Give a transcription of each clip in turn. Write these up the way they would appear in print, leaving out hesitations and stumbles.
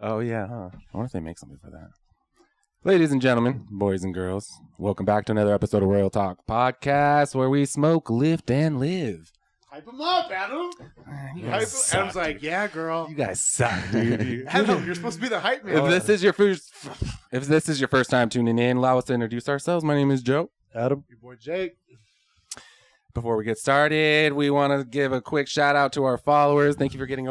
Oh, yeah, huh? I wonder if they make something for that. Ladies and gentlemen, boys and girls, welcome back to another episode of Roil Talk Podcast, where we smoke, lift, and live. Hype him up, Adam. Adam's like, yeah, girl. You guys suck, dude. Adam, you're supposed to be the hype man. If this is your first time tuning in, allow us to introduce ourselves. My name is Joe. Adam. Your boy Jake. Before we get started, we want to give a quick shout out to our followers. Thank you for getting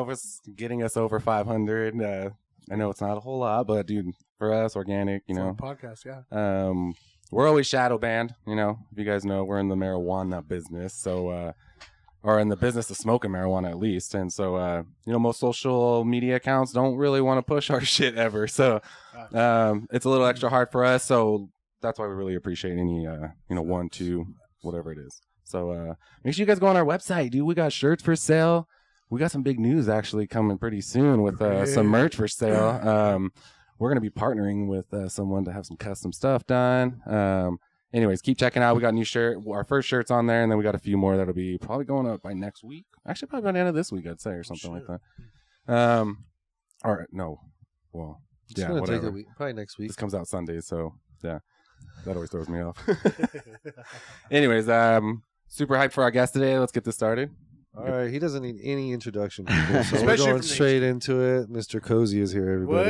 us over 500. I know it's not a whole lot, but dude, for us, organic, you know. Podcast, yeah. We're always shadow banned, you know. If you guys know, we're in the marijuana business, so or in the business of smoking marijuana at least, and so you know, most social media accounts don't really want to push our shit ever, so it's a little extra hard for us. So that's why we really appreciate any you know, 1, 2, whatever it is. So make sure you guys go on our website, dude. We got shirts for sale. We got some big news actually coming pretty soon with some merch for sale. We're going to be partnering with someone to have some custom stuff done. Anyways, keep checking out. We got our first shirt's on there, and then we got a few more that'll be probably going up by next week. Actually, probably by the end of this week, I'd say, or something like that. Or no. Well, It's yeah, gonna whatever. take a week, probably next week. This comes out Sunday, so yeah. That always throws me off. Anyways, super hyped for our guest today. Let's get this started. All right, he doesn't need any introduction, people, so we're Especially going straight into it. Mr. Cozey is here, everybody.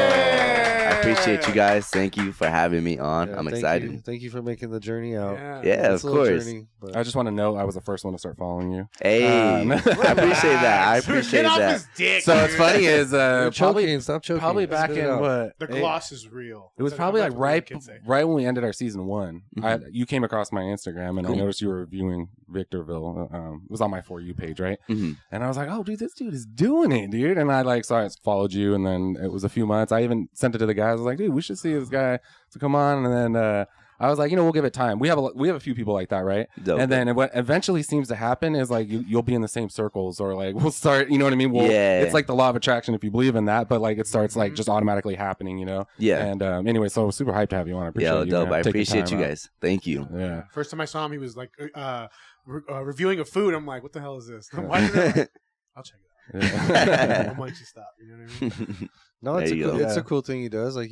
I appreciate you guys. Thank you for having me on. Yeah, I'm thank excited. you. Thank you for making the journey out. Yeah, It's of a little course. journey, but I just want to know I was the first one to start following you. Hey, I appreciate that. I appreciate Get off that. his dick. So it's funny is You're probably choking. Stop choking. probably back Spit it in out. what The gloss is real. it was That's probably like what the right kids say. when we ended our season 1. Mhm. You came across my Instagram and I Cool. noticed you were reviewing Victorville. It was on my For You page, right? Mhm. And I was like, oh, dude, this dude is doing it, dude. And I followed you, and then it was a few months. I even sent it to the guys. I was like, dude, we should see this guy to come on. And then I was like, you know, we'll give it time. We have a few people like that, right? Dope. And then what eventually seems to happen is like you'll be in the same circles, or like we'll start, you know what I mean? Yeah. It's like the law of attraction if you believe in that, but like it starts like just automatically happening, you know? Yeah. And anyway, so super hyped to have you on. I appreciate Yo, you. dope. man, I taking appreciate time you out. guys. Thank you. Yeah. First time I saw him, he was like reviewing a food. I'm like, what the hell is this? I'm watching it. Like, I'll check it Yeah. out. Once you stop, you know what I mean? No, it's There you go. it's a cool thing he does. Like,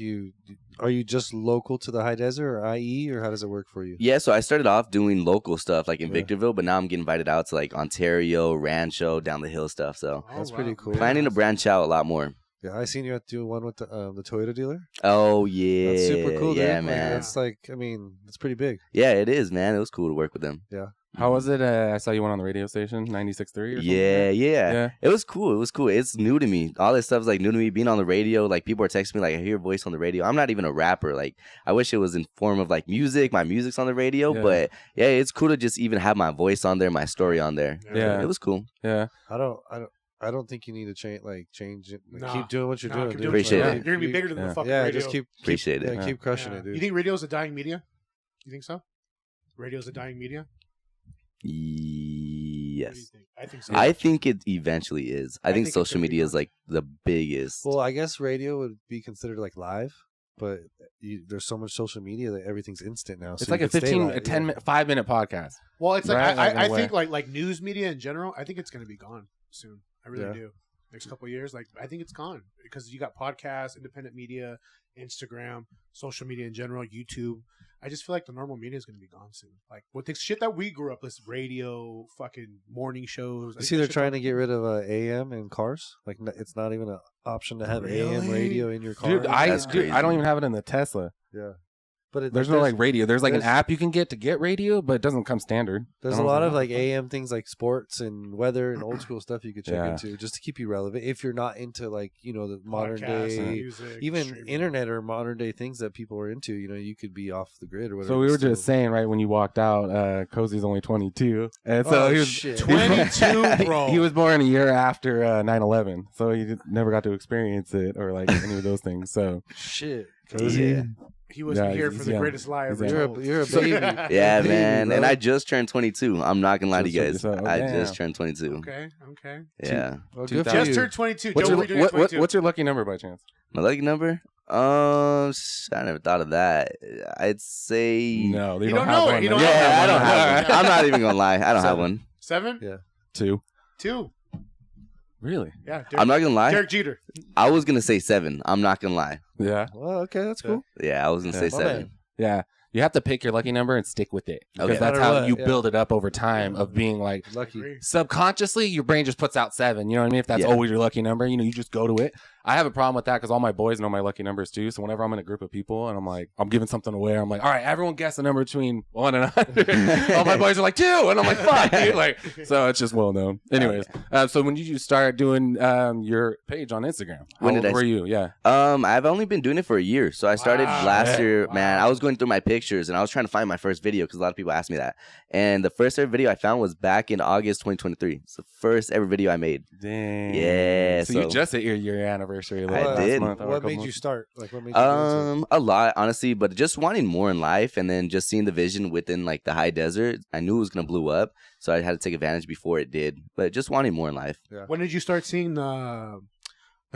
are you just local to the high desert or IE, or how does it work for you? Yeah, so I started off doing local stuff like in Yeah. Victorville, but now I'm getting invited out to like Ontario, Rancho, down the hill stuff. So Oh, That's pretty cool. planning to branch out a lot more. Yeah, I seen you at doing one with the Toyota dealer. Oh yeah, That's super cool. Yeah, dude. man. Like, it's like, I mean, it's pretty big. Yeah, it is, man. It was cool to work with them. How was it? I saw you went on the radio station, 96.3 or something. Yeah. Yeah. It was cool. It was cool. It's new to me. All this stuff's like new to me. Being on the radio, like people are texting me like, I hear your voice on the radio. I'm not even a rapper. Like I wish it was in form of like music. My music's on the radio, Yeah. but yeah, it's cool to just even have my voice on there, my story on there. Yeah. It was cool. Yeah. I don't think you need to change it. Like, Nah. keep doing what you're doing. keep dude. doing Appreciate what it. You're gonna be bigger than Yeah. the fucking Yeah, radio. just keep Appreciate it. Yeah, keep crushing it, dude. You think radio's a dying media? You think so? Radio's a dying media? What do you Yes. think? I think so. I think it eventually is. I think think it's social gonna be media is gone. like the biggest. Well, I guess radio would be considered like live, but there's so much social media that everything's instant now. It's so like you a can stay 15, live, a 10, yeah. 5-minute podcast. Well, it's like Right? Like, in a I way. think like news media in general. I think it's going to be gone soon. I really Yeah. do. Next couple of years, like I think it's gone because you got podcasts, independent media, Instagram, social media in general, YouTube. I just feel like the normal media is going to be gone soon. Like what the shit that we grew up with, radio, fucking morning shows. You see, they're trying to get rid of AM in cars. Like, it's not even an option to have AM Really? radio in your car. Dude, That's I crazy. don't even have it in the Tesla. yeah, but There's no like radio. There's like an there's- app you can get to get radio, but it doesn't come standard. There's I a was lot of what like the fuck? AM things like sports and weather and old school stuff you could check Yeah. into just to keep you relevant. If you're not into like, you know, the modern day, music, even streaming. internet or modern day things that people are into, you know, you could be off the grid or whatever. So we were still- just saying, right, when you walked out, Cozey's only 22. And so Oh, he was shit. 22, bro. He was born a year after 9/11, so he never got to experience it or like any of those things. So shit. Yeah. He wasn't Yeah, here he's for the young. greatest lie He's ever young. told. You're a baby. Yeah, Baby, man. And bro. I just turned 22. I'm not gonna lie to you guys. Just turned- I damn. just turned 22. Okay. Yeah. Well, good for 2000. Just you. turned 22. what's Joe, your what are you doing at 22? what's your lucky number by chance? My lucky number? I never thought of that. I'd say No, You you don't have know it. one, You then. don't Yeah, have I don't one. have one. I'm not even gonna lie. I don't have Seven. one. 7? Yeah. 2. 2. Really? Yeah, I'm not gonna lie. Derek Jeter. I was gonna say 7. I'm not gonna lie. Yeah. Well, okay, that's cool. Yeah, I was gonna say My 7. man. Yeah. You have to pick your lucky number and stick with it. Because Okay. that's No matter how what, you yeah. build it up over time of being like, Lucky. Agree. subconsciously, your brain just puts out 7. You know what I mean? If that's Yeah. always your lucky number, you just go to it. I have a problem with that because all my boys know my lucky numbers too. So whenever I'm in a group of people and I'm like, I'm giving something away, I'm like, all right, everyone guess a number between 1 and 100. All my boys are like 2, and I'm like, fuck, dude. Like, so it's just well known. Anyways, so when did you start doing your page on Instagram? How When did old I were you? Yeah. I've only been doing it for a year. So I started Wow. last year, Wow. man. I was going through my pictures and I was trying to find my first video because a lot of people asked me that. And the first ever video I found was back in August 2023. It's the first ever video I made. Dang. Yeah, So you so- just hit your year anniversary. I last did. month or a What couple made you months. start? Like, what made you get into it? A lot, honestly, but just wanting more in life and then just seeing the vision within like the high desert. I knew it was gonna blow up, so I had to take advantage before it did. But just wanting more in life. When did you start seeing the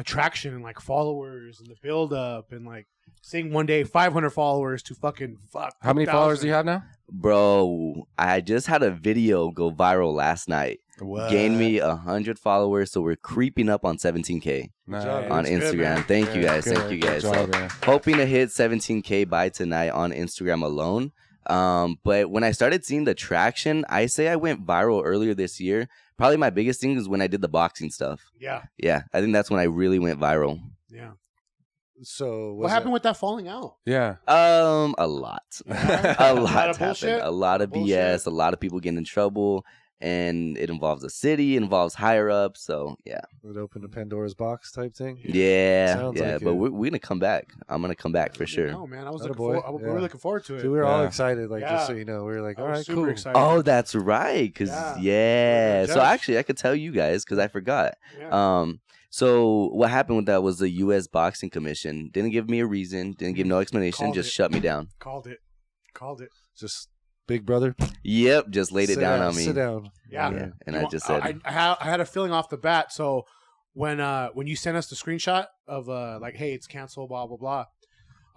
traction and like followers and the build up and like seeing one day 500 followers to fucking fuck? How many 1,000? followers do you have now? Bro, I just had a video go viral last night. Gained me 100 followers, so we're creeping up on 17K Nice. job, on That's good, Instagram. man. Thank you guys. Good, Thank you good guys. job, So, man. hoping to hit 17K by tonight on Instagram alone. But when I started seeing the traction, I say I went viral earlier this year. Probably my biggest thing is when I did the boxing stuff. Yeah, Yeah, I think that's when I really went viral. yeah. So What happened with that falling out? Yeah. A lot. Yeah. A A lot lot of bullshit? happened. A lot of Bullshit? BS. A lot of people getting in trouble. And it involves the city, it involves higher up. So, yeah. It opened a Pandora's box type thing? Yeah. Sounds Yeah. like but it. we're going to come back. I'm going to come back for sure. No, man, I was Atta looking boy. forward. We Yeah. were looking forward to it. Dude, we were all Yeah. excited, like, just so Yeah. you know. We were like, I all was right, super cool. excited. Oh, that's right. Because, Yeah. yeah. We're So, just- actually, I could tell you guys because I forgot. Yeah. So what happened with that was the U.S. Boxing Commission didn't give me a reason, didn't give no explanation, Called just it. shut me down. Called it. Just big brother. Yep, just laid it Sit down on me. Sit down. Yeah. And You I know, just said, I had a feeling off the bat. So when you sent us the screenshot of like, hey, it's canceled, blah blah blah,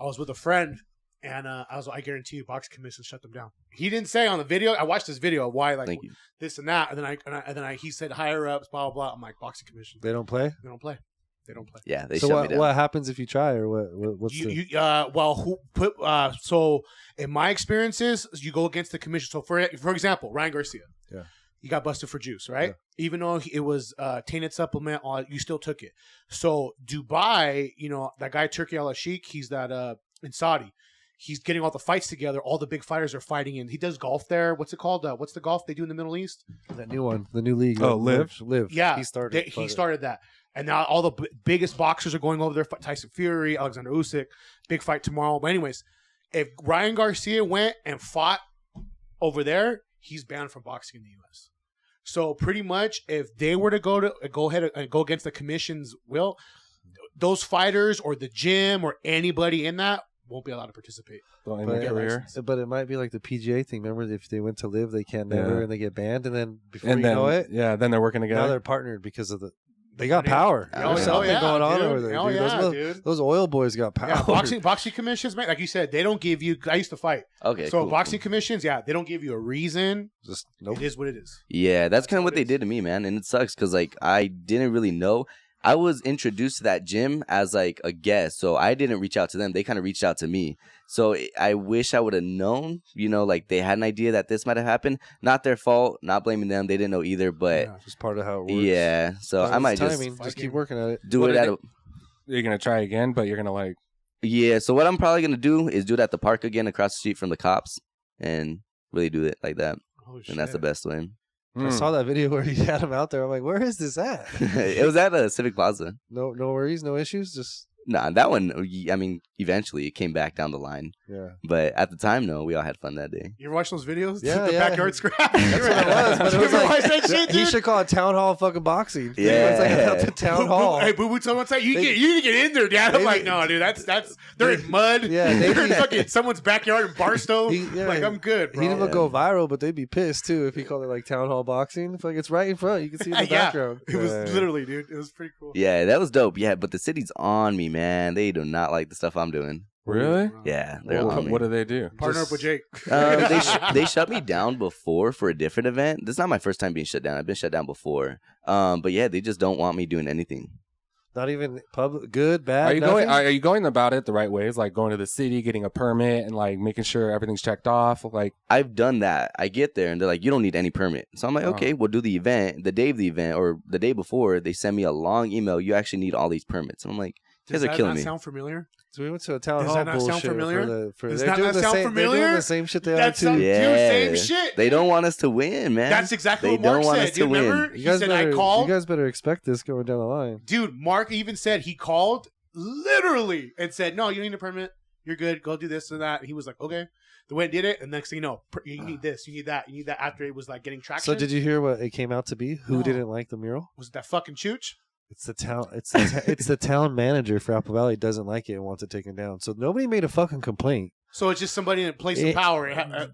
I was with a friend and I was like, I guarantee you, Box Commission shut them down. He didn't say on the video. I watched this video of why like thank you. this and that, and then he said higher ups, blah blah blah. I'm like, Boxing Commission. They don't play? They don't play. They don't play. Yeah, they So shut me what, down. what happens if you try, or what's the... So in my experiences, you go against the commission. So for example, Ryan Garcia, Yeah. he got busted for juice, right? Even though it was tainted supplement, you still took it. So Dubai, that guy Turkey Al Sheikh, he's that in Saudi. He's getting all the fights together. All the big fighters are fighting in. He does golf there. What's it called? What's the golf they do in the Middle East? That new one, the new league. Oh, Live? Live. Yeah, He started. He started that, and now all the biggest boxers are going over there. Tyson Fury, Alexander Usyk, big fight tomorrow. But anyways, if Ryan Garcia went and fought over there, he's banned from boxing in the U.S. So pretty much, if they were to go ahead and go against the commission's will, those fighters or the gym or anybody in that won't be allowed to participate. Don't end But, your career. but it might be like the PGA thing. Remember, if they went to Live, they can never, Yeah. and they get banned, and then before And you then, know it, then they're working now together. they're partnered because of they got power. Oh, There's yeah. something going on dude. over there. Oh, dude. yeah, those, dude. those oil boys got power. Yeah, boxing commissions, man. Like you said, they don't give you. I used to fight, Okay, so cool, boxing cool. commissions, they don't give you a reason. Just nope. It is what it is. Yeah, that's kind of what what it they is. did to me, man. And it sucks because, like, I didn't really know. I was introduced to that gym as, like, a guest. So I didn't reach out to them. They kind of reached out to me. So I wish I would have known, like, they had an idea that this might have happened. Not their fault. Not blaming them. They didn't know either. But, Yeah. Just part of how it works. yeah. So But I it's might timing. just keep working at it. do What it are at they- a... You're going to try again, but you're going to like... Yeah, so what I'm probably going to do is do it at the park again across the street from the cops and really do it like that. Oh, And that's the best way. I saw that video where he had him out there. I'm like, where is this at? It was at a Civic Plaza. No worries, no issues. Just Nah, that one, I mean, eventually it came back down the line. yeah. But at the time, no, we all had fun that day. You ever watch those videos? Yeah, the yeah. backyard scrap. That's what it was. But it was like that shit, he dude? should call it town hall fucking boxing. Yeah. It's like about the town hall. Hey, boo boo, someone say you They- need to get in there, Dad. I'm they- like, no, dude, that's they're in mud. Yeah, they're they- in fucking someone's backyard in Barstow. Yeah, like, I'm good, bro. He didn't Yeah. go viral, but they'd be pissed too if he called it like town hall boxing. It's like it's right in front. You can see it in the Yeah. background. It was Yeah. literally, dude. It was pretty cool. Yeah, that was dope. Yeah, but the city's on me, man. They do not like the stuff I'm doing. Really? Yeah, they're on me. What do they do? Partner up with Jake. They shut me down before for a different event. This is not my first time being shut down. I've been shut down before. But yeah, they just don't want me doing anything. Not even public, good, bad. Are you nothing? going? Are you going about it the right ways? Like going to the city, getting a permit, and like making sure everything's checked off. Like I've done that. I get there and they're like, you don't need any permit. So I'm like, okay, we'll do the event. The day of the event or the day before, they send me a long email. You actually need all these permits. And I'm like, you guys are killing me. Does that sound familiar? So we went to a town Does hall that not sound bullshit familiar? Does that not sound familiar? They're doing the same shit they are That's too. some- Yeah. Dude, same shit. They don't want us to win, man. That's exactly They what Mark don't want said. us to Dude, win. remember? You He guys said, better, I called. You guys better expect this going down the line. Dude, Mark even said he called literally and said, no, you need a permit. You're good. Go do this and that. He was like, okay. They went and did it. And next thing you know, you need this, you need that, you need that. After it was like getting traction. So did you hear what it came out to be? Who No. didn't like the mural? Was it that fucking Chooch? It's the town. It's the town manager for Apple Valley doesn't like it and wants it taken down. So nobody made a fucking complaint. So it's just somebody in a place of It- power.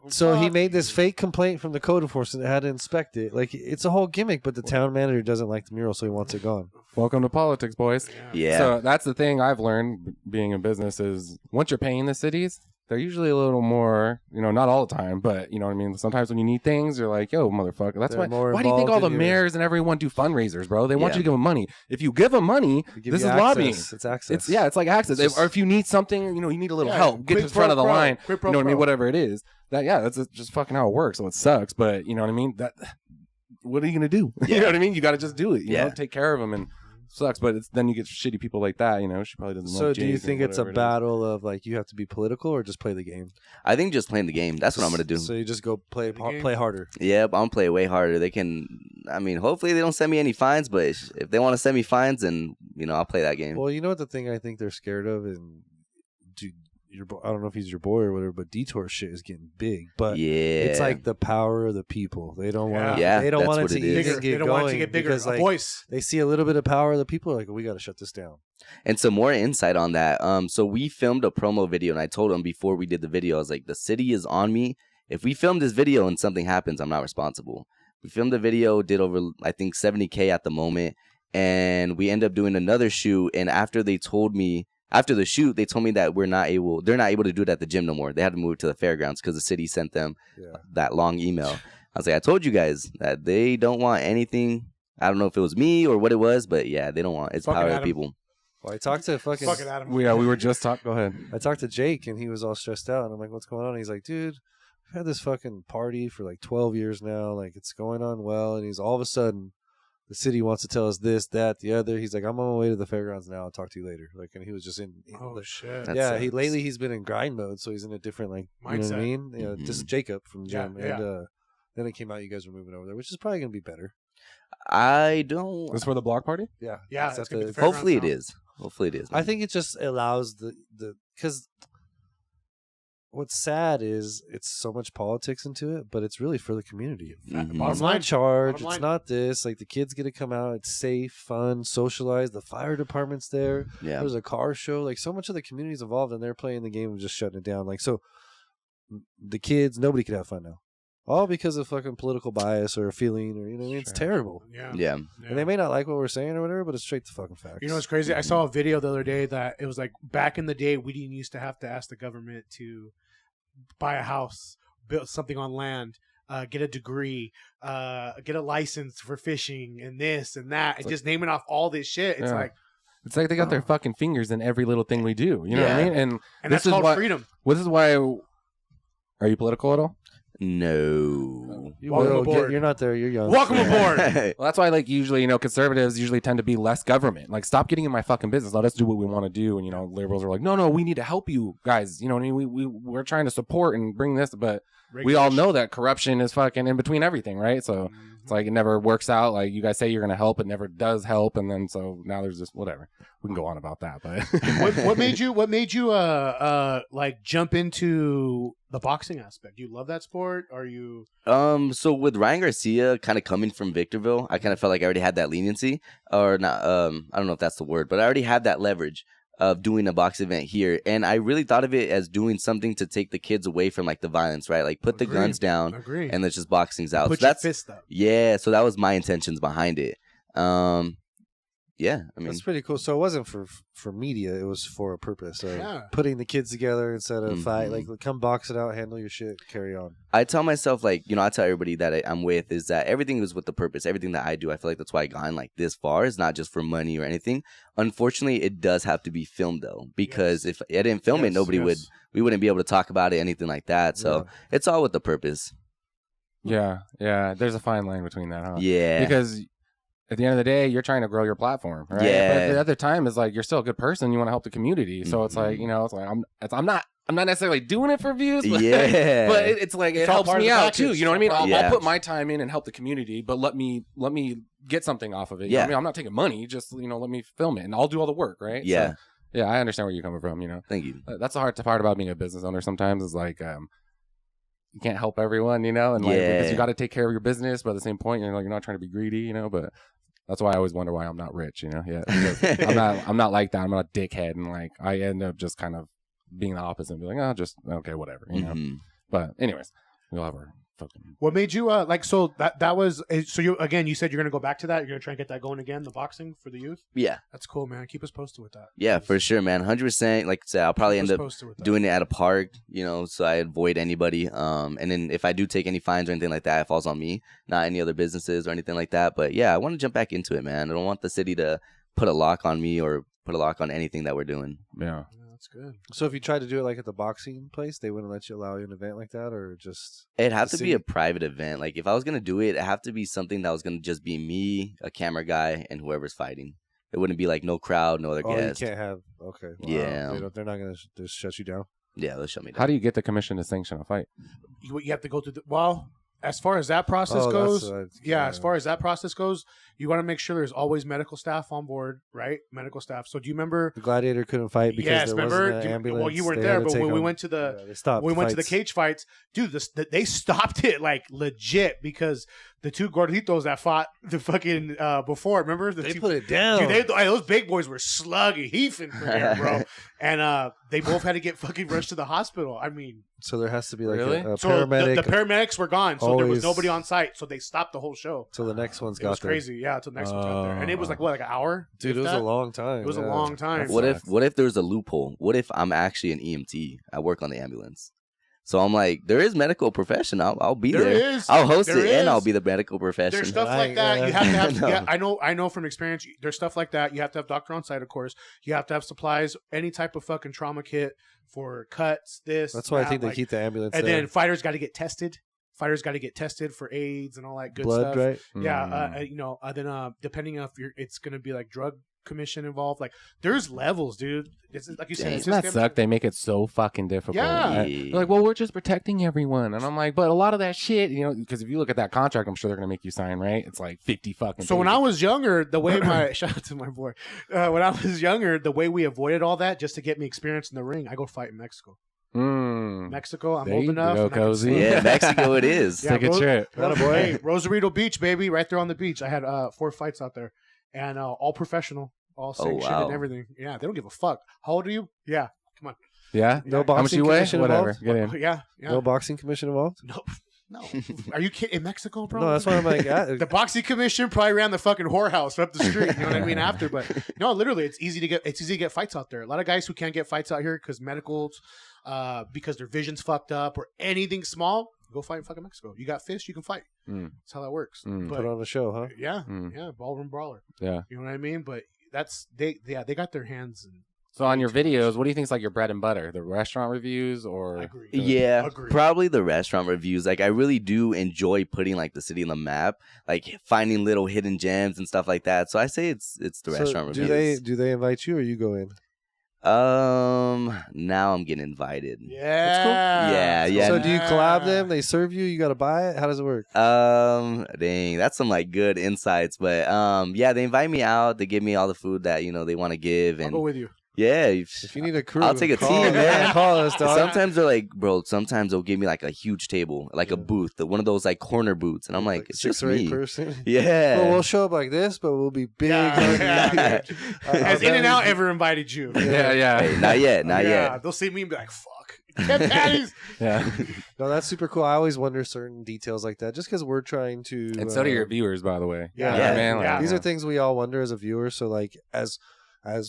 So he Fuck. made this fake complaint from the code enforcement that had to inspect it. Like it's a whole gimmick, but the town manager doesn't like the mural, so he wants it gone. welcome to politics, boys. Yeah. So that's the thing I've learned being in business is once you're paying the cities, they're usually a little more, not all the time, but you know what I mean? Sometimes when you need things, you're like, yo, motherfucker. That's They're why. more Why do you think all involved the in your- mayors and everyone do fundraisers, bro? They want Yeah. you to give them money. If you give them money, They give this you is access. lobbying. It's access. It's like access. It's just- Or if you need something, you need a little Yeah, help, get to quid the front pro of the quo. line. Quid You pro know what I mean? quo. Whatever it is. That's just fucking how it works. So it sucks, but you know what I mean? What are you gonna do? You know what I mean? You got to just do it. You know, take care of them and sucks. But then you get shitty people like that. She probably doesn't. So like do you Jake think and it's a whatever it is. battle of like you have to be political or just play the game? I think just playing the game. That's what I'm gonna do. So you just go play The game. play harder. Yep, I'm gonna play way harder. They can. I mean, hopefully they don't send me any fines. But if they want to send me fines, then I'll play that game. Well, you know what the thing I think they're scared of, and dude, I don't know if he's your boy or whatever, but Detour shit is getting big. But yeah, it's like the power of the people. They don't want. Yeah, they don't that's want it what to it is. even Bigger. get They don't going want it to get bigger. because A like voice. they see a little bit of power of the people. Like we got to shut this down. And some more insight on that. So we filmed a promo video, and I told them before we did the video, I was like, the city is on me. If we film this video and something happens, I'm not responsible. We filmed the video, did over I think 70K at the moment, and we end up doing another shoot. And after the shoot, they told me that they're not able to do it at the gym no more. They had to move it to the fairgrounds because the city sent them that long email. I was like, I told you guys that they don't want anything. I don't know if it was me or what it was, but yeah, they don't want. It's Fucking power of Adam. people. Well, I talked to fucking. Fucking Adam. We were just talking. Go ahead. I talked to Jake and he was all stressed out. And I'm like, what's going on? And he's like, dude, we've had this fucking party for like 12 years now. Like, it's going on well. And he's all of a sudden, the city wants to tell us this, that, the other. He's like, I'm on my way to the fairgrounds now. I'll talk to you later. Like, and he was just in. Oh shit. That yeah, sucks. lately he's been in grind mode. So he's in a different, like, you know what I Mindset. mean? You know, this is Jacob from the gym. Yeah, And then it came out you guys were moving over there, which is probably going to be better. I don't. This for the block party? Yeah. Yeah, It's it's at gonna the- be fair. Hopefully it Fairgrounds is. Hopefully it is. I think it just allows the because what's sad is it's so much politics into it, but it's really for the community. Mhm. Bottom It's line. not charge. Bottom It's line. not this. Like the kids get to come out. It's safe, fun, socialize. The fire department's there. Yeah. There's a car show. Like so much of the community's involved, and they're playing the game and just shutting it down. Like so, the kids, nobody can have fun now, all because of fucking political bias or a feeling or you know what I mean. It's Sure. terrible. Yeah. Yeah. And they may not like what we're saying or whatever, but it's straight to fucking facts. You know what's crazy? I saw a video the other day that it was like back in the day we didn't used to have to ask the government to buy a house, build something on land, get a degree, get a license for fishing and this and that, and just naming off all this shit. It's Yeah. like, It's like they got their fucking fingers in every little thing we do. You know what I Yeah. mean? And and this that's is called why. freedom. This is why. Are you political at all? No. You Welcome will aboard. you're not there. You're young. Welcome aboard. Well, that's why, like, usually, conservatives usually tend to be less government. Like, stop getting in my fucking business. Let us do what we want to do. And, liberals are like, no, we need to help you guys. You know what I mean? We're trying to support and bring this, but we all know that corruption is fucking in between everything, right? So it's like it never works out. Like, you guys say you're going to help, it never does help. And then, so now there's just whatever. We can go on about that, but. what made you like jump into the boxing aspect? Do you love that sport? Are you So with Ryan Garcia kind of coming from Victorville, I kind of felt like I already had that leniency, or not. I don't know if that's the word, but I already had that leverage of doing a box event here, and I really thought of it as doing something to take the kids away from like the violence, right? Like put the Agreed. guns down, agree? and let's just box things out. Put So your that's fist up. yeah. So that was my intentions behind it. Yeah, I mean, That's pretty cool. So it wasn't for media; it was for a purpose. So Yeah. putting the kids together instead of fight, Mhm. like come box it out, handle your shit, carry on. I tell myself, like, you know, I tell everybody that I'm with is that everything is with the purpose. Everything that I do, I feel like that's why I gotten like this far. It's not just for money or anything. Unfortunately, it does have to be filmed though, because if I didn't film it, we wouldn't be able to talk about it, anything like that. So it's all with the purpose. Yeah. There's a fine line between that, huh? Yeah. Because at the end of the day, you're trying to grow your platform, right? Yeah. But at the other time, it's like you're still a good person. You want to help the community. So it's like, you know, it's like I'm not necessarily doing it for views, but, Yeah. but it's like it all helps part of me the out package. too. You know what I mean? I'll Yeah. put my time in and help the community, but let me get something off of it. You know Yeah. what I mean, I'm not taking money. Just let me film it, and I'll do all the work, right? Yeah. So, yeah, I understand where you're coming from. You know, Thank you. that's the hard part about being a business owner. Sometimes is like you can't help everyone, you know, and like Yeah. because you got to take care of your business, but at the same point, you're not trying to be greedy, you know, but. That's why I always wonder why I'm not rich, you know. Yeah, because I'm not like that. I'm not a dickhead, and like I end up just kind of being the opposite, and be like, oh, just okay, whatever, you know. Mhm. But anyways, we'll have our fucking. What made you like? So that was so you again. You said you're gonna go back to that. You're gonna try and get that going again. The boxing for the youth. Yeah. That's cool, man. Keep us posted with that. Yeah, for sure, man. 100%. Like I said, I'll probably Keep end us up posted with that. doing it at a park, you know, so I avoid anybody. And then if I do take any fines or anything like that, it falls on me, not any other businesses or anything like that. But yeah, I want to jump back into it, man. I don't want the city to put a lock on me or put a lock on anything that we're doing. Yeah. Yeah, that's good. So if you tried to do it like at the boxing place, they wouldn't let you allow you an event like that, or just It'd have The to be city? a private event. Like if I was going to do it, it'd have to be something that was going to just be me, a camera guy, and whoever's fighting. It wouldn't be like no crowd, no other oh, guests. you can't have okay. Wow. Yeah. They're not gonna just shut you down. Yeah, they'll shut me down. How do you get the commission to sanction a fight? You have to go through as far as that process Oh, goes, that's what as far as that process goes, you want to make sure there's always medical staff on board, right? Medical staff. So do you remember? The Gladiator couldn't fight because Yes, there remember? wasn't an ambulance. Well, you weren't They there, had to but take when we them. went to the They stopped. when we went to the fights. cage fights, dude, they stopped it like legit because the two gorditos that fought the fucking before, remember? They two, put it down. Dude, those big boys were sluggy, heaving from there, bro. And they both had to get fucking rushed to the hospital. I mean, So there has to be like Really? a so paramedic. the paramedics were gone, so there was always- nobody on site, so they stopped the whole show. till the next one's It got was there. crazy, yeah. Until the next one got there, and it was like what, like an hour? Dude, If it was that? a long time. It was a yeah. long time. What if there's a loophole? What if I'm actually an EMT? I work on the ambulance. So I'm like, there is medical profession. I'll be there. There is. I'll host There it and is. I'll be the medical profession. There's stuff I- like that. You have to have. No. Yeah, I know from experience. There's stuff like that. You have to have doctor on site, of course. You have to have supplies, any type of fucking trauma kit for cuts. That's why I think they like- keep the ambulance And there. then fighters got to get tested. Fighters got to get tested for AIDS and all that good Blood, stuff. right? Yeah, then depending on if it's gonna be like drug commission involved. Like there's levels, dude. It's like you said. Dang. It's Doesn't just that suck? They make it so fucking difficult. Yeah. They're like, well, we're just protecting everyone. And I'm like, but a lot of that shit, because if you look at that contract, I'm sure they're going to make you sign, right? It's like 50 fucking So when I pages. was younger, the way shout out to my boy, when I was younger, the way we avoided all that just to get me experience in the ring, I go fight in Mexico. Mexico, I'm There old you enough. go, and I can Cozy. swim. Yeah, Mexico it is. Yeah, Take a bro. trip. Attaboy. Hey, Rosarito Beach, baby, right there on the beach. I had 4 fights out there, and all professional, all sanctioned wow. and everything. Yeah, they don't give a fuck. How old are you? Yeah, come on. Yeah? No Yeah. boxing How much you weigh? commission Whatever. involved? Get in. Yeah, yeah. No boxing commission involved? No. Are you kidding? In Mexico, bro? No, that's why I'm like, The boxing commission probably ran the fucking whorehouse up the street. You know what I mean? After, but no, literally, it's easy to get fights out there. A lot of guys who can't get fights out here because medicals, because their vision's fucked up or anything small, go fight in fucking Mexico. You got fists, you can fight. Mm. That's how that works. Mm. But put on a show, huh? yeah, Mm. yeah, ballroom brawler. Yeah. You know what I mean? But that's they got their hands. And So on your videos, what do you think is like your bread and butter? The restaurant reviews or? I agree. Yeah, Agreed. probably the restaurant reviews. Like I really do enjoy putting like the city on the map, like finding little hidden gems and stuff like that. So I say it's the restaurant do reviews. they invite you or you go in? Now I'm getting invited. Yeah. Yeah. So do you collab them? They serve you? You got to buy it? How does it work? Dang, that's some like good insights. But yeah, they invite me out. They give me all the food that they want to give, I'll and go with you. yeah, If you need a crew, I'll take a call team, us, man. Call us, dog. sometimes they're like, bro. Sometimes they'll give me like a huge table, like a booth, one of those like corner booths, and I'm like, it's 6 just or 8 me. person. Yeah. Well, we'll show up like this, but we'll be big. Yeah. Our Has bellies- In-N-Out ever invited you? Yeah, yeah. Hey, not yet, not Yeah, yet. they'll see me and be like, "Fuck." 10 patties. Yeah. No, that's super cool. I always wonder certain details like that, just because we're trying to. And so do your viewers, by the way. Yeah, Yeah, man. Like, yeah. These are things we all wonder as a viewer. So, like, as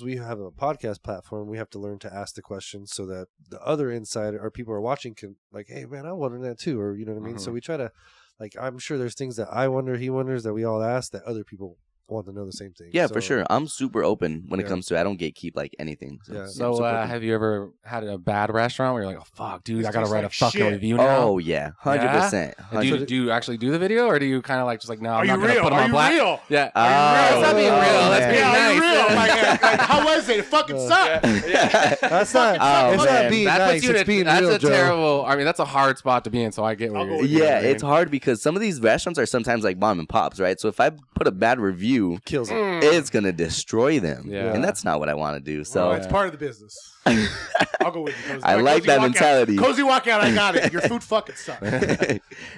we have a podcast platform, we have to learn to ask the questions so that the other insider or people who are watching can, like, hey, man, I wonder that too, or you know what I mean. So we try to, like, I'm sure there's things that I wonder, he wonders, that we all ask that other people want to know the same thing. Yeah, So, for sure. I'm super open when it Yeah. comes to it. I don't gatekeep like anything. So, Yeah. So, super open. have you ever had a bad restaurant where you're like, oh, fuck, dude, This I got to tastes write like a fucking shit. review now? Oh yeah, 100%. And do you actually do the video, or do you kind of like just like, no, Are I'm you not going to real? put them Are on you black? real? Yeah. Oh, It's not being real. Let's be Yeah, are you nice. real? Like, how was it? It fucking sucked. That's not. Oh, it's man. not being That nice. puts you It's in being that's real, a Joe. terrible. I mean, that's a hard spot to be in. So I get I'll where go you're. with you know Yeah, what I mean? it's hard because some of these restaurants are sometimes like mom and pops, right? So if I put a bad review, Kills it. it's gonna destroy them, Yeah. and that's not what I want to do. So Well, it's part of the business. I'll go with you. Cozy. I like Cozy that walkout. mentality. Cozy walkout. I got it. Your food fucking sucks.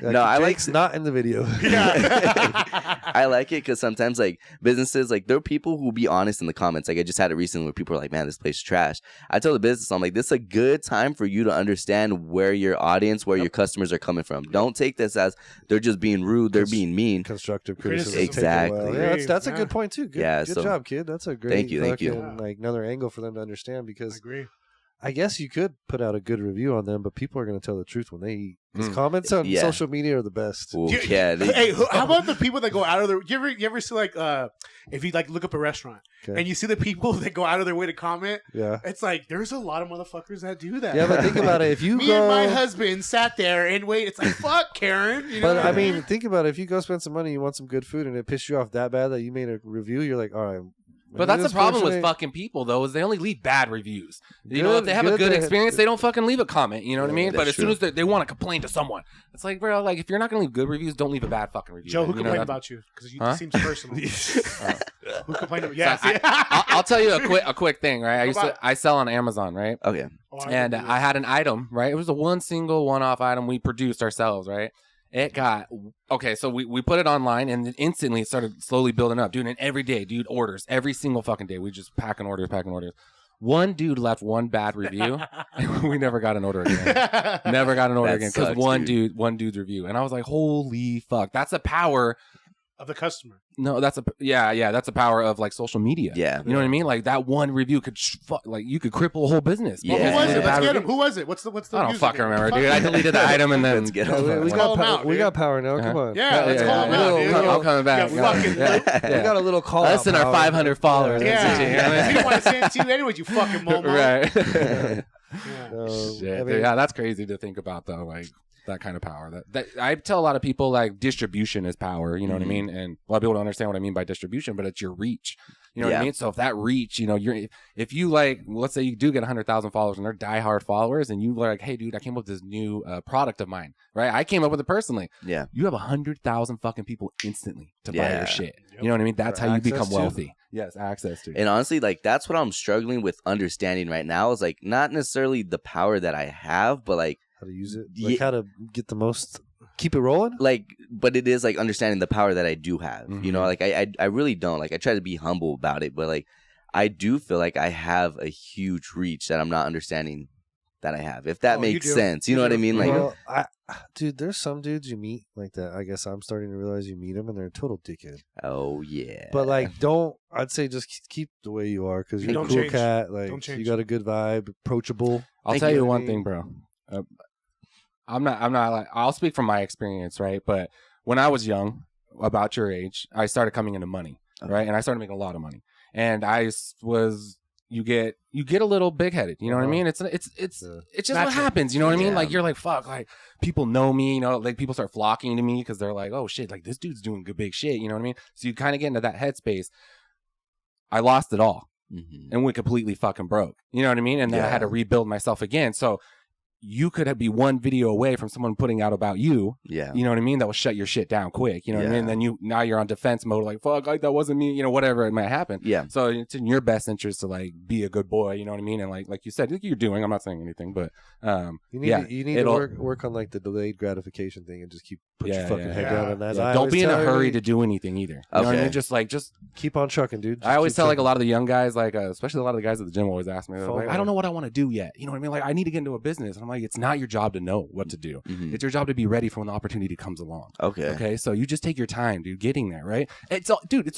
No, I like Jake's not in the video. Yeah. I like it because sometimes like businesses, like there are people who be honest in the comments. Like I just had it recently where people are like, "Man, this place is trash." I tell the business, I'm like, "This is a good time for you to understand where your audience, where your customers are coming from. Don't take this as they're just being rude, they're being mean." Constructive Criticism. criticism. take it well. Exactly. Yeah, that's a Yeah. good point too. Good, Yeah, good so- job, kid. That's a great. Thank you. fucking, like another angle for them to understand I because agree. I guess you could put out a good review on them, but people are going to tell the truth when they eat. 'Cause Mm. comments on Yeah. social media are the best. Ooh, Do you- yeah, they- Hey, how about the people that go out of their? You ever see like if you like look up a restaurant Okay. and you see the people that go out of their way to comment? Yeah. It's like there's a lot of motherfuckers that do that. Yeah, but think about it. If you Me go, and my husband sat there and wait. It's like fuck, Karen. You know but what I mean, think about it. If you go spend some money, you want some good food, and it pissed you off that bad that you made a review, you're like, all right. But maybe that's the this problem person with fucking people, though, is they only leave bad reviews. You know, Good- if they have a good good to- experience, they don't fucking leave a comment. You know what I Yeah, mean? But that's as soon true. as they want to complain to someone, it's like, bro, like if you're not gonna leave good reviews, don't leave a bad fucking review. Joe, who You know, complained that's- about you? Because Huh? it seems personal. Who complained about? Yeah, So I'll tell you a quick thing, right? Go I sell on Amazon, right? okay. And I had an item, right? It was a one-off item we produced ourselves, right? It got okay, so we put it online, and then instantly it started slowly building up, dude. And every day, dude, orders every single fucking day. We just packing orders. One dude left one bad review, and we never got an order again. Never got an order That again because sucks, one dude's review, and I was like, holy fuck, that's the power. of the customer. No, that's that's the power of like social media. Yeah. You know what I mean? Like that one review could like you could cripple a whole business. Yeah. Who was Because it? of a Let's bad get him. review. Who was it? What's the? I don't fucking username? remember, Fuck dude. I it. deleted the item and then Let's get Yeah, him. we Let's got call him power, out, we dude. got power now. Come on. Yeah, let's call him yeah. out, We dude. got- I'm coming back. Yeah, Yeah. fucking. Yeah. We got a little call. Less than our power. 500 followers. Yeah, You know what I mean? he didn't want to send it to you anyways. You fucking momo. Right. Yeah. Shit. I mean, Yeah, that's crazy to think about though. Like that kind of power. That I tell a lot of people like distribution is power. You know what I mean? And a lot of people don't understand what I mean by distribution, but it's your reach. You know what I Yeah. mean? So if that reach, you know, if you like, let's say you do get 100,000 followers and they're diehard followers, and you like, hey, dude, I came up with this new product of mine, right? I came up with it personally. Yeah. You have 100,000 fucking people instantly to buy Yeah. your shit. Yep. You know what I mean? That's For how you access become to? wealthy. Yes, access to. And honestly, like that's what I'm struggling with understanding right now is like not necessarily the power that I have, but like How to use it? Yeah. Like how to get the most, keep it rolling? but it is like understanding the power that I do have. You know, like I really don't. Like I try to be humble about it, but like I do feel like I have a huge reach that I'm not understanding that I have. If that Oh, you makes do. sense. You You know what I do. mean? Like Well, dude, there's some dudes you meet like that. I guess I'm starting to realize you meet them and they're a total dickhead. oh yeah. But like, I'd say just keep the way you are because you're Don't a cool change. cat. Don't Like change. you got a good vibe, approachable. I'll Thank tell you. you What I one mean? thing, bro. I'm not like, I'll speak from my experience, right? But when I was young, about your age, I started coming into money, right? And I started making a lot of money. And you get a little big headed, you know what I mean? It's just what Natural. happens, you know what I mean? Yeah. Like you're like, fuck, like people know me, you know, like people start flocking to me because they're like, oh shit, like this dude's doing good big shit, you know what I mean? So you kind of get into that headspace. I lost it all Mhm. and went completely fucking broke. You know what I mean? And then I had to rebuild myself again. So you could be one video away from someone putting out about you. Yeah. You know what I mean? That will shut your shit down quick. You know what I mean? Yeah. Then now you're on defense mode, like fuck, like that wasn't me. You know, whatever it might happen. Yeah. So it's in your best interest to like be a good boy. You know what I mean? And like you said, like you're doing. I'm not saying anything, but You need yeah, to, you need to it'll- work on like the delayed gratification thing and just put your Yeah, fucking yeah, head yeah. down. And as yeah, I don't always be in a tell hurry everybody, to do anything either. You know what I Okay. mean? Just keep on trucking, dude. I always Keep tell like a trucking. lot of the young guys, like especially a lot of the guys at the gym always ask me, they're like, FOMO. I don't know what I want to do yet. You know what I mean? Like I need to get into a business. And I'm like, it's not your job to know what to do. Mhm. It's your job to be ready for when the opportunity comes along. Okay. Okay, so you just take your time, dude, getting there, right? It's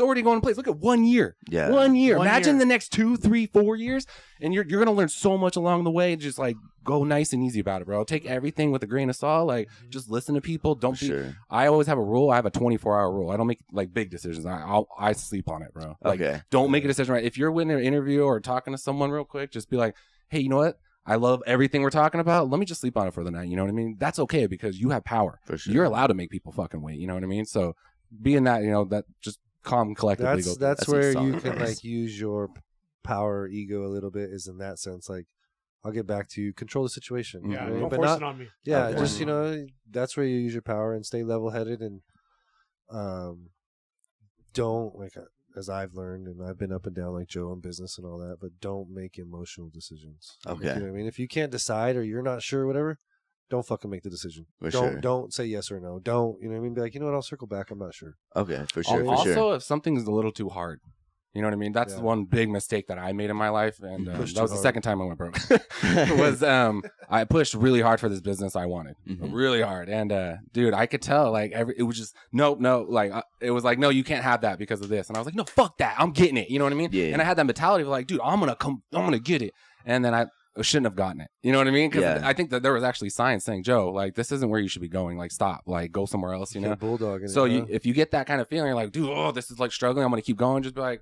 already going in place. Look at 1 year. Yeah. 1 year. 1 Imagine year. the next 2, 3, 4 years, and you're gonna learn so much along the way. Just like go nice and easy about it, bro. Take everything with a grain of salt. Like just listen to people. Don't For be. sure. I always have a rule. I have a 24-hour rule. I don't make like big decisions. I sleep on it, bro. Like, Okay. don't make a decision right. If you're in an interview or talking to someone real quick, just be like, hey, you know what? I love everything we're talking about. Let me just sleep on it for the night. You know what I mean? That's okay because you have power. For sure. You're allowed to make people fucking wait. You know what I mean? So being that, that just calm collectively. That's That's where some you solid can advice. like use your power ego a little bit. Is in that sense, like I'll get back to you, control the situation. Yeah, you know what I don't mean? But force not, it on me. yeah, Okay. just that's where you use your power and stay level headed and don't like as I've learned and I've been up and down like Joe in business and all that, but don't make emotional decisions. Like, Okay. you know what I mean? If you can't decide or you're not sure, or whatever, don't fucking make the decision. For don't sure. don't say yes or no. Don't you know what I mean? Be like, you know what? I'll circle back. I'm not sure. Okay. For sure. For Also, sure. if something's a little too hard, you know what I mean? That's Yeah. one big mistake that I made in my life, and pushed that was too the hard. second time I went broke. was I pushed really hard for this business I wanted, Mhm. really hard, and dude, I could tell like it was just no, like it was like no, you can't have that because of this, and I was like, no, fuck that, I'm getting it, you know what I mean? Yeah. And I had that mentality of like, dude, I'm gonna get it, and then I shouldn't have gotten it, you know what I mean? Because Yeah. I think that there was actually science saying, Joe, like this isn't where you should be going, like stop, like go somewhere else, you know? Bulldog. In So it, huh? if you get that kind of feeling, you're like, dude, oh, this is like struggling. I'm gonna keep going. Just be like,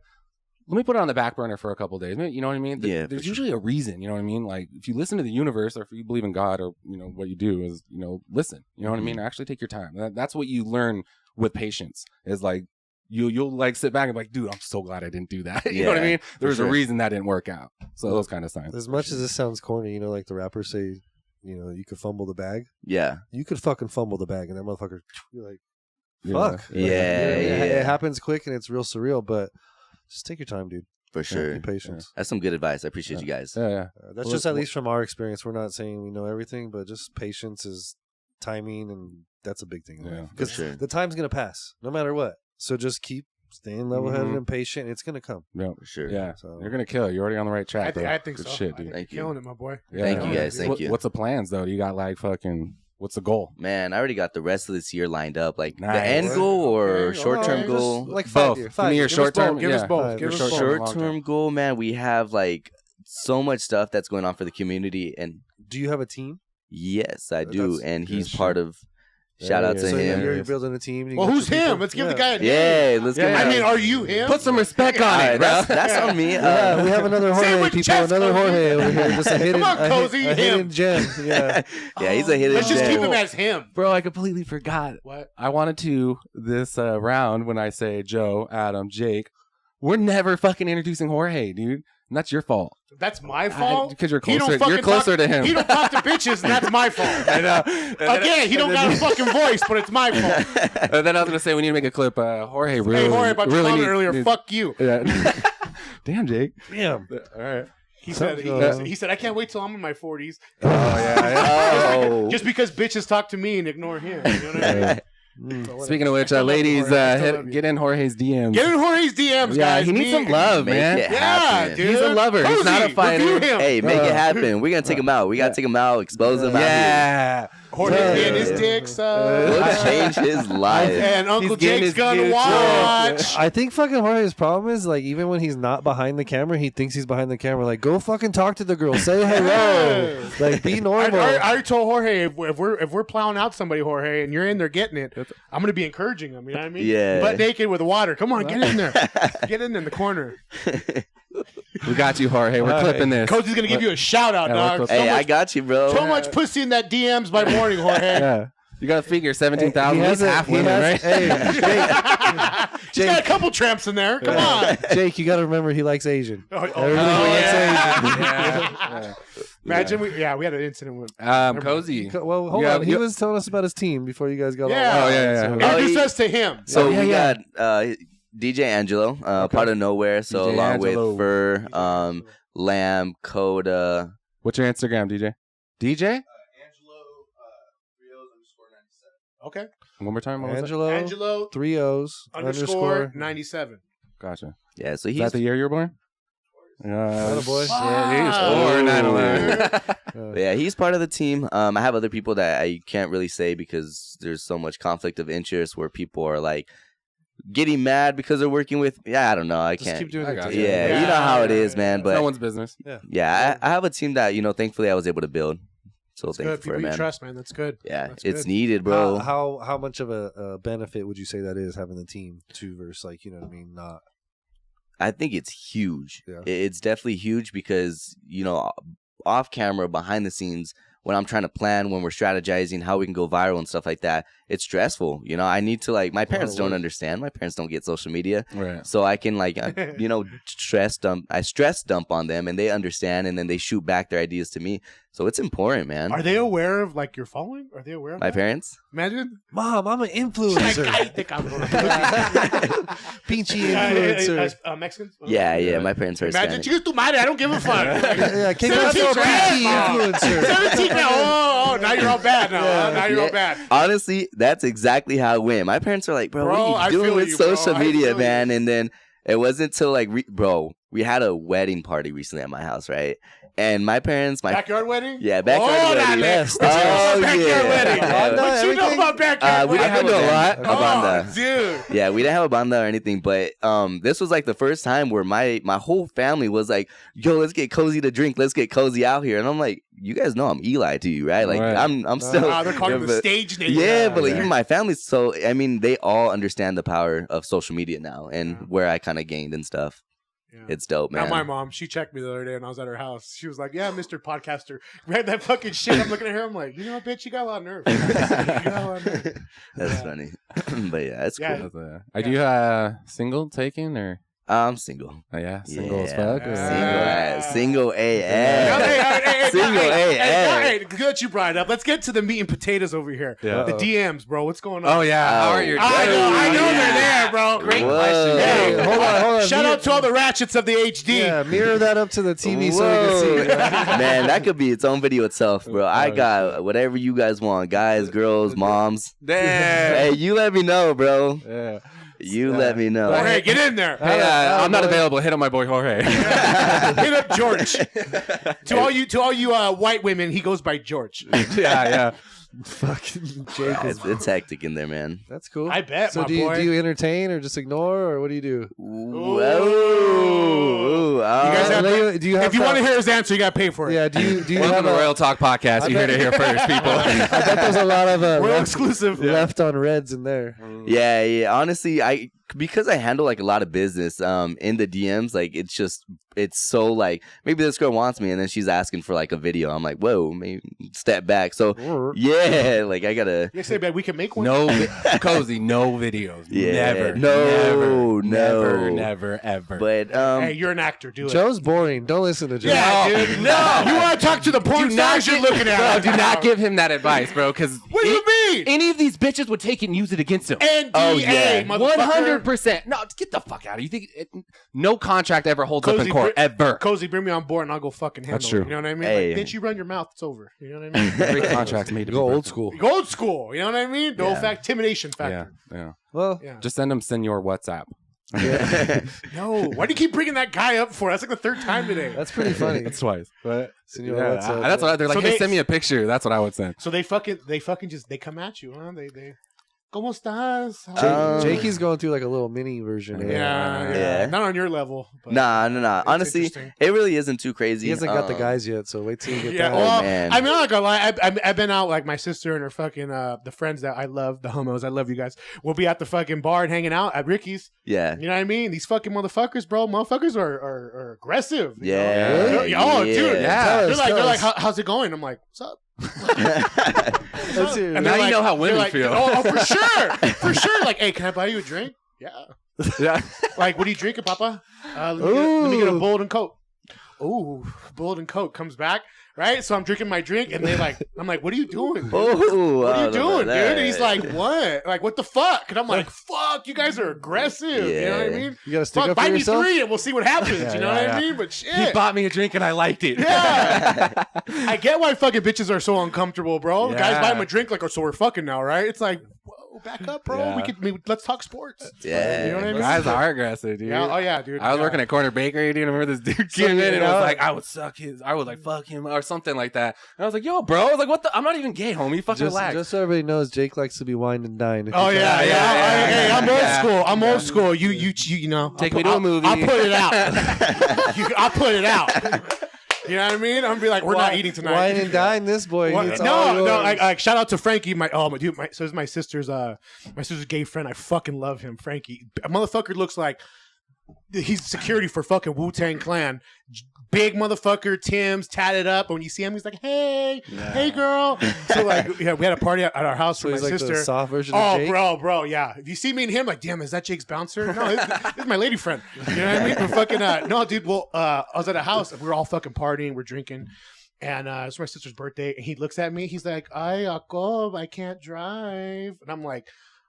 let me put it on the back burner for a couple of days. You know what I mean? Yeah, There's for usually a reason. You know what I mean? Like if you listen to the universe, or if you believe in God, or what you do is listen. You know what I mean? Actually take your time. That's what you learn with patience. Is like you'll like sit back and be like, dude, I'm so glad I didn't do that. You know what I Yeah, mean? There's sure. a reason that didn't work out. So those kind of signs. As much as this sounds corny, like the rappers say, you could fumble the bag. Yeah. You could fucking fumble the bag, and that motherfucker, you're like, Yeah. fuck. Yeah, It yeah. happens quick and it's real surreal, but just take your time, dude. For sure. Be patient. That's some good advice. I appreciate you guys. Yeah. That's Well, just at well- least from our experience. We're not saying we know everything, but just patience is timing, and that's a big thing. in Yeah, life. for Because sure. the time's gonna pass, no matter what. So just keep staying level-headed Mhm. and patient. It's gonna come. Yeah. For sure. Yeah. So You're gonna kill it. You're already on the right track. I bro. think Good so. shit, I dude. think Thank you're you. killing it, my boy. Yeah. Thank you guys. Thank you. What's the plans though? Do you got like fucking? What's the goal? Man, I already got the rest of this year lined up. Like the Nice. end goal or Okay, short-term okay. goal? like Both. 5 years. Give 5 me your years. short term. Give us yeah. both. Give us Short- both. short- long Short-term goal, man. We have like so much stuff that's going on for the community, and Do you have a team? yes, I do. That's And good he's shit. part of. Shout out to So him. you're building a team. You Well, got who's your people? him? Let's give the Yeah. guy a name. Yeah, let's Yeah, get. I mean, are you him? Put some respect on Alright, it, bro. that's on me. Yeah, we have another Jorge, Sandwich people. chest, Another Cozy. Jorge over here. Just a hidden, on, Cozy, a hidden him. gem. Yeah. Yeah, he's a hidden Let's just gem. keep him as him. Bro, I completely forgot. What? I wanted to this round when I say Joe, Adam, Jake. We're never fucking introducing Jorge, dude. And that's your fault. That's my fault. Because you're He don't closer. fucking You're closer talk- to him. He don't talk to bitches, and that's my fault. I know. And then- Again, he don't and got a then- fucking voice, but it's my fault. And then I was gonna say we need to make a clip. Jorge really. Hey, Jorge, about your really comment need- earlier. needs- Fuck you. Yeah. Damn, Jake. Damn. All right. He said, Something- he said, I can't wait till I'm in my 40s. Oh yeah. Oh. Just because bitches talk to me and ignore him. You know what I mean? Speaking of which, I still love you, ladies, Jorge. I still love you. get in Jorge's DMs. Get in Jorge's DMs, yeah, guys. he needs Me- some love, Make man. it Yeah, happen. dude. He's a lover. He's not a Cozy, fighter. review him. Hey, make it happen. We're gonna take him out. We gotta take him out, expose him out Yeah. Jorge Yeah. getting his dick here. sucked. We'll change his life. And Uncle He's getting Jake's his gonna dude watch. I think fucking Jorge's problem is like even when he's not behind the camera, he thinks he's behind the camera. Like, go fucking talk to the girl, say hello, like be normal. I already told Jorge if we're plowing out somebody, Jorge, and you're in there getting it, I'm gonna be encouraging him. You know what I mean? Yeah. Butt naked with water. Come on, get in there. Get in there in the corner. We got you, Jorge. We're All clipping this. Cozy's gonna give you a shout out, Yeah, dog. we're So Hey, I much, got you, bro. so much pussy in that DMs by morning, Jorge. Yeah. You got to figure 17,000. He At has least a- half he women, has- right? Hey, He's got a couple tramps in there. Come on. Jake, you got to remember he likes Asian. Oh, Everybody Oh, likes yeah. Asian. Imagine we had an incident with. Cozy. Well, hold Yeah, on. He you- was telling us about his team before you guys got Yeah. all. Oh, yeah, yeah. So- Introduce he- us to him. So yeah, we yeah. got DJ Angelo, part of Nowhere. So DJ along Angelo. with Fur, Lamb, Coda. What's your Instagram, DJ? DJ? Okay. One more time. What was it? Angelo, Angelo 3 O's underscore 97. Gotcha. Yeah, so Is he's that the year you were born? Attaboy. Shit, he's Wow. 4, 9/11. But yeah, he's part of the team. I have other people that I can't really say because there's so much conflict of interest where people are like getting mad because they're working with. Yeah, I don't know. I Just can't. keep doing I it. got too. you. Yeah, you know how it is, man. It's no But one's business. yeah, I have a team that thankfully I was able to build. So That's thankful good. for it, People you man. trust, man. That's good. Yeah, That's it's good. needed, bro. How much of a benefit would you say that is having the team too versus like, you know what I mean? Not. I think it's huge. Yeah. It's definitely huge because, off camera, behind the scenes, when I'm trying to plan, when we're strategizing how we can go viral and stuff like that, it's stressful. I need to my parents don't understand. My parents don't get social media. Right. So I can stress dump. I stress dump on them and they understand and then they shoot back their ideas to me. So it's important, man. Are they aware of your following? Are they aware of My that? parents? Imagine. Mom, I'm an influencer. I think I'm going to Pinchy influencer. Mexicans? Yeah. My parents are Imagine. Hispanic. Chingas tu madre. I don't give a fuck. Yeah, kick out 17 the grand, pinchy Mom. influencer. 17 now. Oh, now you're all bad now. huh? Now you're all bad. Honestly, that's exactly how it went. My parents are like, bro, Bro, what I are you doing feel with you, bro. social I media, feel man? And then it wasn't until we had a wedding party recently at my house, right? And my parents, Backyard wedding? yeah, backyard Oh, wedding. Best. What you know about backyard yeah. wedding? Yeah. What you know Everything- about backyard We wedding? didn't have a banda. Oh, dude. Yeah, we didn't have a banda or anything, but this was like the first time where my whole family was like, "Yo, let's get Cozey to drink. Let's get Cozey out here." And I'm like, "You guys know I'm Eli to you, right? Like Right. I'm still." Wow, they're calling him the but- stage name. Yeah, but Yeah. even my family. So I mean, they all understand the power of social media now and Yeah. where I kind of gained and stuff. Yeah. It's dope, man. Now my mom, she checked me the other day and I was at her house. She was like, "Yeah, Mr. Podcaster, read that fucking shit." I'm looking at her. I'm like, "You know what, bitch? You got a lot of nerve. You got a lot of nerve." That's Yeah. funny, but yeah, it's Yeah. cool. Are you single, taken, or I'm single. yeah, single as Yeah. fuck? Or, Single AF. Hey, Single AF. hey, good that you brought it up. Let's get to the meat and potatoes over here. Yeah. The DMs, bro. What's going on? Oh yeah, how are your? I know Yeah. they're there, bro. Great Whoa. question. Hey, dude. hold on. Shout out to all the ratchets of the HD. Yeah, mirror that up to the TV so we can see. Whoa. Man, that could be its own video itself, bro. I got whatever you guys want, guys, girls, moms. Damn. Hey, you let me know, bro. Yeah. You let me know. Jorge, get in there. Hey, I'm not available. Hit on my boy Jorge. Hit up George. To all you white women, he goes by George. yeah. Fucking Jake Yeah, is. it's hectic in there, man. That's cool. I bet, So my do you, boy. do you entertain or just ignore or what do you do? Whoa. You guys have- do you have If you want to hear his answer, you got to pay for it. Yeah, do you Welcome have to a, Royal Talk Podcast. You heard it here first, people. I bet there's a lot of We're left, exclusive. left on reds in there. Yeah. Honestly, because I handle like a lot of business in the DMs, like it's so like maybe this girl wants me and then she's asking for like a video. I'm like, whoa, maybe step back. So yeah, like I gotta. You say, man, we can make one. No, Cozey, no videos. Yeah, Never. no. Never, ever. But Hey, you're an actor. Do it. Joe's boring. Don't listen to Joe. Yeah, dude. No. You want to talk to the porn stars you're looking at? Bro, right do now. not give him that advice, bro, because What do you mean? any of these bitches would take it and use it against him. NDA, Oh, yeah. motherfucker. 100%. No, get the fuck out of here. You think no contract ever holds up Cozey, in court, ever. Cozy, bring me on board and I'll go fucking handle That's true. it. You know what I mean? Hey. Like, bitch, you run your mouth, it's over. You know what I mean? Every contract's made to Go be old broken. school. Go old school. You know what I mean? The old intimidation Yeah, factor. yeah. Well, Yeah. Just send him Senor WhatsApp. No. Why do you keep bringing that guy up for? That's like the third time today. that's pretty funny. That's twice. But Senor, yeah, what's up? that's what they're like. So Hey, they- send me a picture. That's what I would send. So they fucking just they come at you, huh? They ¿Cómo estás? Jakey's going through like a little mini version. Yeah. Yeah. Not on your level. But Nah. it's Honestly, interesting. it really isn't too crazy. He hasn't got the guys yet, so wait till you get Yeah, that. well, man. I mean, I'm not gonna lie. I've been out like my sister and her fucking the friends that I love, the homos. I love you guys. We'll be at the fucking bar and hanging out at Ricky's. Yeah. You know what I mean? These fucking motherfuckers, bro. Motherfuckers are aggressive. you know? Yeah. They're- Oh, dude. Yeah. They're Tell like, us. how's it going? I'm like, what's up? Let's hear it. And Now they're you know how they're women like, feel. Oh, for sure. Like, hey, can I buy you a drink? Yeah. Yeah. Like, what are you drinking, Papa? Let me get a bold and coke. Ooh, bold and coke comes back, right? So I'm drinking my drink, and I'm like, what are you doing? Dude? Oh, What are you doing, dude? And he's like, what? Like, what the fuck? And I'm like, fuck, you guys are aggressive. You know what I Yeah. mean? You gotta stick Fuck, up for buy me yourself. 3 and we'll see what happens. You know what I mean? But shit. He bought me a drink and I liked it. Yeah. I get why fucking bitches are so uncomfortable, bro. Yeah. Guys buy them a drink like, oh, so we're fucking now, right? It's like, whoa. back up, bro. Yeah. Let's talk sports. Yeah. You know what I mean? Guys are aggressive, dude. Yeah. Oh yeah, dude. I was yeah. working at Corner Bakery, dude. I remember this dude So, came in and you was know- like, I would like fuck him or something like that. And I was like, yo, bro. I was like, what the? I'm not even gay, homie. Fucking relax. Just so everybody knows, Jake likes to be wined and dined. Oh yeah. Hey, I'm old school. I'm old school. You know. Take me to a movie. I'll put it out. I'll put it out. You know what I mean? I'm gonna be like, we're not eating tonight. Wine and dine this boy. What? It's No, all yours. like shout out to Frankie, so is my sister's gay friend. I fucking love him, Frankie. A motherfucker looks like he's security for fucking Wu-Tang Clan. Big motherfucker, Tim's tatted up. And when you see him, he's like, hey girl. So like, yeah, we had a party at our house So for my he's like sister. the soft version of Jake. Bro, yeah. If you see me and him, like, damn, is that Jake's bouncer? No, this is my lady friend. You know what I mean? We're fucking, no, dude. Well, I was at a house and we were all fucking partying, we're drinking. And it's my sister's birthday, and he looks at me. He's like, "Ay, Jacob, I can't drive." And I'm like,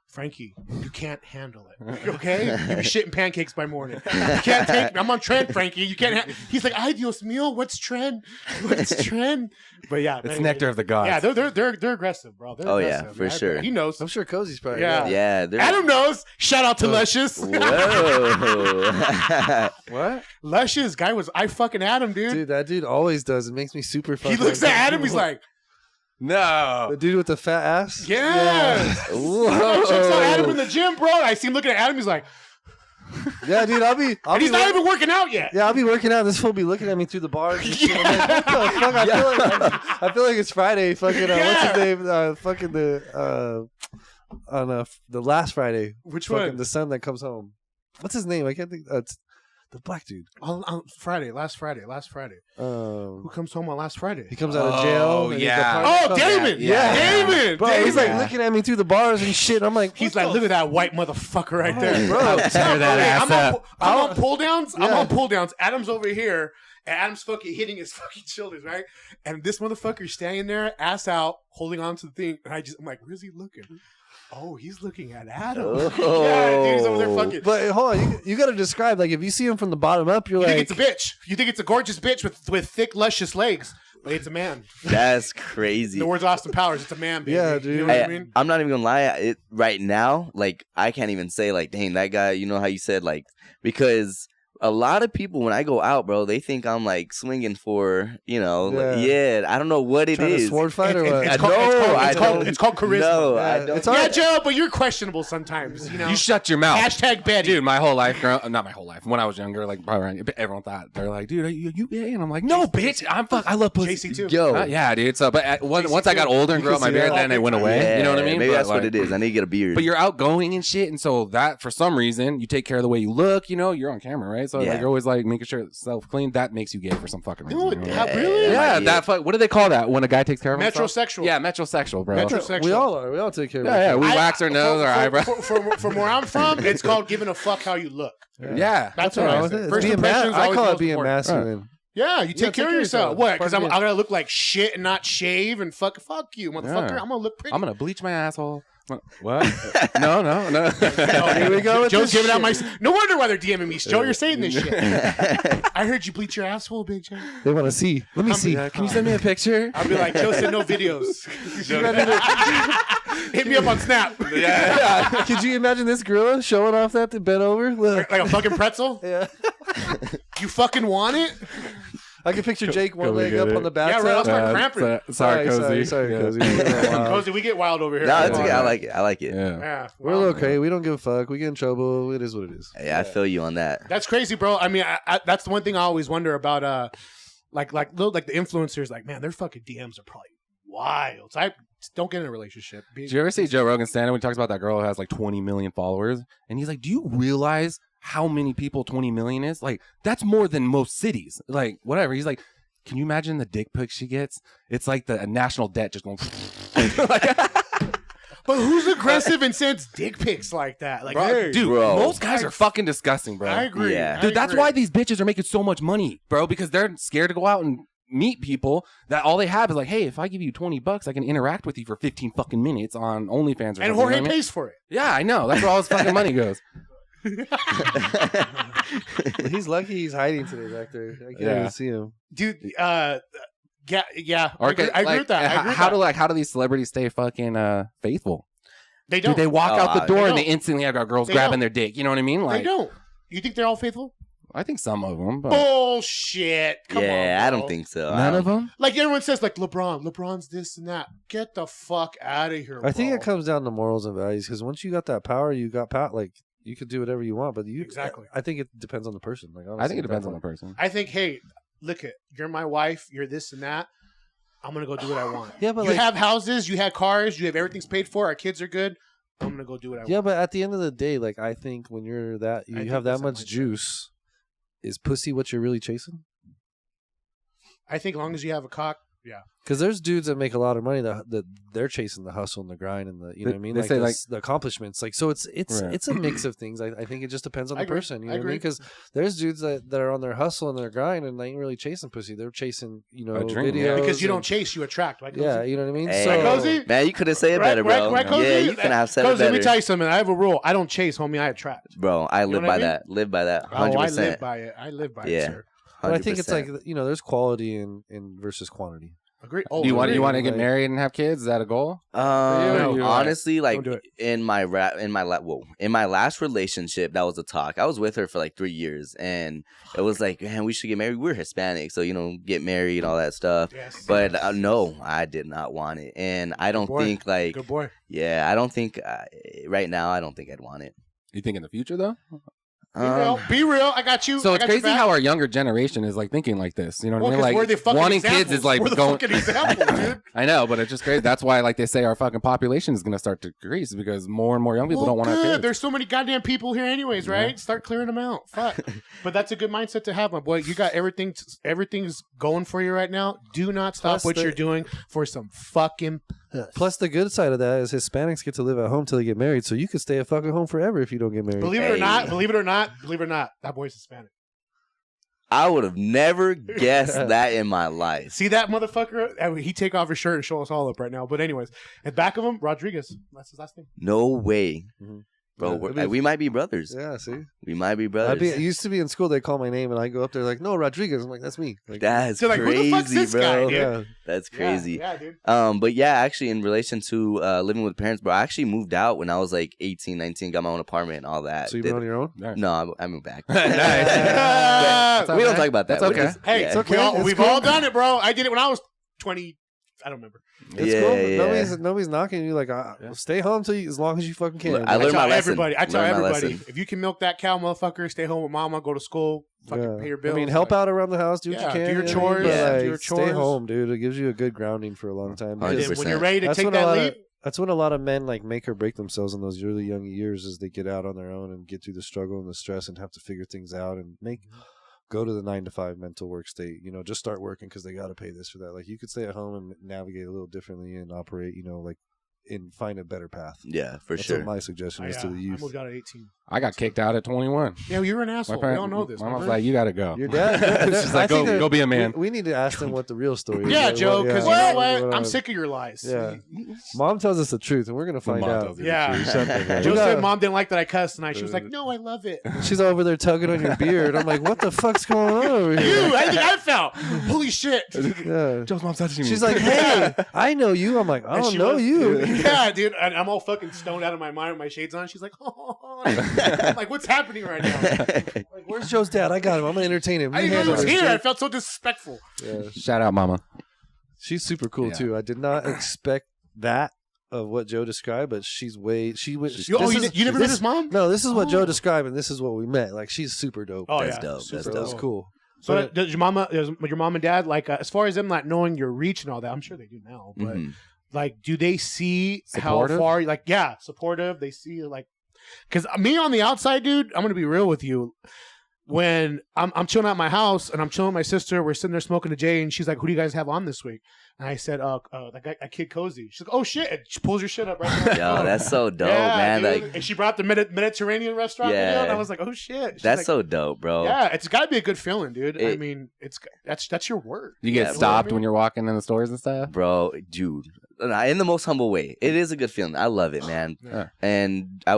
"Frankie, you can't handle it. Okay, you be shitting pancakes by morning. You can't take me. I'm on trend, Frankie. You can't." He's like, "Ay, Dios mío, what's trend? What's trend?" But yeah, It's nectar of the gods. Yeah, they're aggressive, bro. They're Oh, yeah, aggressive, for man. sure. He knows. I'm sure Cozey's probably. Yeah. Yeah. they're- Adam knows. Shout out to Luscious. Whoa. What? Luscious guy was I fucking Adam, dude. Dude, that dude always does. It makes me super He fucking looks at Adam. He's like, No. the dude with the fat ass. "Yeah." Whoa. Checks out Adam in the gym, bro. I see him looking at Adam. He's like, Yeah, dude, I'll be and he's not even working out yet. Yeah, I'll be working out. This fool be looking at me through the bars. And shit. I'm like, what the fuck? I feel like it's Friday. Fucking what's his name? Fucking the last Friday. Which Fucking one? the son that comes home. What's his name? I can't think. It's the black dude. On Friday, last Friday. Who comes home on last Friday? He comes out of jail. Oh, and yeah. he's the partner- Damon! Yeah. Damon! Bro, he's like looking at me through the bars and shit. I'm like, He's what like, the look at that white motherfucker right there. bro. Tear that ass up. I'm on pull downs. I'm Yeah. on pull downs. Adam's over here, and Adam's fucking hitting his fucking shoulders, right? And this motherfucker's standing there, ass out, holding on to the thing. And I'm like, where's he looking? Oh, he's looking at Adam. Oh. Yeah, dude, he's over there fucking. But hold on, you got to describe, like, if you see him from the bottom up, you're You like, think it's a bitch. You think it's a gorgeous bitch with thick, luscious legs. But it's a man. That's crazy. The words Austin Powers, it's a man, baby. Yeah, You dude. know what I mean? I'm not even gonna lie. Right now, like I can't even say like, dang, that guy. You know how you said like, because a lot of people when I go out, bro, they think I'm like swinging for, I don't know what it trying to is. sword fight or what? It's called, it's called charisma. No, Yeah, I don't. it's Yeah, alright. Joe, but you're questionable sometimes. You know. You shut your mouth. Hashtag Betty. Dude, my whole life, not my whole life. When I was younger, like probably around, everyone thought they're like, "Dude, are you gay?" And I'm like, "No, bitch, I love pussy." JC too. Yo, Yeah, dude. So, but once I got older and You grew can out my see beard, that. then it went away. yeah, You know what I mean? Maybe But, that's what like, it is. I need to get a beard. But you're outgoing and shit, and so that for some reason you take care of the way you look. You're on camera, right? So Yeah. like you're always like making sure it's self clean. That makes you gay for some fucking reason. No, you know what I mean? really? Yeah, might that what do they call that when a guy takes care of himself? Metrosexual. Yeah, metrosexual, bro. Metrosexual. We all are. We all take care of Yeah, it. we wax our nose, our eyebrows. From where I'm from, it's called giving a fuck how you look. Yeah, That's What's what wrong I with say. it? It's First being impression is I always call it most being important. masculine. Yeah, you take care of yourself. What? Because I Part of gotta look like shit and not shave and fuck you, motherfucker. Yeah. I'm gonna look pretty. I'm gonna bleach my asshole. What? no. Here we go with Joe's this giving out my. shit. No wonder why they're DMing me. Joe, you're saying this shit. I heard you bleach your asshole, Big Joe. They want to see. Let me see. Yeah, can you send me a picture? I'll be like, Joe said no videos. Hit me up on Snap. Yeah. Could you imagine this gorilla showing off that to bent over? Look. Like a fucking pretzel. Yeah. You fucking want it? I can picture Jake one Go leg get up it. on the Yeah, bathtub. right, I'll start cramping. Sorry, Cozey. Sorry, Yeah. Cozey. Wow. Cozy, we get wild over here. No, it's Come okay. on. I like it. I like it. Yeah. Yeah, We're wow. okay. We don't give a fuck. We get in trouble. It is what it is. Yeah, I feel you on that. That's crazy, bro. I mean, that's the one thing I always wonder about. Like the influencers. Like, man, their fucking DMs are probably wild. So I don't get in a relationship. Did you ever see Joe Rogan stand up when he talks about that girl who has like 20 million followers? And he's like, do you realize how many people 20 million is? Like, that's more than most cities. Like, whatever. He's like, can you imagine the dick pics she gets? It's like the national debt just going. But who's aggressive and sends dick pics like that? Like, hey, Dude, Bro. most guys are fucking disgusting, bro. I agree. Yeah. Dude, that's why these bitches are making so much money, bro, because they're scared to go out and meet people that all they have is like, hey, if I give you $20, I can interact with you for 15 fucking minutes on OnlyFans or something. And you know Jorge what I mean? pays for it. Yeah, I know. That's where all his fucking money goes. He's lucky he's hiding today back there. I can't Yeah. even see him. Dude, yeah. Or I agree with that. I agree with how that. do these celebrities stay fucking faithful? They don't. Dude, they walk out the door They and they don't. instantly have got girls They grabbing don't. their dick. You know what I mean? They Like, don't. You think they're all faithful? I think some of them, but Bullshit. Come on, Yeah, I bro. don't think so. none of them. Like everyone says, like LeBron's this and that. Get the fuck out of here. I think bro. it comes down to morals and values because once you got that power, you got power. Like you could do whatever you want, but you Exactly. I think it depends on the person. Like I think it depends on the person. I think, hey, look it. You're my wife. You're this and that. I'm gonna go do what I want. Yeah, but you like, have houses. You have cars. You have everything's paid for. Our kids are good. I'm gonna go do what I yeah, want. but at the end of the day, like I think when you're that, I you think have that that's how much mindset. juice. Is pussy what you're really chasing? I think as long as you have a cock, yeah. Because there's dudes that make a lot of money that they're chasing the hustle and the grind and the you know what I mean, They like, say, the accomplishments. Like so, it's Right. it's a mix of things. I think it just depends on I the agree. person. You I know what I mean? agree. Because there's dudes that are on their hustle and their grind and they ain't really chasing pussy. They're chasing A dream, yeah. videos Because you don't and- chase, you attract. Right? Yeah, Cozy? you know what I mean. Hey, so Cozy? man, you could have said it Right, better, bro. right, Cozy? Yeah, you could have said it Cozy, better. let me tell you something. I have a rule. I don't chase, homie. I attract. Bro, I You know live what by I mean? that. Live by that. Oh, 100%. I live by it. I live by it, Yeah. sir. but I think it's 100%. like there's quality in versus quantity. Agree. Do you want agree. to get Like- married and have kids? Is that a goal? No, Honestly, like Don't do it. in my last relationship, that was a talk. I was with her for like 3 years, and it was like, man, we should get married. We're Hispanic, so get married, all that stuff. Yes. But no, I did not want it, and I don't boy. think like, Good boy. yeah, I don't think right now. I don't think I'd want it. You think in the future though? Be real. Be real. I got you. So I it's got your crazy back. how our younger generation is like thinking like this. You know what Well, I mean? 'cause Like we're the fucking wanting examples. kids is like we're the going. fucking example, dude. I know, but it's just crazy. That's why, like they say, our fucking population is going to start to decrease because more and more young people don't want to have good. kids. There's so many goddamn people here, anyways, right? Start clearing them out. Fuck. But that's a good mindset to have, my boy. You got everything. Everything's going for you right now. Do not stop Plus what the- you're doing for some fucking. Plus, the good side of that is Hispanics get to live at home till they get married, so you could stay at fucking home forever if you don't get married. Believe it or not. Believe it or not. Believe it or not. That boy's Hispanic. I would have never guessed that in my life. See that motherfucker? I mean, he take off his shirt and show us all up right now. But anyways, at back of him, Rodriguez. That's his last name. No way, Mhm. bro. Yeah, I mean- we might be brothers. Yeah, see, We might be it brothers. used to be in school. They call my name, and I go up there like, "No, Rodriguez." I'm like, "That's me." Like, That's So, like, who crazy, the fuck's this bro. guy, dude? yeah, That's crazy. Yeah, dude. But yeah, actually, in relation to living with parents, bro, I actually moved out when I was like 18, 19, got my own apartment and all that. so you've been on your own. Nice. No, I moved back. That's we don't okay. talk about that. That's We're okay. just- Hey, yeah. it's okay. It's we've cool. all done it, bro. I did it when I was 20. I don't remember. It's Yeah, cool. yeah. Nobody's knocking you. Like, stay home till you, as long as you fucking can. Look, man. I learned tell my lesson. everybody. I tell Learned my everybody, lesson. if you can milk that cow, motherfucker, stay home with mama, go to school, fucking pay your bills. I mean, help out around the house, do what Yeah, you can. do your you know what I mean? chores, But, yeah, like, do your Stay chores. home, dude. It gives you a good grounding for a long time. And because then when 100%. you're ready to That's take when a that lot leap, That's when a lot of men like make or break themselves in those really young years, as they get out on their own and get through the struggle and the stress and have to figure things out and go to the 9 to 5 mental work state. Just start working because they got to pay this or that. Like you could stay at home and navigate a little differently and operate. Like and find a better path. Yeah, for That's sure. what my suggestion is to the I youth. moved out at 18. I got kicked out at 21. Yeah, you were an asshole. We all know this. My mom's remember? like, you got to go. Your dad, She's like, go be a man. We need to ask them what the real story is. Yeah, Like, Joe, because you know what? I'm uh, sick of your lies. Yeah, Mom tells us the truth, and we're gonna find Mom out. tells you Yeah. the truth. Something, right? Joe We said gotta- mom didn't like that I cussed tonight. She was like, no, I love it. She's over there tugging on your beard. I'm like, what the fuck's going on over here? You, I think I felt. Holy shit. Yeah. Joe's mom's touching me. She's like, hey, I know you. I'm like, I And don't she know was- you. Yeah, dude. And I'm all fucking stoned out of my mind with my shades on. She's like, oh. I'm like, what's happening right now? Like, where's Joe's dad? I got him. I'm gonna entertain him. I You didn't know he handle was it. here. I felt so disrespectful. Yeah. Shout out, mama. She's super cool Yeah. too. I did not expect that of what Joe described, but she's way. You, This you is- never met this- his mom? No, this is what Joe Oh. described, and this is what we met. Like, she's super dope. Oh, That's yeah. dope. Super That's So dope. that's cool. So But- does your mom and dad, like, as far as them not knowing your reach and all that, I'm sure they do now, but Mhm. like, do they see Supportive? how far, like, yeah, supportive? They see, like, because me on the outside, dude, I'm going to be real with you. When I'm chilling at my house and I'm chilling with my sister, we're sitting there smoking a J, and she's like, "Who do you guys have on this week?" And I said, that guy, a kid Cozey." She's like, "Oh shit!" And she pulls your shit up right now. Yo, that's so dope, Yeah, man. dude. Like, and she brought the Mediterranean restaurant Yeah. video, and I was like, "Oh shit!" She's that's like, so dope, bro. yeah, it's got to be a good feeling, dude. I It- mean, that's your word. You get Yeah, stopped bro. when you're walking in the stores and stuff? Bro, dude, in the most humble way. It is a good feeling. I love it, man. Yeah. And I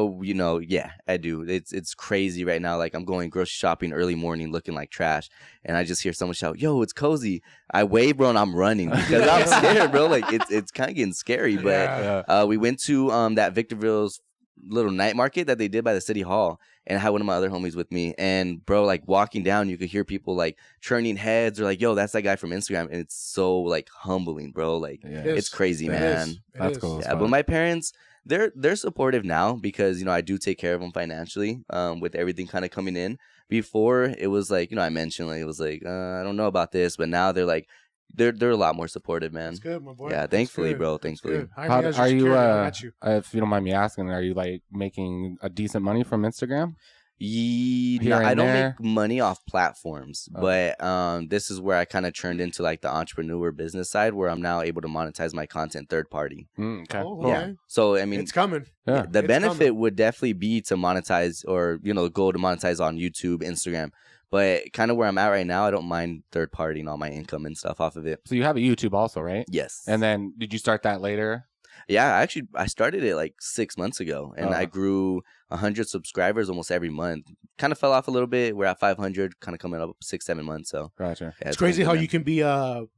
do. It's crazy right now. Like I'm going grocery shopping early morning, looking like trash, and I just hear someone shout, "Yo, it's Cozey!" I wave, bro, and I'm running because I'm scared, bro. Like it's kind of getting scary. But we went to that Victorville's little night market that they did by the city hall, and I had one of my other homies with me, and bro, like walking down, you could hear people like turning heads or like, "Yo, that's that guy from Instagram," and it's so like humbling, bro. Like it's crazy, man. That's cool. Yeah, but my parents, they're supportive now because I do take care of them financially, with everything kind of coming in. Before it was like I mentioned like it was like I don't know about this, but now they're like they're a lot more supportive, man. That's good, my boy. Yeah, thankfully, bro. Thankfully. How are you? If you don't mind me asking, are you like making a decent money from Instagram? I don't make money off platforms, but this is where I kind of turned into like the entrepreneur business side, where I'm now able to monetize my content third party. Okay. Oh, yeah. So I mean, it's coming. Yeah. The benefit would definitely be to monetize, or go to monetize on YouTube, Instagram. But kind of where I'm at right now, I don't mind third partying all my income and stuff off of it. So you have a YouTube also, right? Yes. And then did you start that later? Yeah, I started it like 6 months ago, and I grew 100 subscribers almost every month. Kind of fell off a little bit. We're at 500, kind of coming up 6-7 months. So gotcha. Yeah, it's crazy how you can be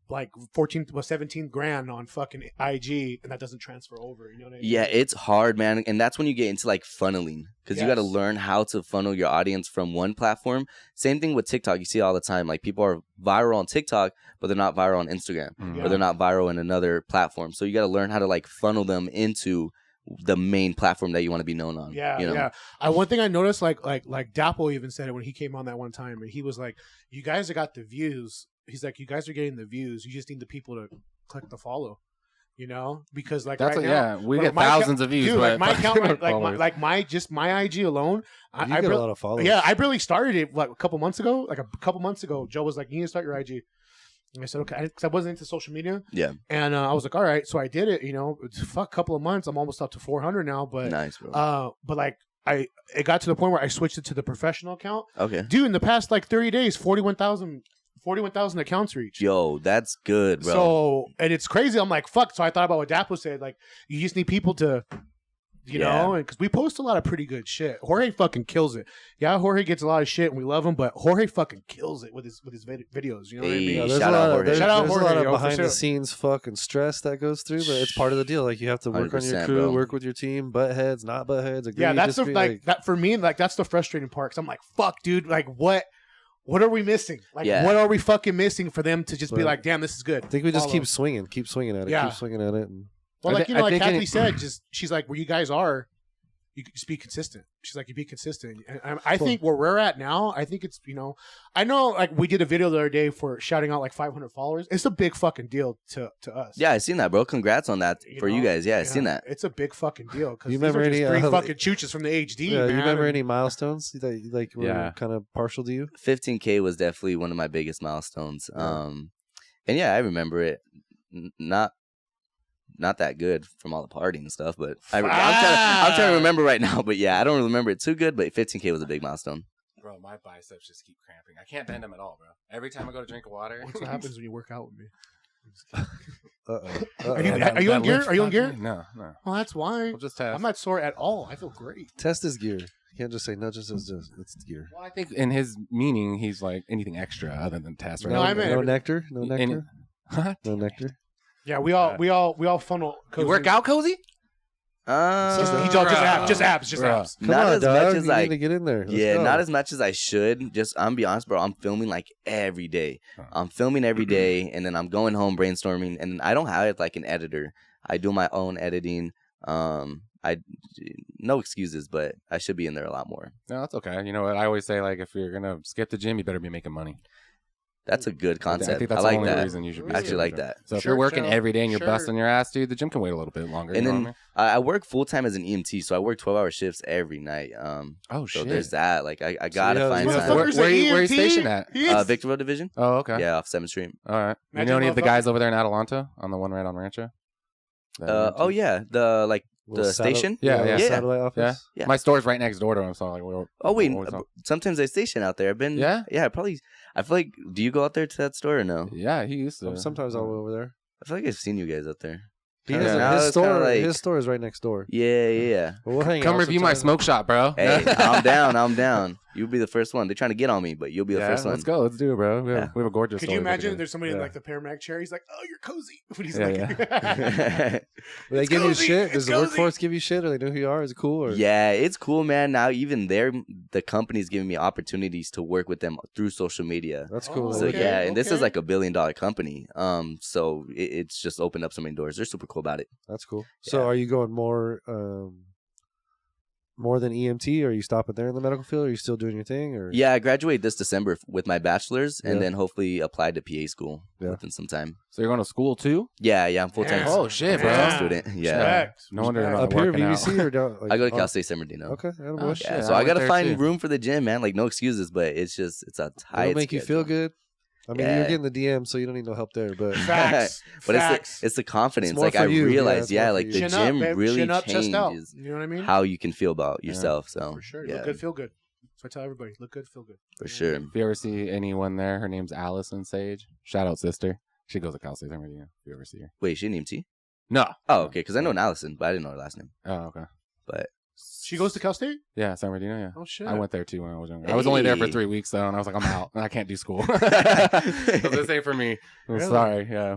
like 17 grand on fucking IG, and that doesn't transfer over. You know what I mean? Yeah, it's hard, man, and that's when you get into like funneling, because you got to learn how to funnel your audience from one platform. Same thing with TikTok. You see it all the time. Like people are viral on TikTok, but they're not viral on Instagram, or they're not viral in another platform. So you got to learn how to like funnel them into the main platform that you want to be known on. Yeah. One thing I noticed, like Dapple even said it when he came on that one time, and he was like, "You guys have got the views." He's like, "You guys are getting the views. You just need the people to click the follow." Because like that's right now, we get thousands of views. Dude, but like my account, my IG alone, you get a lot of followers. Yeah, I barely started it like a couple months ago. Joe was like, "You need to start your IG." And I said, okay, because I wasn't into social media. Yeah. And I was like, all right. So I did it, couple of months. I'm almost up to 400 now. But nice, bro. But like, it got to the point where I switched it to the professional account. Okay. Dude, in the past like 30 days, 41,000 accounts reached. Yo, that's good, bro. So, and it's crazy. I'm like, fuck. So I thought about what Dapo said. Like, you just need people to... and because we post a lot of pretty good shit. Jorge fucking kills it. Yeah, Jorge gets a lot of shit and we love him, but Jorge fucking kills it with his videos. You know what I mean? There's shout out Jorge. There's Shout out a Jorge, lot of yo, behind for the sure. scenes fucking stress that goes through, but it's part of the deal. Like you have to work on your 100%, crew, bro. work with your team, butt heads, not butt heads. Agree, Yeah, that's disagree, that for me. Like that's the frustrating part. Cause I'm like, fuck, dude. Like what are we missing? Like what are we fucking missing for them to just be like, damn, this is good. I think we just Follow. keep swinging at it, keep swinging at it. And Well, like I like think Kathy said, she's like, where you guys are. You just be consistent. She's like, you be consistent. And I think where we're at now, I think it's, I know like we did a video the other day for shouting out like 500 followers. It's a big fucking deal to us. Yeah, I seen that, bro. Congrats on that for you guys. Yeah, I seen that. It's a big fucking deal. Because you these remember are just any three fucking chooches from the HD, Yeah, man. you remember any milestones that like were kind of partial to you? 15K was definitely one of my biggest milestones. And yeah, I remember it. Not that good from all the partying and stuff, but I'm trying to remember right now. But yeah, I don't remember it too good. But 15K was a big milestone. Bro, my biceps just keep cramping. I can't bend them at all, bro. Every time I go to drink water. That's what happens when you work out with me. Are Are you in gear? Are you in gear? No. Well, that's why. We'll just test. I'm not sore at all. I feel great. Test his gear. You can't just say no. Just it's gear. Well, I think in his meaning, he's like anything extra other than test. Right? No, I meant no nectar. No nectar. What? No nectar. Yeah, we all funnel. You work out, Cozey? He's all just abs. Come Not on, as dog. much as you I need to get in there. Let's yeah, go. not as much as I should. Just I'm be honest, bro. I'm filming like every day. I'm filming every day, and then I'm going home brainstorming, and I don't have like an editor. I do my own editing. No excuses, but I should be in there a lot more. No, that's okay. You know what? I always say, like, if you're gonna skip the gym, you better be making money. That's a good concept. I think that's like the only that. reason you should be. I actually like that. So if you're working every day and you're Sure. busting your ass, dude, the gym can wait a little bit longer. And you know then what I mean? I work full time as an EMT, so I work 12-hour shifts every night. Oh So shit. there's that. Like I gotta you find have- time. Where are you stationed at? Victorville Division. Oh, okay. Yeah, off 7th Street. All right. You Imagine know any of the motherfucker- guys over there in Atalanta on the one right on Rancho? Oh yeah, the Little station. Yeah, little yeah. satellite Yeah. office. Yeah. My store's right next door to him, so like, Oh wait, always on. sometimes they station out there. I've been. Yeah? Yeah, probably. I feel like. Do you go out there to that store or no? yeah, he used to. Sometimes I'll go over there. I feel like I've seen you guys out there. He Yeah. has Now his it's kinda store. like- His store is right next door. Yeah. But we'll hang Come out review my sometime. smoke shop, bro. Hey, I'm down. I'm down. You'll be the first one. They're trying to get on me, but you'll be the Yeah, first one. let's go. Let's do it, bro. We have, Yeah. we have a gorgeous. Could you story to put imagine together. there's somebody in Yeah. like the paramedic chair? He's like, "Oh, you're Cozy." When he's Yeah, like, Will they It's give you cozy, shit? it's Does the cozy. workforce give you shit? Or they know who you are? Is it cool? Or Yeah, it's cool, man. Now even the company's giving me opportunities to work with them through social media. that's cool. Oh, So okay, yeah, and this is okay. like $1 billion company. So it's just opened up so many doors. They're super cool about it. That's cool. So Yeah. are you going more than EMT? Or are you stopping there in the medical field? Or are you still doing your thing? Or Yeah, I graduate this December with my bachelor's, and Yeah. then hopefully apply to PA school Yeah. within some time. So you're going to school too? Yeah, I'm full time. Yeah. Oh shit, bro. Yeah. student. Yeah, Respect. No wonder you're Respect. not up here, working out. BBC or down? Like, I go to oh, Cal State San Bernardino. Okay, attaboy. Oh, Yeah, shit. so I I went gotta there, find too. room for the gym, man. Like no excuses, but it's a tight. It'll make you feel schedule. good. I mean, Yeah. you're getting the DM, so you don't need no help there. But Facts. But Facts. it's the confidence. more Like for I you. Yeah, realized, it's yeah, more for like you. the Chin gym up, babe. really Chin up, chest out. changes You know what I mean? how you can feel about Yeah. yourself. So For sure. yeah, Look good, feel good. So I tell everybody, look good, feel good. for sure. If you ever see anyone there, her name's Allison Sage. Shout out, sister. She goes to Cal State San Bernardino. If you ever see her. Wait, she an EMT? No. Oh, okay. Because I know an Allison, but I didn't know her last name. Oh, okay. But She goes to Cal State? Yeah, San Bernardino. Yeah. Oh shit. I went there too when I was younger. I was only there for Hey. 3 weeks though, and I was like, I'm out, and I can't do school. So this ain't for me. I'm Really? sorry. Yeah,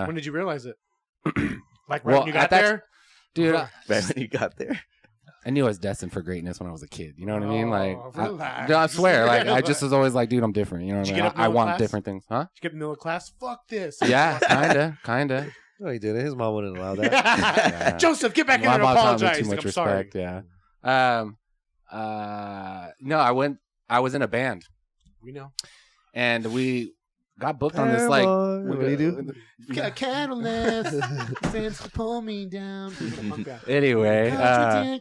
When did you realize it? Like right Well, when you got at that- there? dude. Oh, right when you got there, I knew I was destined for greatness when I was a kid. You know what I mean? Like, Oh, I, relax. no, I swear. Like, I just was always like, dude, I'm different. You know what Did I you mean? get up I middle want class? different things, huh? Did you get middle class? Fuck this. Yeah, kinda. no, he didn't. His mom wouldn't allow that. Yeah. Joseph, get back in My and mom taught me apologize. too Like, much I'm sorry. respect. Yeah. No, I was in a band, We know. and we got booked on this like. What do you do? Got catalyst. Fans to pull me down. Anyway,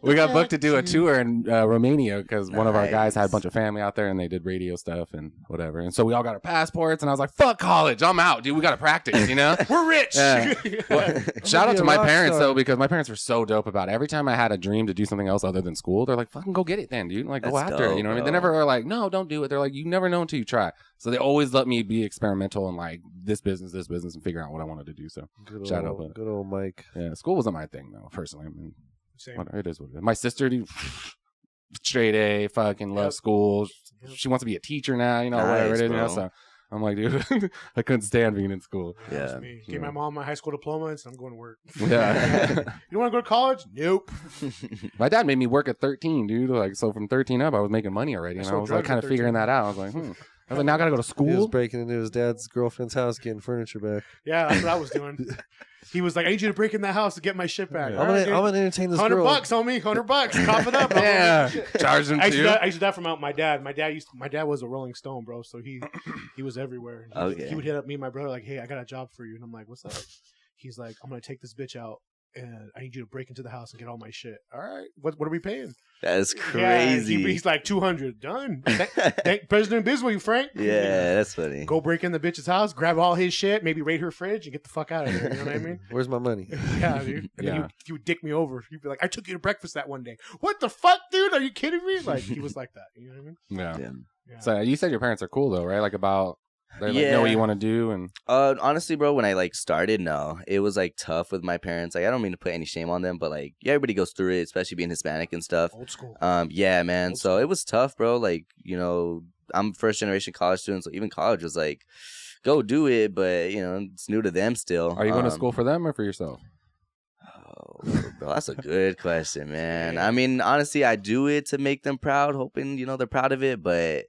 we got booked to do a tour in Romania because one of our guys had a Nice. bunch of family out there and they did radio stuff and whatever. And so we all got our passports, and I was like, "Fuck college, I'm out, dude. We got to practice," you know. We're rich. Yeah. Shout out be to a my rock parents star. though, because my parents were so dope about it. Every time I had a dream to do something else other than school, they're like, "Fucking go get it, then, dude. Like, go That's after it." dope, You know what I mean? They bro. never were like, "No, don't do it." They're like, "You never know until you try." So they always let me be experimental and like this business, and figure out what I wanted to do. So Shout out, but- Good old Mike. yeah, school wasn't my thing though, personally. I mean, Same. whatever, it is what it is. My sister, dude, straight A, fucking loves school. Yep. She wants to be a teacher now, you know, whatever Nice, it is. You know, bro. so I'm like, dude, I couldn't stand being in school. Yeah. Yeah. Me. Gave my mom my high school diploma and said, I'm going to work. Yeah. You want to go to college? Nope. My dad made me work at 13, dude. Like, so from 13 up, I was making money already, and I sold was like, drugs kind at of figuring 13. that out. I was like, I was like, now I gotta go to He was school. breaking into his dad's girlfriend's house, getting furniture back. Yeah, that's what I was doing. He was like, I need you to break in that house to get my shit back. Yeah. All right, I'm gonna entertain this $100, girl. homie. $100. Cough it up. Yeah, charged him I used, to too. do that, I used to do that from my dad. My dad was a Rolling Stone, bro. So he was everywhere. Okay. He would hit up me and my brother like, "Hey, I got a job for you," and I'm like, "What's up?" He's like, "I'm gonna take this bitch out, and I need you to break into the house and get all my shit." All right, what are we paying? That's Yeah, crazy. he's like 200. Done. Thank President Biswell, Frank. Yeah, that's funny. Go break in the bitch's house, grab all his shit, maybe raid her fridge, and get the fuck out of there. You know what I mean? Where's my money? Yeah, dude. And Yeah. then he would dick me over. He'd be like, "I took you to breakfast that one day." What the fuck, dude? Are you kidding me? Like he was like that. You know what I mean? Yeah. Yeah. Yeah. So you said your parents are cool though, right? Like about they like, know Yeah. what you want to do, and Honestly, bro, when I like started, no, it was like tough with my parents. Like, I don't mean to put any shame on them, but like, yeah, everybody goes through it, especially being Hispanic and stuff. Old school. Yeah, man. Old So it was tough, bro. Like, you know, I'm first generation college student, so even college was like, go do it, but you know, it's new to them still. are you going to school for them or for yourself? Oh, bro, that's a good question, man. I mean, honestly, I do it to make them proud, hoping you know they're proud of it, but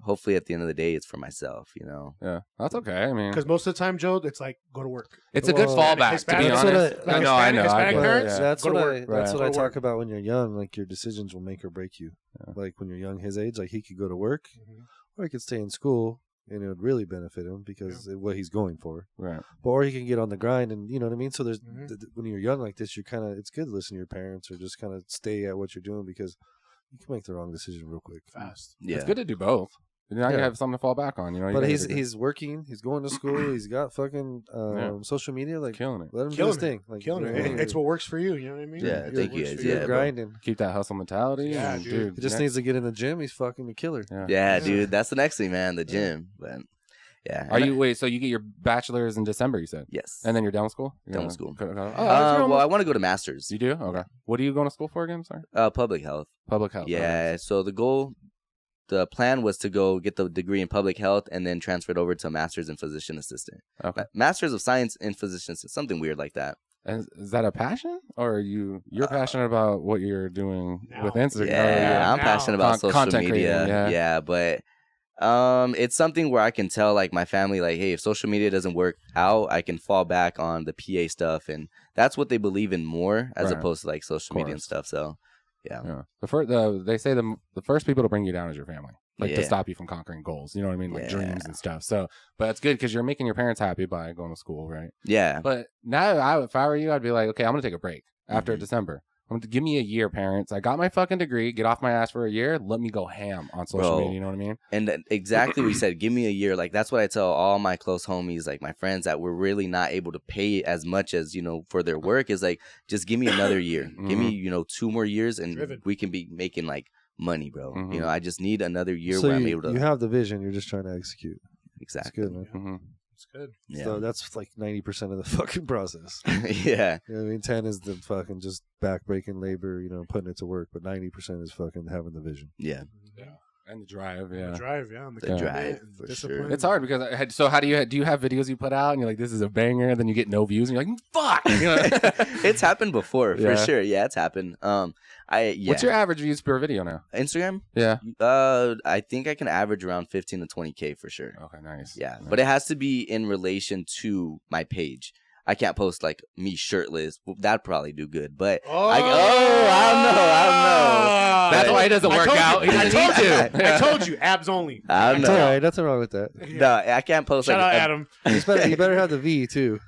hopefully at the end of the day, it's for myself, you know. Yeah, that's okay. I mean, Because most of the time, Joe, it's like go to work. it's a good Well, fallback to Hispanic- be That's what honest. I- I know, I know. I Hispanic get it, parents? yeah. That's Go what to I work. that's Right. what I Go to talk work. about when you're young. Like your decisions will make or break you. Yeah. Like when you're young, his age, like he could go to work Mhm. or he could stay in school, and it would really benefit him because of what he's going for. Right. But or he can get on the grind, and you know what I mean. So there's Mhm. when you're young like this, you're kind of it's good to listen to your parents or just kind of stay at what you're doing because you can make the wrong decision real quick. Fast. Yeah, It's good to do both. Now you Yeah. have something to fall back on. You know, you But guys are he's working, he's going to school, he's got fucking Yeah. social media. Like killing it. let him do Killing his it. thing. Like Killing you it. know, It- It's what works for you. You know what I mean? Yeah, It thank works you for guys. you're Yeah, bro. grinding. Keep that hustle mentality. Yeah, and, dude. He just needs to get in the gym. He's fucking a killer. Yeah. Yeah, Yeah. dude, that's the next thing, man. The gym, but Yeah. Are you wait? So you get your bachelor's in December, you said, Yes. and then you're done with school. Done with school. Well, I want to go to masters. you do. Okay. What are you going to school for again? Sorry. Public health. Public health. Yeah. So the plan was to go get the degree in public health and then transfer it over to a master's in physician assistant. Okay. Master's of science in physician assistant, something weird like that. And is that a passion, or you're passionate about what you're doing Now. with Instagram? Yeah, I'm now. passionate about social Content media. creating, yeah. But it's something where I can tell like my family, like, hey, if social media doesn't work out, I can fall back on the PA stuff, and that's what they believe in more as Right. opposed to like social media and course. stuff. So yeah. They say the first people to bring you down is your family, like to Yeah. stop you from conquering goals. You know what I mean, like Yeah. dreams and stuff. So, but it's good because you're making your parents happy by going to school, right? Yeah. But now, if I were you, I'd be like, okay, I'm gonna take a break after Mhm. December. I'm gonna give me a year, parents. I got my fucking degree. Get off my ass for a year. Let me go ham on social Bro. media. You know what I mean? And then exactly what you said, give me a year. Like that's what I tell all my close homies, like my friends that were really not able to pay as much as, for their work is like, just give me another year. Give me, 2 more years and Driven. we can be making like money, bro. Mhm. I just need another year So where I'm you, able to you have the vision. You're just trying to execute. That's exactly. good, man. Mm-hmm. It's good. Yeah. So that's like 90% of the fucking process. yeah. You know what I mean? 10 is the fucking just back-breaking labor, putting it to work. But 90% is fucking having the vision. Yeah. Yeah. And the drive, yeah. The drive, yeah. And The commitment drive, and for discipline. sure. It's hard because so how do you have videos you put out and you're like, this is a banger, and then you get no views and you're like, fuck. It's happened before, for Yeah. sure. Yeah, it's happened. What's your average views per video now? Instagram? Yeah. I think I can average around 15 to 20K for sure. Okay, nice. Yeah, but it has to be in relation to my page. I can't post like me shirtless. Well, that'd probably do good, but I don't know. That's why it doesn't work out. He I doesn't told need you. to. I told you. Abs only. I don't It's know. all right. Nothing wrong with that. No, I can't post Shout like out Adam. You better have the V, too.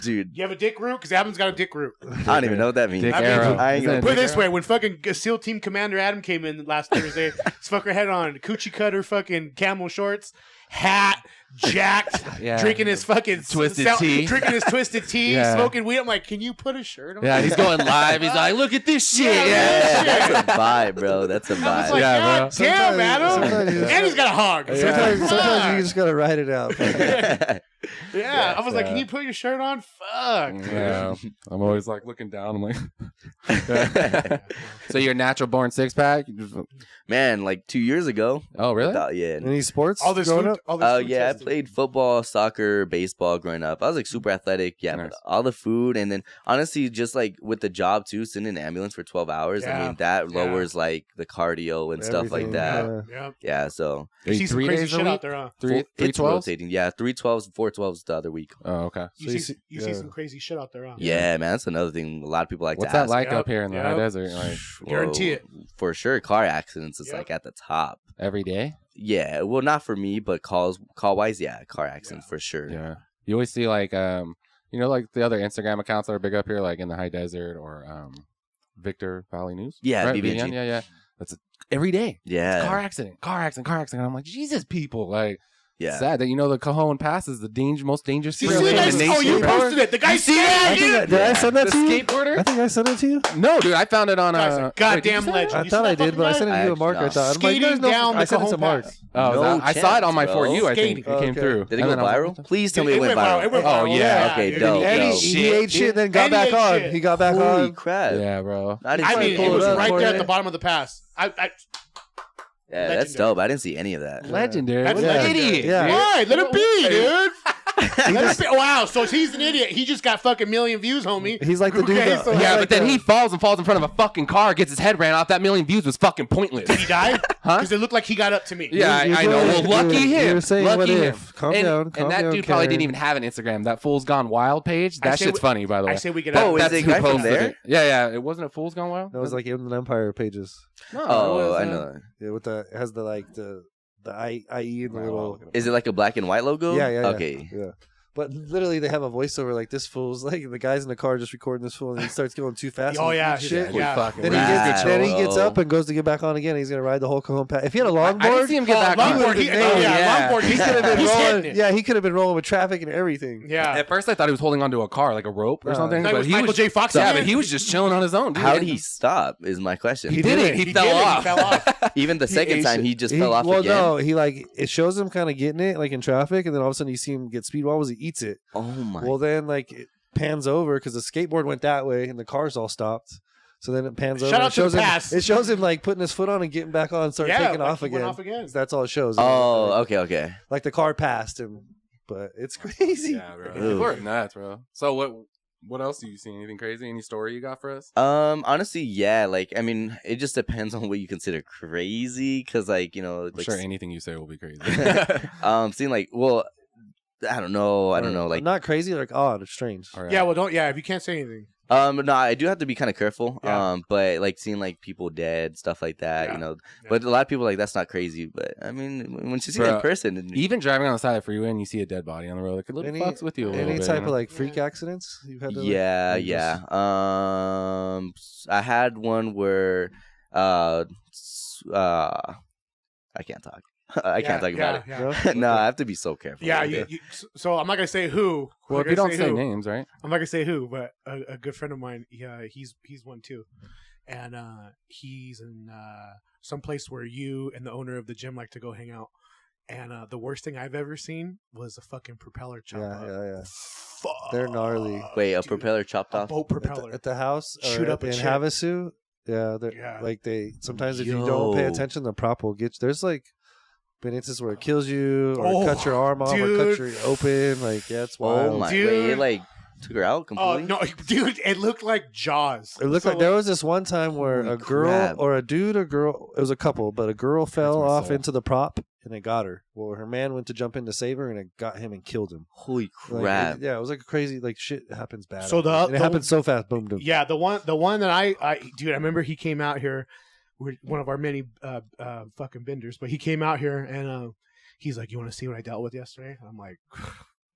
Dude. You have a dick root? Because Adam's got a dick root. I don't even know what that means. Dick I mean, arrow. I ain't Isn't gonna it Put it dick this arrow? way: when fucking SEAL Team Commander Adam came in last Thursday, his fucker head on, coochie cutter, fucking camel shorts, hat, jacked, Yeah. drinking his fucking Twisted tea. drinking his twisted tea, Yeah. smoking weed. I'm like, can you put a shirt on? Yeah, he's going live. He's like, look at this shit. Yeah, Yeah, yeah. that's a vibe, bro. That's a I was vibe. like, Yeah, God bro. damn, Sometimes Adam. you just- And he's got a hog. Sometimes you just got to ride it out. Yeah, I was like, Yeah. can you put your shirt on? Fuck. dude. Yeah. I'm always like looking down. I'm like, so you're a natural born six pack? Man, like 2 years ago. Oh, really? Yeah. Any sports All this growing food. up? All this food Yeah, I testing. played football, soccer, baseball growing up. I was like super athletic. Yeah, Nice. but all the food and then honestly, just like with the job too, sitting in an ambulance for 12 hours. I Yeah, mean, that yeah. lowers like the cardio and stuff like Everything, that. yeah. Yeah. Yeah, so You see some 3 crazy days a shit out week? there, huh? Three it's 12s? rotating. Yeah, 312s, 412s the other week. Oh, okay. You So see some crazy shit out there, huh? Yeah, man, that's another thing a lot of people like What's to that ask. like Yep, up here in the high yep. desert? Like Guarantee it. For sure, car accidents is Yep. like at the top. every day? Yeah, well, not for me, but call wise, yeah, car accidents for sure. Yeah. You always see like like the other Instagram accounts that are big up here, like in the high desert or Victor Valley News. Yeah, right? BVNG. Yeah. That's every day. Yeah, Car accident. I'm like, Jesus, people. Like, yeah. it's sad that the Cajon Pass is the most dangerous You freeway see in the the guy? nation. Oh, you bro. posted it. The guy see said that? Did I send that The to you? skateboarder? I think I sent it to you. No, dude, I found it on Guy's a wait, goddamn did you send it? legend. I You thought see I that did, but I fucking sent it guy? to you a mark. No. I thought. I'm like, Skating there's no- down I the sent it to Cajon Mark. Pass. Oh, No I saw it on my chance, For bro. You, I think. Skating. It came Okay. through. Did it And go then I was viral? like, Please tell me it went viral. It went Oh, viral. yeah. Okay, dude. dope. And Yo. he ate shit, then got And he back ate on. shit. He got back Holy on. crap! yeah, bro. I didn't I see mean, it. it was up, right for there at it. the bottom of the pass. Yeah, that's Legendary. dope. I didn't see any of that. Legendary. That's What an legendary. idiot. Yeah. dude. Why? Let him be, dude. He Let just- him be. Wow, so he's an idiot. He just got fucking million views, homie. He's like the dude. Okay, that- so- he's Yeah, like but then the- he falls in front of a fucking car, gets his head ran off. That million views was fucking pointless. Did he die? Huh? Because it looked like he got up to me. Yeah, You're I know. doing- Well, lucky you him. were saying, Lucky what him. if? Calm and, down, and calm that down, dude probably Karen. didn't even have an Instagram. That Fool's Gone Wild page. I That say shit's we- funny, by the way. I say we get Oh, out. is That's it who guy from posted there? it. Yeah. It wasn't a Fool's Gone Wild. That was like Inland Empire pages. No, Oh, it was, I know. Yeah, with the it has the IE in the Wow, little. look at Is it like a black and white logo? Yeah. Okay. Yeah. But literally, they have a voiceover like this fool's like the guy's in the car just recording this fool, and he starts going too fast. Oh, and yeah. shit. Yeah. Fucking Then Wow. then he gets Bro. up and goes to get back on again. He's gonna ride the whole Cajon Pass. If he had a I didn't longboard, see him get back on. longboard. Longboard. he could have been He's hitting rolling. it. Yeah, he could have been rolling with traffic and everything. Yeah. At first, I thought he was holding onto a car, like a rope or No. something. That But was he Michael was, J. Fox. yeah, again? but he was just chilling on his own. Dude. How did he stop? Is my question. He did it. He fell did it. off. He fell off. Even the He second ate time, shit. he just fell off well, again. no, he like it shows him kind of getting it like in traffic, and then all of a sudden you see him get speed wobbles. He eats it. Oh my! Well, then like it pans over because the skateboard went that way and the cars all stopped. So then it pans over. Shout and out to shows the him, past. It shows him like putting his foot on and getting back on, and start taking like off he again. went off again. That's all it shows. Oh, okay. Like the car passed him, but it's crazy. Yeah, bro. Ew. People are nuts, bro. So what else do you see? Anything crazy? Any story you got for us? Honestly, yeah. Like, I mean, it just depends on what you consider crazy, because, like, you know, I'm like, sure anything you say will be crazy. seeing like, well, I don't know, like, not crazy, like odd or strange. All right. Yeah, well, don't. Yeah, if you can't say anything. no, I do have to be kind of careful. Yeah. But like seeing like people dead, stuff like that, Yeah. you know. Yeah. But a lot of people are like, that's not crazy. But I mean, when you see it in Bro, person, and Even driving on the side of the freeway and you see a dead body on the road, like, it little Any- fucks with you a little Any bit. type you know? of like freak Yeah. accidents you've had to yeah, like, yeah. just- I had one where, I can't talk. I can't talk about it. Yeah. Bro? No, I have to be so careful. Yeah, with it. so I'm not gonna say who. Well, I'm if you gonna don't say who. names, right? I'm not gonna say who, but a good friend of mine, he's one too, and he's in some place where you and the owner of the gym like to go hang out. And the worst thing I've ever seen was a fucking propeller chop up. Yeah. Fuck. They're gnarly. Wait, a Dude, propeller chopped A off? boat propeller. At the house, Shoot or up a in chick. Havasu. Yeah, Yeah. like they sometimes if you don't pay Yo. attention, the prop will get you. There's like been instances where it kills you, or Oh, cuts your arm off, or dude. cuts your open. Like yeah, it's wild. Oh my! Dude. Wait, it like took her out Oh completely. no, dude! It looked like Jaws. It looked So, like there was this one time where Holy a girl crap. or a dude or girl, it was a couple, but a girl fell my off soul. into the prop and it got her. Well, her man went to jump in to save her and it got him and killed him. Holy Like, crap! yeah, it was like a crazy, like shit happens bad. So out there. the- And it the- happened so fast, boom, boom. Yeah, the one that I dude, I remember he came out here. We're one of our many fucking benders, but he came out here and he's like, "You want to see what I dealt with yesterday?" I'm like,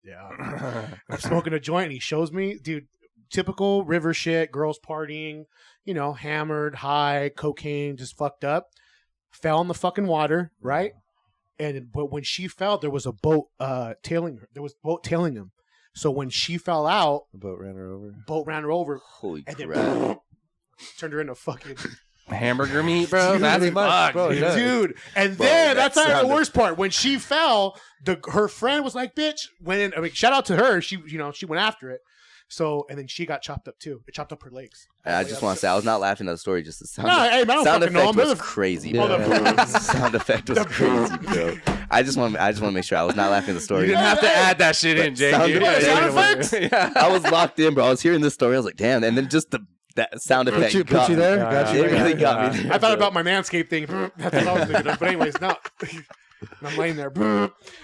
"Yeah." I'm smoking a joint, and he shows me, dude. Typical river shit, girls partying, you know, hammered, high, cocaine, just fucked up. Fell in the fucking water, right? But when she fell, there was a boat tailing her. There was a boat tailing him. So when she fell out, The boat ran her over. boat ran her over, Holy and then crap! turned her into fucking Hamburger meat, bro. Dude, That's pretty much, fucked, bro, dude. yeah. dude. And Bro, then that that's not the sounded- worst part. When she fell, her friend was like, "Bitch!" I mean, shout out to her. She went after it. So and then she got chopped up too. It chopped up her legs. And I just want to say, I was not laughing at the story. Just the sound. No, hey, man, I don't sound fucking know. effect I'm was the- crazy. Yeah. Bro. Oh, the- Sound effect was the- crazy, bro. I just want to make sure I was not laughing at the story. You didn't have to add that shit in, Jake. Sound You effects. didn't- Sound effects? Yeah. I was locked in, bro. I was hearing this story. I was like, damn. And then just that sound effect Put got you me. there? Yeah, Got yeah, you It there? really got me. Yeah. there, I thought bro. about my Manscaped thing. That's what I was thinking of. But anyways, no. And I'm laying there.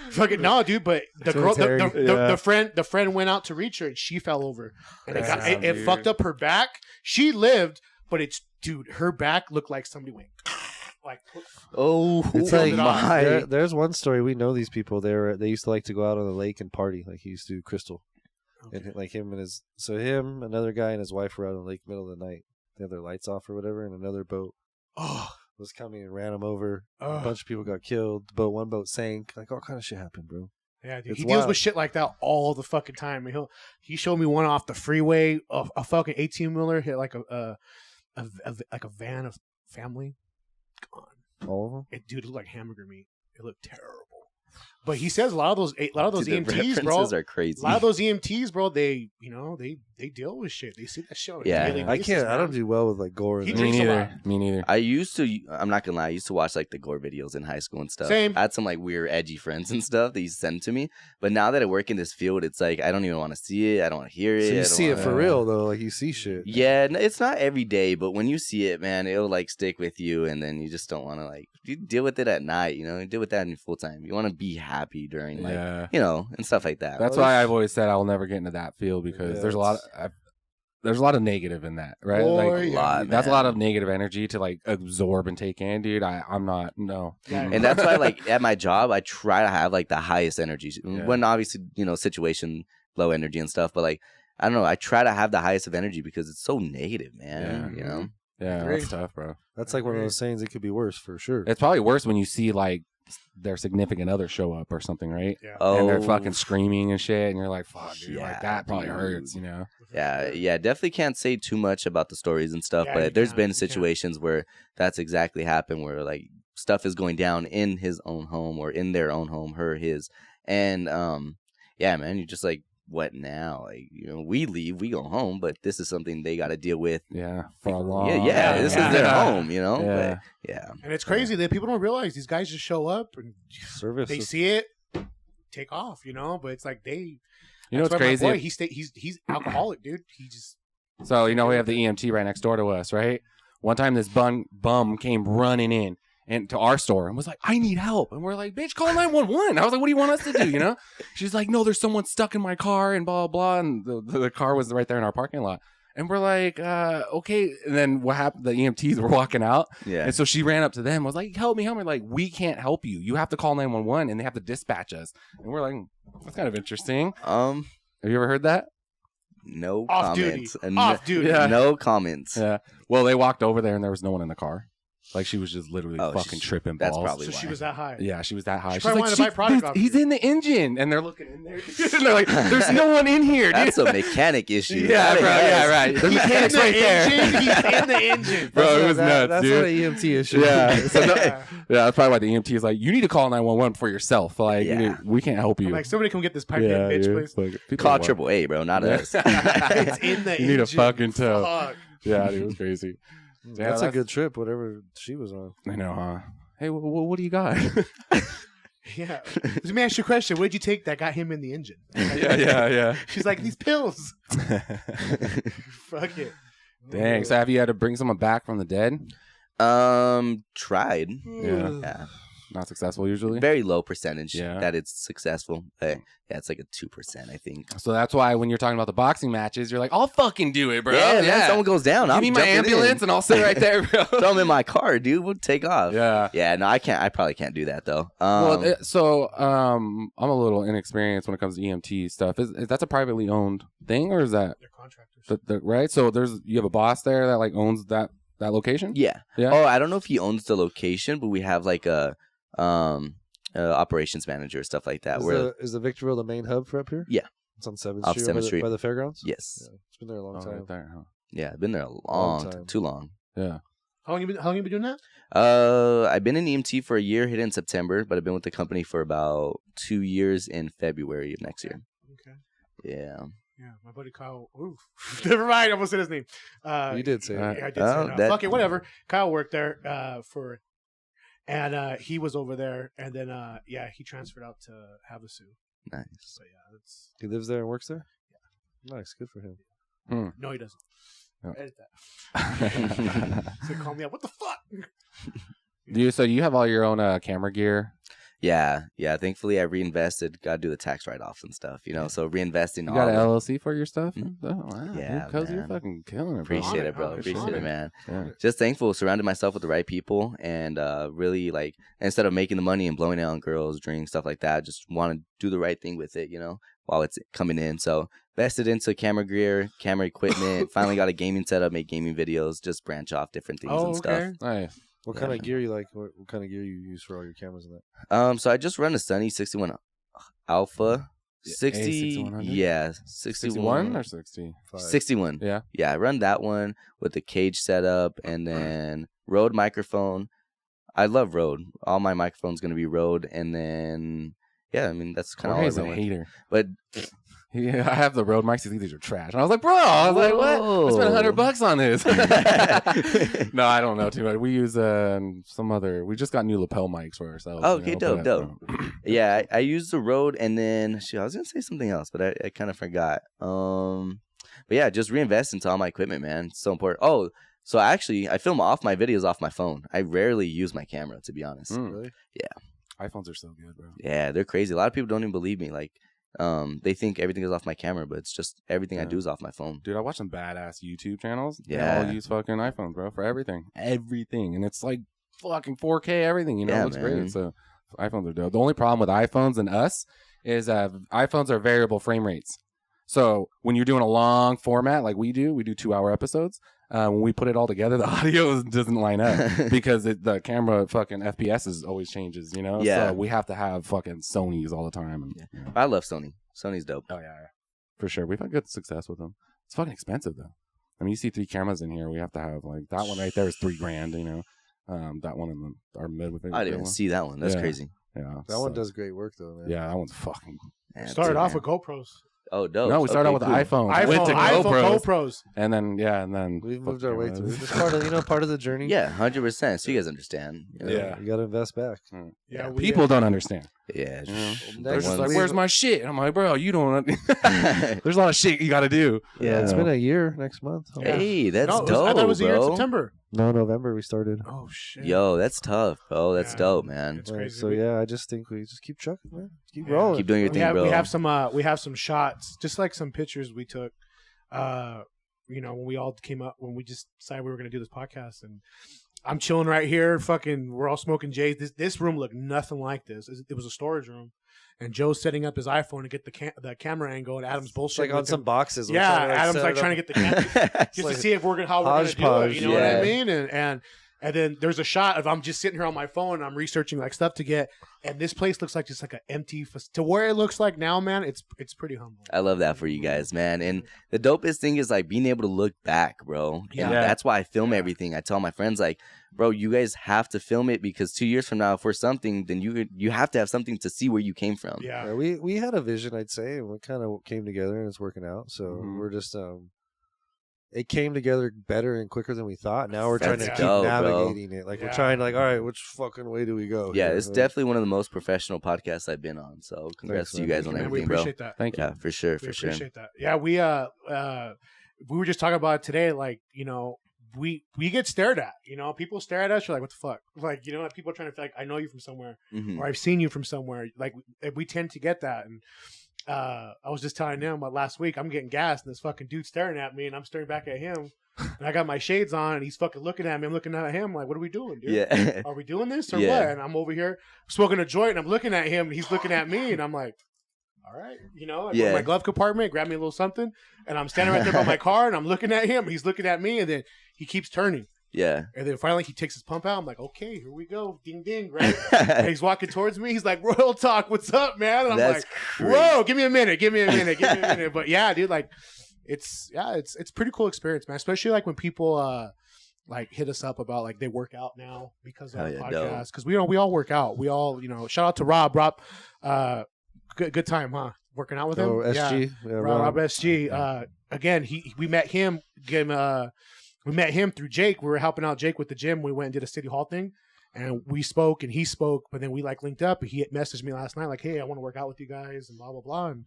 Fucking no, dude. But the girl, Yeah. the friend went out to reach her, and she fell over, and it Damn, fucked up her back. She lived, but dude, her back looked like somebody went like. Oh, It's Killed like it off. there's one story we know these people. They used to like to go out on the lake and party. Like he used to do crystal, and like him and another guy and his wife were out in the lake middle of the night. They had their lights off or whatever, and another boat Oh, was coming and ran them over. A Ugh. bunch of people got killed. One boat sank. Like all kind of shit happened, bro. yeah, dude. It's He deals wild. with shit like that all the fucking time. I mean, he showed me one off the freeway. A fucking 18-wheeler hit like a van of family. Gone. All of them. Dude, it looked like hamburger meat. It looked terrible. But he says a lot of those Dude, the EMTs, bro. references are crazy. A lot of those EMTs, bro. They deal with shit. They see that shit. On a Yeah. daily I basis, can't. I don't man. do well with like gore. He and Me drinks a neither. lot. Me neither. I used to. I'm not gonna lie. I used to watch like the gore videos in high school and stuff. Same. I had some like weird, edgy friends and stuff that used to send to me. But now that I work in this field, it's like I don't even want to see it. I don't want to hear it. So I you don't see it wanna- for real though. Like you see shit. Yeah, it's not every day, but when you see it, man, it'll like stick with you, and then you just don't want to like you deal with it at night. You know, deal with that in your full time. You want to be happy during like Yeah. you know and stuff like that. That's why I've always said I will never get into that field because Yeah, there's a lot of there's a lot of negative in that, right? Boy, Like yeah. that's a lot of negative energy to like absorb and take in, dude. I'm not no. Yeah. And that's why, like, at my job, I try to have like the highest energy. Yeah. When obviously, you know, situation low energy and stuff, but like, I don't know, I try to have the highest of energy because it's so negative, man. Yeah. You know, Yeah, Agree. that's tough, bro. That's like one of those sayings. It could be worse for sure. It's probably worse when you see like their significant other show up or something, right? Yeah. oh, And they're fucking screaming and shit, and you're like, "Fuck, dude, Yeah, like that probably dude. hurts," you know? Yeah, definitely can't say too much about the stories and stuff, Yeah, you but there's can't, been you situations where that's exactly happened, where like stuff is going down in his own home or in their own home, his, and yeah, man, you're just like, what now? Like, we leave, we go home, but this is something they got to deal with. Yeah, for a long. Yeah, this is their home, Yeah. But yeah, And it's crazy that people don't realize these guys just show up and Service. they see it, take off, but it's like You know what's that's why crazy? my boy, he's alcoholic, dude. He just So we have the EMT right next door to us, right? One time this bum came running in and to our store and was like, "I need help," and we're like, "Bitch, call 911." I was like, "What do you want us to do?" She's like, "No, there's someone stuck in my car and blah blah," and the car was right there in our parking lot. And we're like, okay. And then what happened? The EMTs were walking out. yeah. And so she ran up to them, was like, help me. We're like, we can't help you. You have to call 911 and they have to dispatch us. And we're like, that's kind of interesting. Have you ever heard that? No off comments. duty, off duty. Yeah. No comments. Yeah. Well, they walked over there and there was no one in the car. Like she was just literally Oh, fucking tripping balls. that's probably So why. she was that high. Yeah, she was that high. She She's probably like, wanted to buy product off he's you. in the engine. And they're looking in there. And they're like, there's no one in here, dude. That's a mechanic issue. Yeah, bro. Yeah, right. The mechanic's right there. He's in the engine. Bro, it was nuts, That's dude. not an EMT issue. Yeah. So no- Yeah. yeah, that's probably why the EMT is like, you need to call 911 for yourself. Like, Yeah. we can't help you. I'm like, somebody come get this pipe in, bitch, dude. please. Like, people Call are wild. Triple A, bro, not us. It's in the You need a engine. fucking tow. Fuck. Yeah, dude, it was crazy. Yeah, That's a good trip, whatever she was on. I know, huh? Hey, what do you got? Yeah. Let me ask you a question. What did you take that got him in the engine? yeah. She's like, these pills. Fuck it. Dang. So have you had to bring someone back from the dead? Tried. Yeah. Not successful usually. Very low percentage Yeah. that it's successful. But yeah, it's like a 2%, I think. So that's why when you're talking about the boxing matches, you're like, I'll fucking do it, bro. Yeah, man, someone goes down. Give I'm me my jumping ambulance and I'll sit right there, bro. Throw them in my car, dude. We'll take off. Yeah. Yeah, no, I can't. I probably can't do that though. I'm a little inexperienced when it comes to EMT stuff. Is that's a privately owned thing, or is that They're contractors. right? So you have a boss there that like owns that location. Yeah. Yeah. Oh, I don't know if he owns the location, but we have like a operations manager, stuff like that. Is the Victorville the main hub for up here? Yeah. It's on 7th Off Street, 7th Street. by the fairgrounds? Yes. Yeah, it's been there a long Oh, time. right there, huh? Yeah, I've been there a Long long time. too long. Yeah. How long you been doing that? I've been in EMT for a year, hit in September, but I've been with the company for about 2 years in February of next year. Okay. Yeah. Yeah, my buddy Kyle. Ooh, never mind. I almost said his name. You did say Uh, it. Yeah, I did Oh, say that. that- Fuck it, whatever. Kyle worked there and he was over there, and then he transferred out to Havasu. Nice. So yeah, that's He lives there and works there? Yeah. Nice. Good for him. no, he doesn't. Oh. Edit that. So call me up. What the fuck? So you have all your own camera gear? Yeah. Thankfully, I reinvested. Got to do the tax write-offs and stuff, So reinvesting. You got an all LLC for your stuff? Mhm. Oh, wow. Yeah, Dude, Cozey, you're man. fucking killing it, bro. Appreciate it, bro. Honor, Appreciate honor. it, man. Yeah. Just thankful, surrounded myself with the right people, and really like instead of making the money and blowing it on girls, drinks, stuff like that, just want to do the right thing with it, while it's coming in. So invested into camera gear, camera equipment. Finally got a gaming setup, make gaming videos, just branch off different things and stuff. Nice. What Yeah, kind of man. gear you like? What kind of gear you use for all your cameras and that? So I just run a Sunny 61 Alpha. Yeah, 60, A6100? yeah, 61 or 60? 61. Yeah. Yeah, I run that one with the cage setup and then Rode microphone. I love Rode. All my microphone's going to be Rode. And then, yeah, I mean, that's kind of all I Jorge's a run with. hater. But I have the Rode mics. These are trash. And I was like, bro, I was like, what? I spent Whoa. $100 on this. No, I don't know too much. We use some other. We just got new lapel mics for ourselves. Oh, okay, dope. but, yeah, I used the Rode and then, shoot, I was going to say something else, but I kind of forgot. But yeah, just reinvest into all my equipment, man. It's so important. Oh, so actually, I film off my videos off my phone. I rarely use my camera, to be honest. Really? iPhones are so good, bro. Yeah, they're crazy. A lot of people don't even believe me. Like, they think everything is off my camera, but it's just everything I Yeah. do is off my phone. Dude, I watch some badass YouTube channels. Yeah. They all use fucking iPhones, bro, for everything. Everything. And it's like fucking 4K, everything. It Yeah, looks man. great. So iPhones are dope. The only problem with iPhones and us is iPhones are variable frame rates. So when you're doing a long format like we do 2-hour episodes, when we put it all together, the audio doesn't line up because the camera fucking FPS always changes, Yeah. So we have to have fucking Sonys all the time. And, I love Sony. Sony's dope. Oh, yeah. For sure. We've had good success with them. It's fucking expensive though. I mean, you see 3 cameras in here. We have to have like that one right there is $3,000. You know, that one in our mid. I didn't see that one. That's Yeah. crazy. Yeah, That one does great work though, man. Yeah, that one's fucking. Man, Started dude, off man. with GoPros. Oh, dope. No, we started out with cool. the iPhone. Went to iPhone GoPros, GoPros. and then We've moved our way through. cameras. It's part of the journey. Yeah, 100%. So you guys understand. You know? Yeah. You got to invest back. Yeah, People don't understand. Yeah. You know? The They're just ones- like, "Where's my shit?" And I'm like, "Bro, you don't." There's a lot of shit you got to do. Yeah. It's been a year next month. Hey, that's No, dope, I thought it was a year in bro. September. No, November we started. Oh shit. Yo, that's tough, bro. That's Yeah. dope, man. It's crazy. So yeah, I just think we just keep trucking, man. Keep Yeah. rolling. Keep doing your we thing, have, bro. we have some shots, just like some pictures we took. You know, when we all came up, when we just decided we were going to do this podcast, and I'm chilling right here, fucking, we're all smoking J's. This room looked nothing like this. It was a storage room, and Joe's setting up his iPhone to get the camera angle, and Adam's It's bullshit. like on some boxes. Yeah, Adam's like trying to get the camera just like to see if how we're going to do it. hodgepodge, You know what I yeah. mean? And then there's a shot of I'm just sitting here on my phone and I'm researching like stuff to get, and this place looks like just like an empty to where it looks like now, man. It's pretty humble. I love that for you guys, man. And the dopest thing is like being able to look back, bro. Yeah. And that's why I film everything. I tell my friends like, bro, you guys have to film it because 2 years from now, if we're something, then you have to have something to see where you came from. Yeah. Yeah, we had a vision, I'd say, and we kind of came together, and it's working out. So Mhm. we're just it came together better and quicker than we thought. Now we're trying to That's keep dope, bro. navigating it. Like Yeah. we're trying to like, all right, which fucking way do we go? Yeah, here? it's definitely one of the most professional podcasts I've been on. So congrats Thanks, to you man. guys on Man, we everything, bro. appreciate that. Thank you. Yeah, for sure, We for sure. appreciate that. Yeah, we were just talking about it today. Like, you know, we get stared at. You know, people stare at us. You're like, what the fuck? Like, you know, people are trying to feel like I know you from somewhere, Mhm. or I've seen you from somewhere. Like, we tend to get that. And I was just telling him last week, I'm getting gassed, and this fucking dude staring at me, and I'm staring back at him. And I got my shades on, and he's fucking looking at me. I'm looking at him like, what are we doing, dude? Yeah. Are we doing this or Yeah. what? And I'm over here smoking a joint, and I'm looking at him, and he's looking at me, and I'm like, all right, you know, I go Yeah. in my glove compartment, grab me a little something, and I'm standing right there by my car, and I'm looking at him, he's looking at me, and then he keeps turning, Yeah. and then finally he takes his pump out. I'm like, okay, here we go, ding ding, right? And he's walking towards me. He's like, Royal Talk, what's up, man? And I'm That's like, crazy. whoa, give me a minute. But yeah, dude, like, it's pretty cool experience, man. Especially like when people like hit us up about like they work out now because of Oh, our yeah, podcast. Because we all work out. We all, you know, shout out to Rob. Good time, huh? Working out with him. Oh, SG. Yeah, Rob SG. Again, we met him. We met him through Jake. We were helping out Jake with the gym. We went and did a city hall thing, and we spoke and he spoke. But then we like linked up. He had messaged me last night like, "Hey, I want to work out with you guys," and blah blah blah, and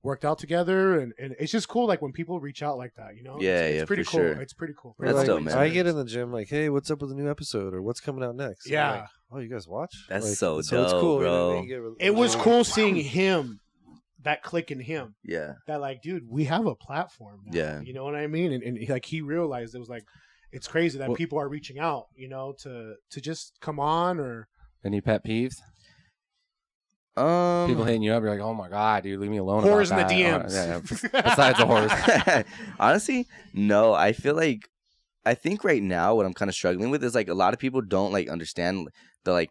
worked out together. And it's just cool, like when people reach out like that, you know. Yeah, it's yeah, pretty for cool. sure. It's pretty cool. Or That's like, dope, man. I get in the gym like, hey, what's up with the new episode, or what's coming out next? And Yeah. I'm like, oh, you guys watch? That's Like, so it's dope, cool, you know bro. what I mean? You get It was really- cool seeing him, that click in him. Yeah. That like, dude, we have a platform now. Yeah. You know what I mean? And like he realized it was like, it's crazy that Well- people are reaching out, you know, to just come on or Any pet peeves? People hitting you up, you're like, "Oh my god, dude, leave me alone." whores in about the that." DMs. Yeah. Besides the whores. Honestly, no. I feel like I think right now what I'm kind of struggling with is like a lot of people don't like understand the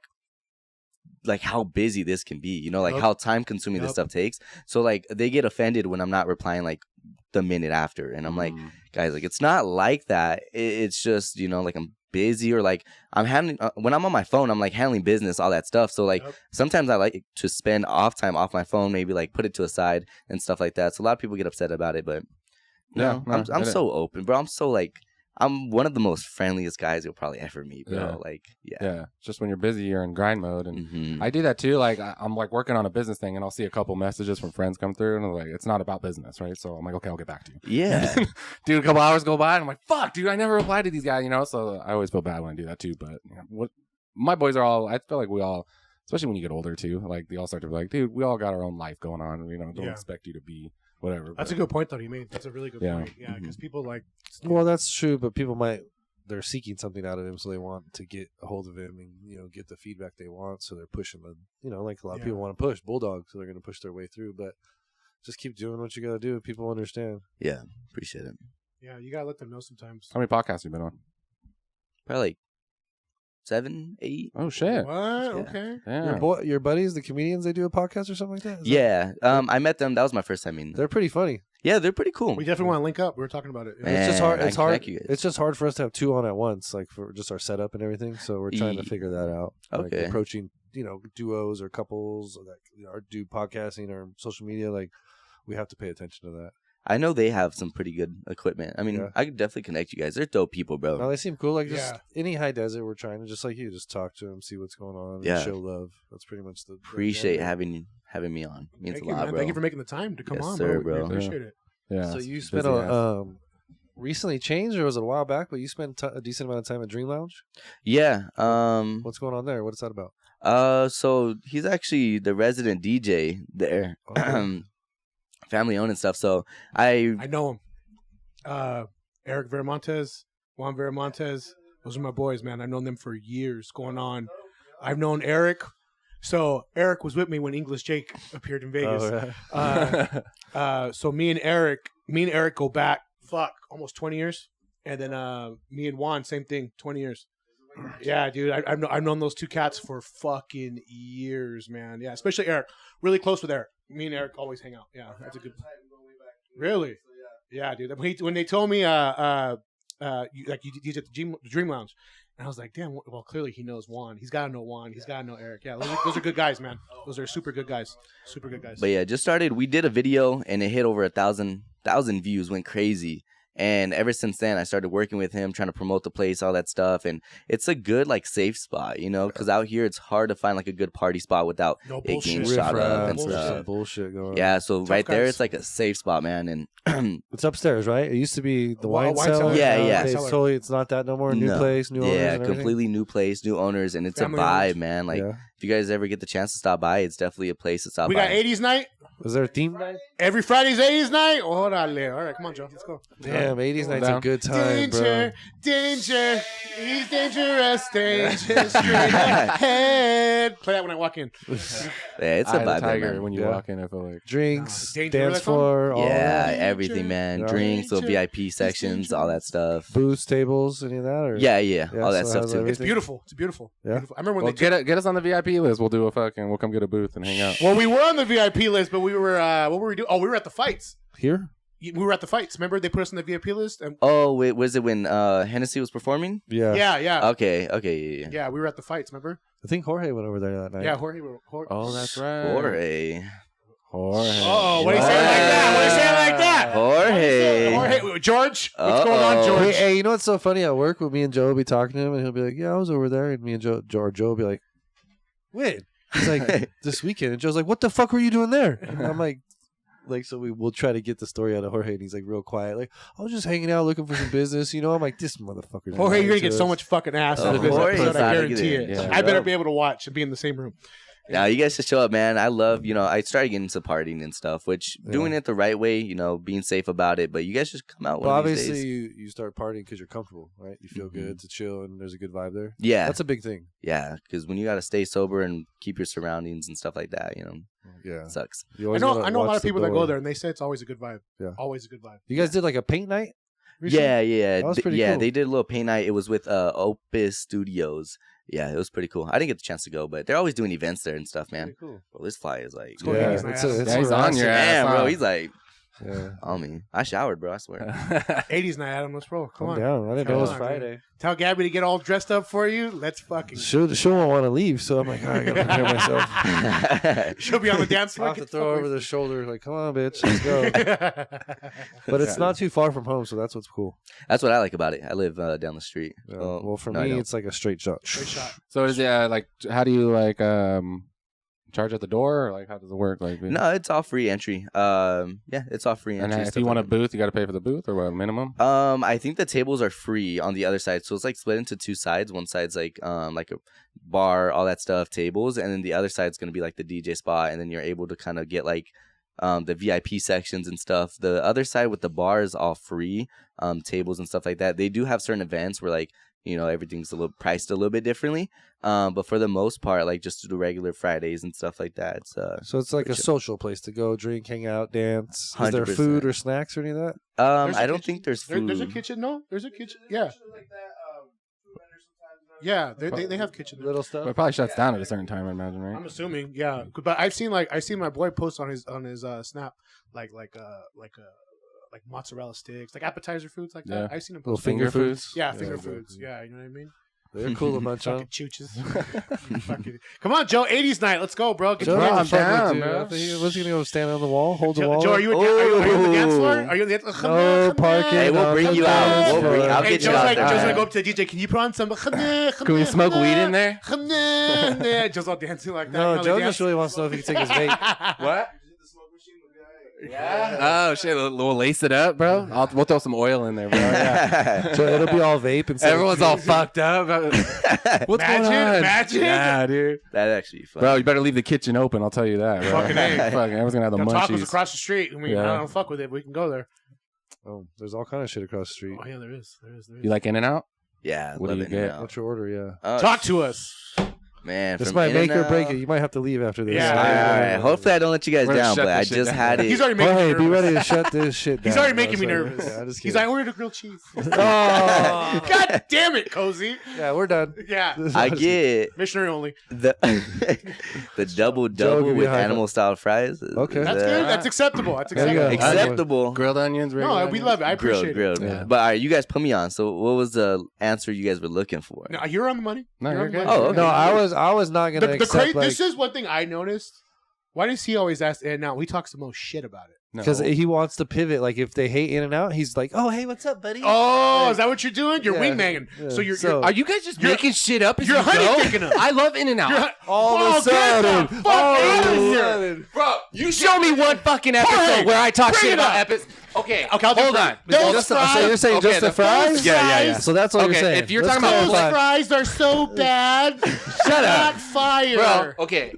like how busy this can be. You know, like Yup. how time consuming this Yup. stuff takes. So like they get offended when I'm not replying like the minute after, and I'm like, Mm. guys, like it's not like that. It's just, you know, like I'm busy, or like I'm handling when I'm on my phone, I'm like handling business, all that stuff. So like Yup. sometimes I like to spend off time off my phone, maybe like put it to a side and stuff like that. So a lot of people get upset about it, but Yeah, no, I'm it- so open, bro. I'm so like I'm one of the most friendliest guys you'll probably ever meet, bro. Yeah. Like yeah. Yeah, just when you're busy, you're in grind mode, and Mhm. I do that too. Like I'm like working on a business thing, and I'll see a couple messages from friends come through, and I'm like, it's not about business, right? So I'm like, okay, I'll get back to you. Yeah. Dude, a couple hours go by, and I'm like, fuck, dude, I never replied to these guys, you know. So I always feel bad when I do that too. But you know, what my boys are all, I feel like we all, especially when you get older too, like they all start to be like, dude, we all got our own life going on. You know, don't Yeah. expect you to be whatever. That's a good point that he made. That's a really good Yeah. point. Yeah, because people like Well, that's true, but people they're seeking something out of him, so they want to get a hold of him and, you know, get the feedback they want. So they're pushing the, you know, like a lot of Yeah. people want to push Bulldog, so they're going to push their way through. But just keep doing what you got to do. People understand. Yeah. Appreciate it. yeah, you gotta let them know sometimes. How many podcasts have you been on? Probably like 7, 8. Oh shit. What? Okay. Yeah. Your buddies, the comedians, they do a podcast or something like that? Yeah. I met them. That was my first time meeting them. They're pretty funny. Yeah, they're pretty cool. We definitely want to link up. We were talking about it. Man. It's just hard. I It's can hard. connect you guys. It's just hard for us to have two on at once, like for just our setup and everything. So we're trying to figure that out. Like Okay. approaching, duos or couples that or do podcasting or social media. Like we have to pay attention to that. I know they have some pretty good equipment. I mean, Yeah. I could definitely connect you guys. They're dope people, bro. No, they seem cool. Like just Yeah. any high desert, we're trying to just like you, just talk to them, see what's going on, Yeah. and show love. That's pretty much the Appreciate agenda. having me on. Means Thank a you, lot, man. bro. Thank you for making the time to come Yes, on, sir, bro. We bro. appreciate it. Yeah. So it's you spent busy ass. recently changed, or was it a while back? But you spent a decent amount of time at Dream Lounge. Yeah. What's going on there? What is that about? So he's actually the resident DJ there. Okay. Family owned and stuff. So I I know him. Eric Veramontes, Juan Veramontes. Those are my boys, man. I've known them for years going on. I've known Eric. So Eric was with me when English Jake appeared in Vegas. Oh, yeah. So me and Eric go back, almost 20 years. And then me and Juan, same thing, 20 years. Yeah, dude, I've known those two cats for fucking years, man. Yeah, especially Eric. Really close with Eric. Me and Eric always hang out. Yeah, that's a good. Really? Yeah, dude. When they told me, you DJ at the Dream Lounge, and I was like, damn. Well, clearly he knows Juan. He's got to know Juan. He's got to know Eric. Yeah, those are good guys, man. Those are super good guys. Super good guys. But yeah, just started. We did a video and it hit over 1,000 views. Went crazy. And ever since then, I started working with him, trying to promote the place, all that stuff. And it's a good, like, safe spot, because out here it's hard to find, like, a good party spot without No it getting bullshit. shot up and Bullshit. stuff. Bullshit going on. Yeah, so Tough right there, guys. it's like a safe spot, man. And It's upstairs, right? It used to be the Wine wine cellar. cellar. Yeah, Now yeah. It's not that no more. New No. place, new owners. yeah, and everything. completely new place, new owners, and it's Family a vibe, owned. man. Like, Yeah. if you guys ever get the chance to stop by, it's definitely a place to stop We by. got 80s night. Is there a theme night? Every Friday's 80s night. Orale. All right, come on, Joe. Let's go. Damn, 80s night's a Down. good time, Danger, danger, he's dangerous, danger, straight ahead. Play that when I walk in. Yeah, it's a Eye of the vibe, tiger man. when you Yeah. walk in. I feel like. Drinks, Danger, remember dance that song? floor, all Yeah, that. everything, man. Yeah. Drinks, little Danger. VIP sections, all that stuff. Booths, tables, any of that? Or? Yeah, Yeah, all that so stuff how's too. everything? It's beautiful. It's beautiful. Yeah. Beautiful. I remember when Well, they get us on the VIP list. We'll do we'll come get a booth and hang out. Well, we were on the VIP list, but we were what were we doing? Oh, we were at the fights. Here? We were at the fights. Remember they put us on the VIP list? And Oh, wait, was it when Hennessy was performing? Yeah. yeah. Okay, yeah. Yeah, we were at the fights, remember? I think Jorge went over there that night. Yeah, Jorge. Oh, that's right. Jorge. Oh, what do you say like that? What do you say like that? Jorge. Jorge, George, what's going on, Uh-oh. George? Hey, you know what's so funny? At work, with me and Joe will be talking to him, and he'll be like, "Yeah, I was over there," and me and Joe will be like, "When?" He's like, "This weekend." And Joe's like, "What the fuck were you doing there?" And I'm like, so we'll try to get the story out of Jorge, and he's like real quiet, like, "I was just hanging out looking for some business," I'm like, "This motherfucker." Jorge, you're gonna get so much fucking ass out of this Jorge's episode. I out of guarantee it. it. Yeah. I better be able to watch and be in the same room. Now you guys should show up, man. I love, I started getting into partying and stuff, which doing it the right way, being safe about it. But you guys just come out Well, one of these obviously, days. you start partying because you're comfortable, right? You feel good to chill, and there's a good vibe there. Yeah, That's a big thing. yeah. Because when you got to stay sober and keep your surroundings and stuff like that, Yeah. it sucks. You I always know gotta a lot watch of the people that door. go there, and they say it's always a good vibe. Yeah. Always a good vibe. You guys did like a paint night? recently? Yeah. That was pretty cool. They did a little paint night. It was with Opus Studios. Yeah, it was pretty cool. I didn't get the chance to go, but they're always doing events there and stuff, man. Pretty cool. Well, this fly is like, go to Yeah, Andy's it's night. a, it's Yeah, he's on your ass. damn, bro. huh? He's like, Yeah. on me. I showered, bro. I swear. 80s night, Adam. Let's roll. Come Calm on. down. I didn't know it was Come on, Friday. Tell Gabby to get all dressed up for you. Let's fucking. She won't want to leave, so I'm like, all right, I gotta prepare myself. She'll be on the dance I'll floor. have to throw her over the shoulder, like, come on, bitch, let's go. But it's not too far from home, so that's what's cool. That's what I like about it. I live down the street. Yeah. Oh, Well, for no, I me, don't. it's like a straight shot. Great shot. So is it like how do you charge at the door, or like how does it work? Like No, it's all free entry. It's all free and entry. if stuff you want a like booth, you got to pay for the booth or what? Minimum? that. I think the tables are free on the other side, so it's like split into two sides. One side's like a bar, all that stuff, tables, and then the other side's gonna be like the DJ spot, and then you're able to kind of get like the VIP sections and stuff. The other side with the bar is all free, tables and stuff like that. They do have certain events where like everything's a little priced a little bit differently, but for the most part, like just the regular Fridays and stuff like that. It's So it's like a Pretty social place to go, drink, hang out, dance. Is there 100%. food or snacks or any of that? There's a I don't kitchen. think there's food. There's a kitchen. No, there's a kitchen. Yeah. Yeah, they have kitchen. Little But stuff. it probably shuts down at a certain time, I imagine, right? I'm assuming, yeah. But I've seen my boy post on his Snap like mozzarella sticks, like appetizer foods like that. Yeah. I've seen him Little post finger foods. Yeah, Yeah, finger exactly. foods. Yeah, you know what I mean. They're cool to munch Fucking on. chooches. Fucking- Come on, Joe. 80s night. Let's go, bro. Get Joe, drunk. I'm down, dude. bro. After was he gonna go stand on the wall, hold the Joe, wall? Joe, are you on the dance floor? Are you on the dance floor? No parking. Hey, we'll bring you out. I'll Hey, get you Joe's out like, there. Joe's man. gonna go up to the DJ. Can you put on some? Can we smoke weed in there? Yeah, Joe's all dancing like that. No, You know, Joe they just dance. really wants to know if he can take his vape. What? Yeah. Oh shit, we'll lace it up, bro. We'll throw some oil in there, bro. Yeah. So it'll be all vape and Everyone's all fucked up. What's going on? Imagine. Yeah, dude. That'd actually be fun. Bro, you better leave the kitchen open. I'll tell you that. Bro. Fucking A. Fucking, everyone's gonna have the Got tacos munchies. across the street. I mean, Yeah. I don't fuck with it. But we can go there. Oh, there's all kind of shit across the street. Oh yeah, there is. You like In and Out? Yeah, What do love you it get? now. What's your order? Yeah. Talk to us. Man, This from might make or In-N-Out- break it. You might have to leave after this. Yeah. All right. Hopefully, I don't let you guys We're gonna down, shut but I this shit just down. had it. He's already making me Hey, nervous. be ready to shut this shit down. He's already bro. making me Sorry. nervous. Yeah, just He's kidding. like, I ordered a grilled cheese. Oh. God damn it, Cozy. Yeah, we're done. Yeah. I get Missionary only. the the double Joe, give double me with a high five. animal style fries. Okay. That's good. That's acceptable. That's There you go. acceptable. Acceptable. Grilled onions, regular No, we onions? love it. I appreciate Grilled. it. Yeah. But all right, you guys put me on. So, what was the answer you guys were looking for? No, you're on the money. No, You're you're on the good. money. Oh, okay. No, I was not gonna The accept this is one thing I noticed. Why does he always ask? And now he talks the most shit about it. No. because he wants to pivot. Like if they hate In and Out, he's like, "Oh, hey, what's up, buddy?" Oh, is that what you're doing? You're Yeah. wingmanning. Yeah. So you're So- Are you guys just You're- making shit up as you're you honey go? picking 'em. I love In and Out. you're all Oh, of a sudden, get the fuck out of here. Bro, you show me one fucking episode Jorge, where I talk bring shit it about up. episodes. Okay, Okay, I'll do hold fries. on. Those Just the- fries. so you're saying Okay, just the the fries? fries. Yeah. So that's what Okay, you're saying. if you're Let's talking about Those clarify. fries are so bad. Shut up. Not fire. Bro, okay.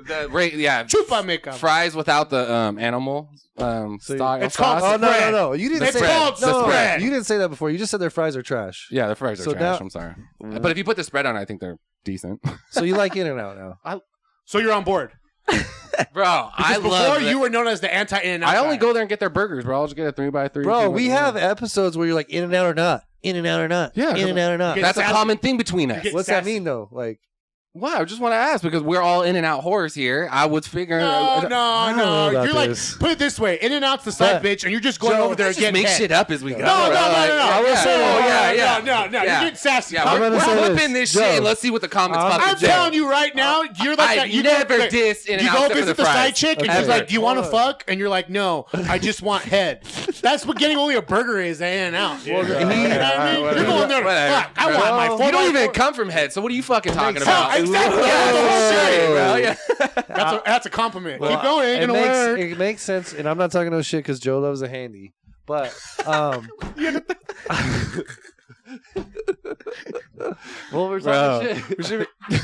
Yeah. Chupa makeup. Fries without the animal style It's called sauce. Oh no, spread. no! You didn't It's say called no, spread. You didn't say that before. You just said their fries are trash. Yeah, the fries are So trash. now- I'm sorry. But if you put the spread on, I think they're decent. So you like In and Out now? So you're on board. Bro, I Because love before you were known as the anti-In-N-Out I only guy. go there and get their burgers, bro. I'll just get a 3x3. Bro, we have episodes where you're like In and Out or not, In and Out or not, Yeah. In and Out or not. You That's a sassy. common thing between us. You get What's that sassy. mean though? Like, Wow, I just want to ask because we're all In and Out whores here. I would figure. No, don't know no. about You're like, this. put it this way: In-N-Out's the side But- bitch, and you're just going Joe, over there Let's and just getting make head. shit up as we go. No, no, bro. no, Like, no, no. I will say no, that. yeah. No. Yeah. You're getting sassy. Yeah, I'm we're gonna say flipping this. this shit. Joe. Let's see what the comments fucking I'm say. telling you right now, you're like I that. You never go, diss In and You Out go except for visit the the side fries. chick, and Okay. she's like, "Do you want to Hold on. fuck?" And you're like, "No, I just want head." That's what getting only a burger is. In-N-Out. You know what I mean? whatever. You're going there to Whatever. fuck. I want my Bro, four You don't by even four. come from head, so what are you fucking talking Makes about? sense. Exactly. Yeah, That's the whole shit, bro. shit. Yeah. That's a compliment. well, Keep going. Ain't it gonna work. makes it makes sense, and I'm not talking no shit because Joe loves a handy, but well, we're talking shit. We should be-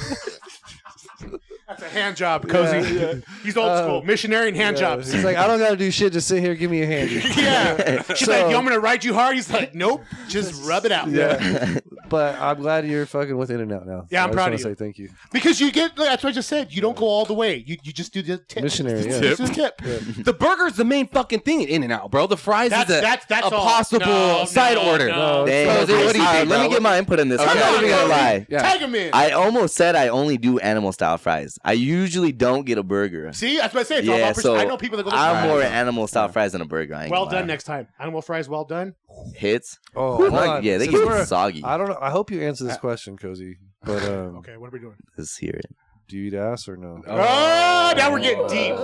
That's a hand job, Cozy. Yeah. He's old school. Missionary and hand jobs. He's like, I don't got to do shit. Just sit here, give me a handy. Yeah. She's So- like, "You want me to ride you hard?" He's like, "Nope. Just rub it out." Yeah, but I'm glad you're fucking with In and Out now. Yeah, I'm I just proud wanna of you. say thank you. Because you get, that's what I just said. You don't go all the way. You just do the tip. Missionary, yeah. Just the tip. The burger's the main fucking thing at In and Out, bro. The fries That's- is a, that's a all. possible No, side no, order. no. Dang. What do you All think, right, let me bro? get my input in this. I'm Okay. not even gonna lie. Yeah. Tag him in. I almost said I only do animal style fries. I usually don't get a burger. See, that's what I say. It's all Yeah, about so I know people that go. I'm more fries. animal style fries than a burger. I ain't Well gonna lie. done next time. Animal fries, well done. Hits. Oh, I'm hold like, on. yeah, they Since get we're- soggy. I don't know. I hope you answer this question, Cozy. But Okay, what are we doing? Let's hear it. do you eat ass or no? Oh, now we're getting deep.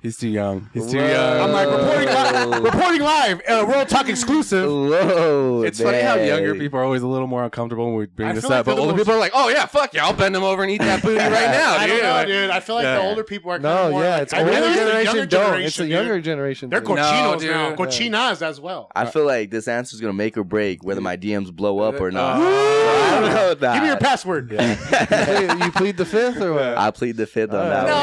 He's too young. He's too Whoa. young. I'm like reporting live. World Talk exclusive. Whoa. It's funny how dang. younger people are always a little more uncomfortable when we bring I this feel like up, but they're the older most- people are like, "Oh yeah, fuck yeah, I'll bend them over and eat that booty right now, I dude." don't know, Like, dude. I feel like Yeah. the older people are kind No, of more yeah, like, it's I older realize the generation younger don't. generation, It's the dude. younger generation. They're thing. cochinos dude. now. Yeah. Cochinas as well. I feel like this answer is gonna make or break whether my DMs blow up or not. Uh, I don't know that. Give me your password. Hey, you plead the fifth or what? I plead the fifth on that No. one.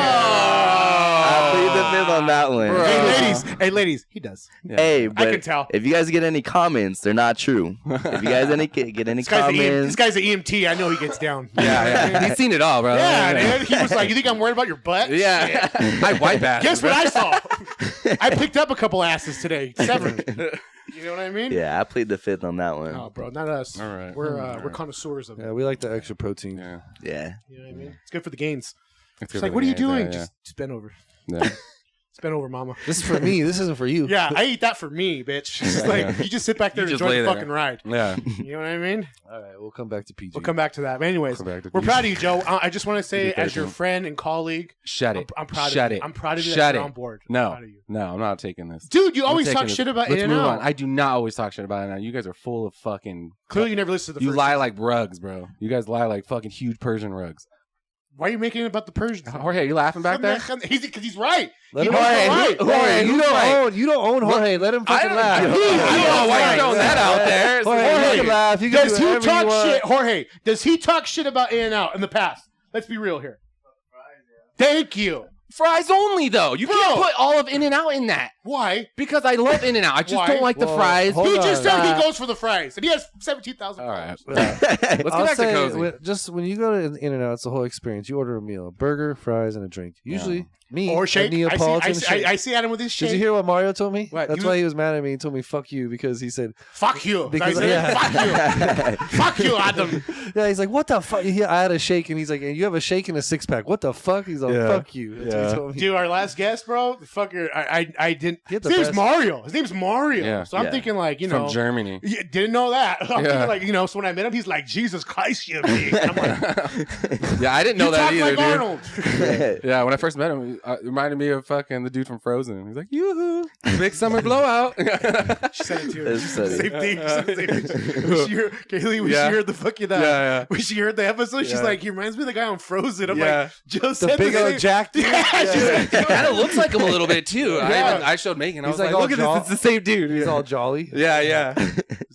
I plead the fifth on that one. Bro. Hey ladies, he does. Hey, I but can tell. if you guys get any comments, they're not true. If you guys get any This comments, guy's an EMT. I know he gets down. yeah, he's seen it all, bro. Yeah, dude. He was like, "You think I'm worried about your butt?" Yeah. I wipe ass. Guess what I saw? I picked up a couple asses today. Severed. You know what I mean? Yeah, I plead the fifth on that one. No, bro, not us. All right. We're connoisseurs of it. Yeah, we like the extra protein. Yeah. Yeah. You know what I mean? It's good for the gains. It's She's good like, for what are the you gains, doing? Yeah, Just bend over. yeah. Bend over, mama. This is for me. This isn't for you. Yeah, I eat that for me, bitch. She's like, you just sit back there You and just enjoy lay the there. fucking ride. Yeah. You know what I mean? All right, we'll come back to PG. We'll come back to that. But anyways, Come back to we're PG. proud of you, Joe. I just want to say, Be as your patient. friend and colleague, Shut it. I'm proud Shut of you. it. I'm proud of you Shut that you're it. on board. I'm No. proud of you. No, I'm not taking this. Dude, you I'm always taking talk this. shit about Let's In and move Out. on. I do not always talk shit about it now. You guys are full of fucking. Clearly, you never listened to the You first lie season. like rugs, bro. You guys lie like fucking huge Persian rugs. Why are you making it about the Persians? Jorge, you laughing back there? Because he's right. Let He him knows Jorge, I'm right. Jorge, you who's don't right? own. You don't own Jorge. Let him fucking laugh. I don't know why you're throwing that out there. Jorge, you can laugh. You can Does do he whatever you talk want. shit, Jorge? Does he talk shit about In and Out in the past? Let's be real here. Thank you. Fries only, though. You can't Bro. put all of In and Out in that. Why? Because I love In and Out. I just Why? don't like the Well, fries. hold He on. just said he goes for the fries, and he has 17,000 All right. followers. Let's get I'll back to say, Cozey. just when you go to In-N-Out, it's the whole experience. You order a meal, a burger, fries, and a drink. Usually, me, Or shake. a Neapolitan shake. I see Adam with his shake. Did you hear what Mario told me? What? That's You- why he was mad at me. He told me, fuck you, because he said, Fuck you. Because- I said, yeah. Fuck you. Fuck you, Adam. yeah, he's like, what the fuck? I had a shake, and he's like, and you have a shake and a six-pack. What the fuck? He's like, Yeah. fuck you. That's what Yeah. he told me. Dude, our last guest, bro, the fucker, I didn't. He had His the name's best- Mario. His name's Mario. Yeah. So I'm Yeah. thinking, like, you know. From Germany. Yeah, didn't know that. I'm Yeah. thinking, like, you know, so when I met him, he's like, Jesus Christ, you big. I'm like, Yeah, I didn't know you that talk either, like dude. Arnold. Yeah, when I first met him, it reminded me of fucking the dude from Frozen. He's like, yoo-hoo, big summer blowout. She said it too. That's funny. Same thing. She said the same thing. When she heard, Kaylee, when Yeah. she heard the fucking Yeah. when she heard the episode, she's Yeah. like, he reminds me of the guy on Frozen. I'm Yeah. like, Joe The said big the old same. Jack dude. Yeah, she's like, Kind of looks like him a little bit too. Yeah. I showed Megan. I He's was like like, all look at jaw- this. It's the same dude. He's all jolly. Yeah, yeah.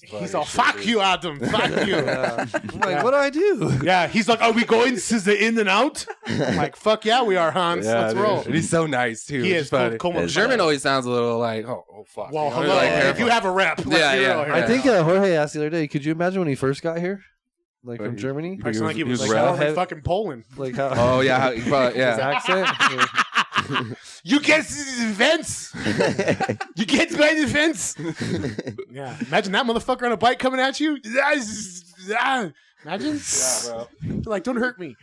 he's all, fuck you, Adam. Fuck you. Yeah. I'm like, what do I do? Yeah, he's like, are we going to the In and Out? I'm like, fuck yeah, we are, Hans. Yeah, Let's dude. roll. And he's so nice too. He It's is funny. cool. It's German funny. always sounds a little like, oh fuck. Well, You know, hello. like, If careful. you have a rep, let's Yeah, be yeah. real here. I think Jorge asked the other day, could you imagine when he first got here? Like from Germany? It's like he was he was like, rough. oh, like fucking Poland. Like how Oh yeah, but his yeah. accent? You get the events. You get by the fence. Yeah. Imagine that motherfucker on a bike coming at you. Imagine. Yeah, bro. Like, don't hurt me.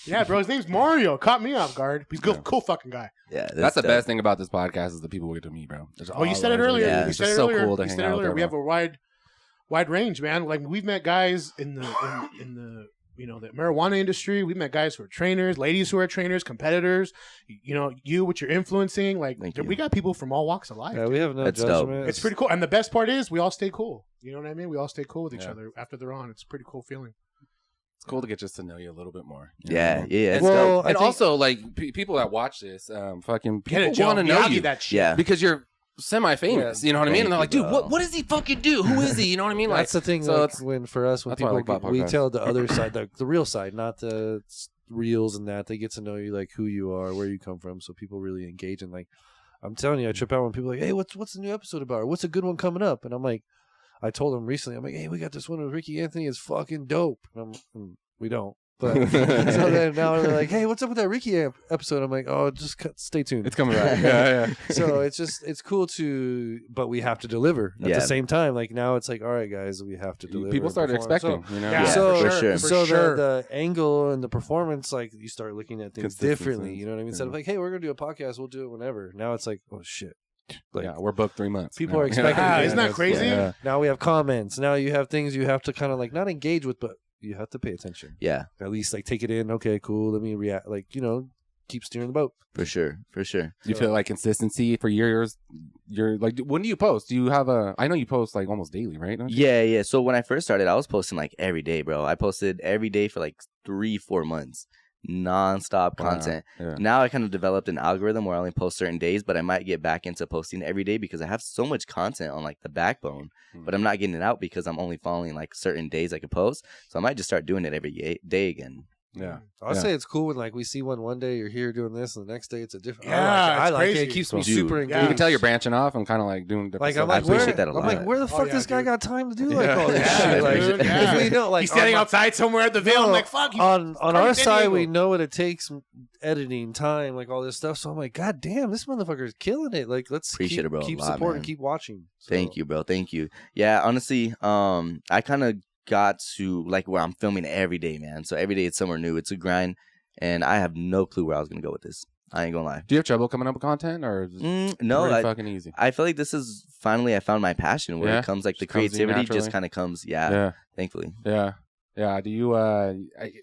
Yeah, bro. His name's Mario. Caught me off guard. He's a cool fucking guy. Yeah, That's the dope. best thing about this podcast is the people we get to meet, bro. Well, you said it earlier. Yeah. You It's said just it so earlier. cool to You hang said it out with earlier. We have everyone. a wide range, man. Like we've met guys in the the marijuana industry. We've met guys who are trainers, ladies who are trainers, competitors. You know, you what you're influencing. Like Thank we you. got people from all walks of life. Yeah, we have no That's dope. judgment. It's pretty cool. And the best part is we all stay cool. You know what I mean? We all stay cool with each Yeah. other after they're on. It's a pretty cool feeling. It's cool to get just to know you a little bit more. you Yeah, know? yeah. It's Well, dope. I And think- also, like people that watch this, fucking Get it, people Joe. want to know I'll you give that shit. Yeah. because you're semi-famous. Yeah. You know what I mean? Thank And they're like, you, dude, bro. what does he fucking do? Who is he? You know what I mean? Like, That's the thing. so like, it's- when for us, when that's why I people like about we podcasts. tell the other side, the real side, not the reels and that. They get to know you, like who you are, where you come from, so people really engage. And like, I'm telling you, I trip out when people are like, hey, what's the new episode about? Or what's a good one coming up? And I'm like, I told them recently, I'm like, hey, we got this one with Ricky Anthony. It's fucking dope. We don't. But so then now they're like, hey, what's up with that Ricky episode? I'm like, oh, just stay tuned. it's coming back. Yeah, yeah. So it's cool but we have to deliver at Yeah. the same time. Like now it's like, all right, guys, we have to deliver. People and started perform. expecting. So, You know? Yeah, so for sure. so sure. the angle and the performance, like you start looking at things Consistency. differently. You know what I mean? Instead of like, hey, we're gonna do a podcast, we'll do it whenever. Now it's like, oh shit. Like yeah, we're booked 3 months. people Yeah. are expecting. Ah, things. isn't that crazy? Yeah. Now we have comments. Now you have things you have to kind of like not engage with, but you have to pay attention. Yeah, At least like take it in. Okay, cool. Let me react. Like keep steering the boat. for sure, for sure. Do you feel like consistency for years? You're like, when do you post? Do you have I know you post like almost daily, right? Don't you? Yeah, yeah. So when I first started, I was posting like every day, bro. I posted every day for like 3-4 months, nonstop Wow. content. Yeah. Now I kind of developed an algorithm where I only post certain days, but I might get back into posting every day because I have so much content on like the backbone, but I'm not getting it out because I'm only following like certain days I could post. So I might just start doing it every day again. Yeah. I'll Yeah. say it's cool when like we see one day you're here doing this, and the next day it's a different. Yeah, I it's like it. crazy. It keeps me Dude. super Yeah. engaged. You can tell you're branching off and kind of like doing different Like stuff. I'm like, I appreciate where, that a I'm like, lot. where the Oh, fuck yeah, this guy dude. got time to do Yeah. like all this Yeah, shit? Like, dude, because yeah. we know, like He's standing on my- outside somewhere at the Ville. I'm No, like, fuck. on Cardi our San side, Diego. we know what it takes, editing time, like all this stuff. So I'm like, God damn, this motherfucker is killing it. Like, let's Appreciate keep, it, bro, a keep lot, supporting, man. keep watching. So, Thank you, bro. Thank you. Yeah, honestly, I kind of got to like where I'm filming every day, man. So every day it's somewhere new. It's a grind, and I have no clue where I was gonna go with this. I ain't gonna lie. Do you have trouble coming up with content, or is it No, pretty I fucking easy? feel like this is finally I found my passion where Yeah? it comes like the Just comes to you creativity just naturally? kind of comes. Yeah, Yeah, thankfully. yeah, yeah. Do you?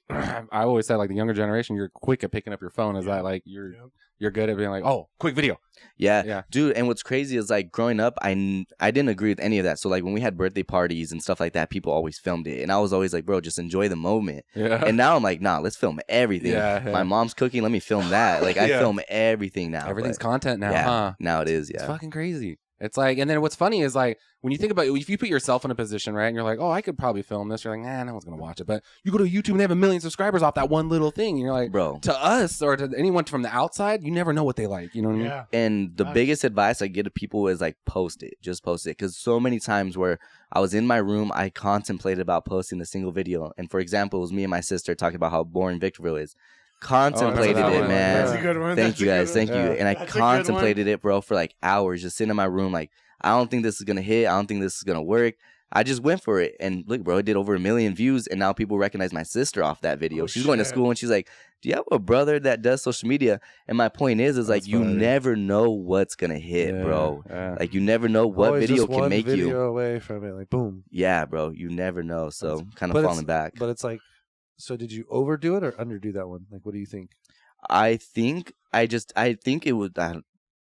I always said like the younger generation, you're quick at picking up your phone. Is that like you're good at being like, oh, quick video? Yeah, Yeah. dude. And what's crazy is like growing up, I didn't agree with any of that. So like when we had birthday parties and stuff like that, people always filmed it, and I was always like, bro, just enjoy the moment. Yeah. And now I'm like, nah, let's film everything. Yeah, yeah. My mom's cooking, let me film that. Like I Yeah. film everything now. Everything's but content now, yeah, huh? now it is. It's Yeah, fucking crazy. It's like, and then what's funny is like when you think about if you put yourself in a position, right, and you're like, oh, I could probably film this. You're like, nah, no one's gonna watch it. But you go to YouTube and they have 1 million subscribers off that one little thing, and you're like, bro. to us or to anyone from the outside, you never know what they like. You know what I mean? Yeah. And the Nice. biggest advice I give to people is like post it, just post it. Because so many times where I was in my room, I contemplated about posting a single video. And for example, it was me and my sister talking about how boring Victorville is. Contemplated that it, one. man. That's a good one. Thank That's you a good guys, one. thank you. Yeah. And I That's a good one. contemplated it, bro, for like hours, just sitting in my room. Like I don't think this is gonna hit. I don't think this is gonna work. I just went for it, and look, bro, it did over 1 million views, and now people recognize my sister off that video. Oh, She's going to shit. school, and she's like, "Do you have a brother that does social media?" And my point is like That's you funny. never know what's gonna hit, Yeah, bro. yeah. Like you never know what always video just can one make video you. away from it. Like, boom. Yeah, bro, you never know. So kind But of it's- falling back. But it's like, so did you overdo it or underdo that one? Like, what do you think? I think it would.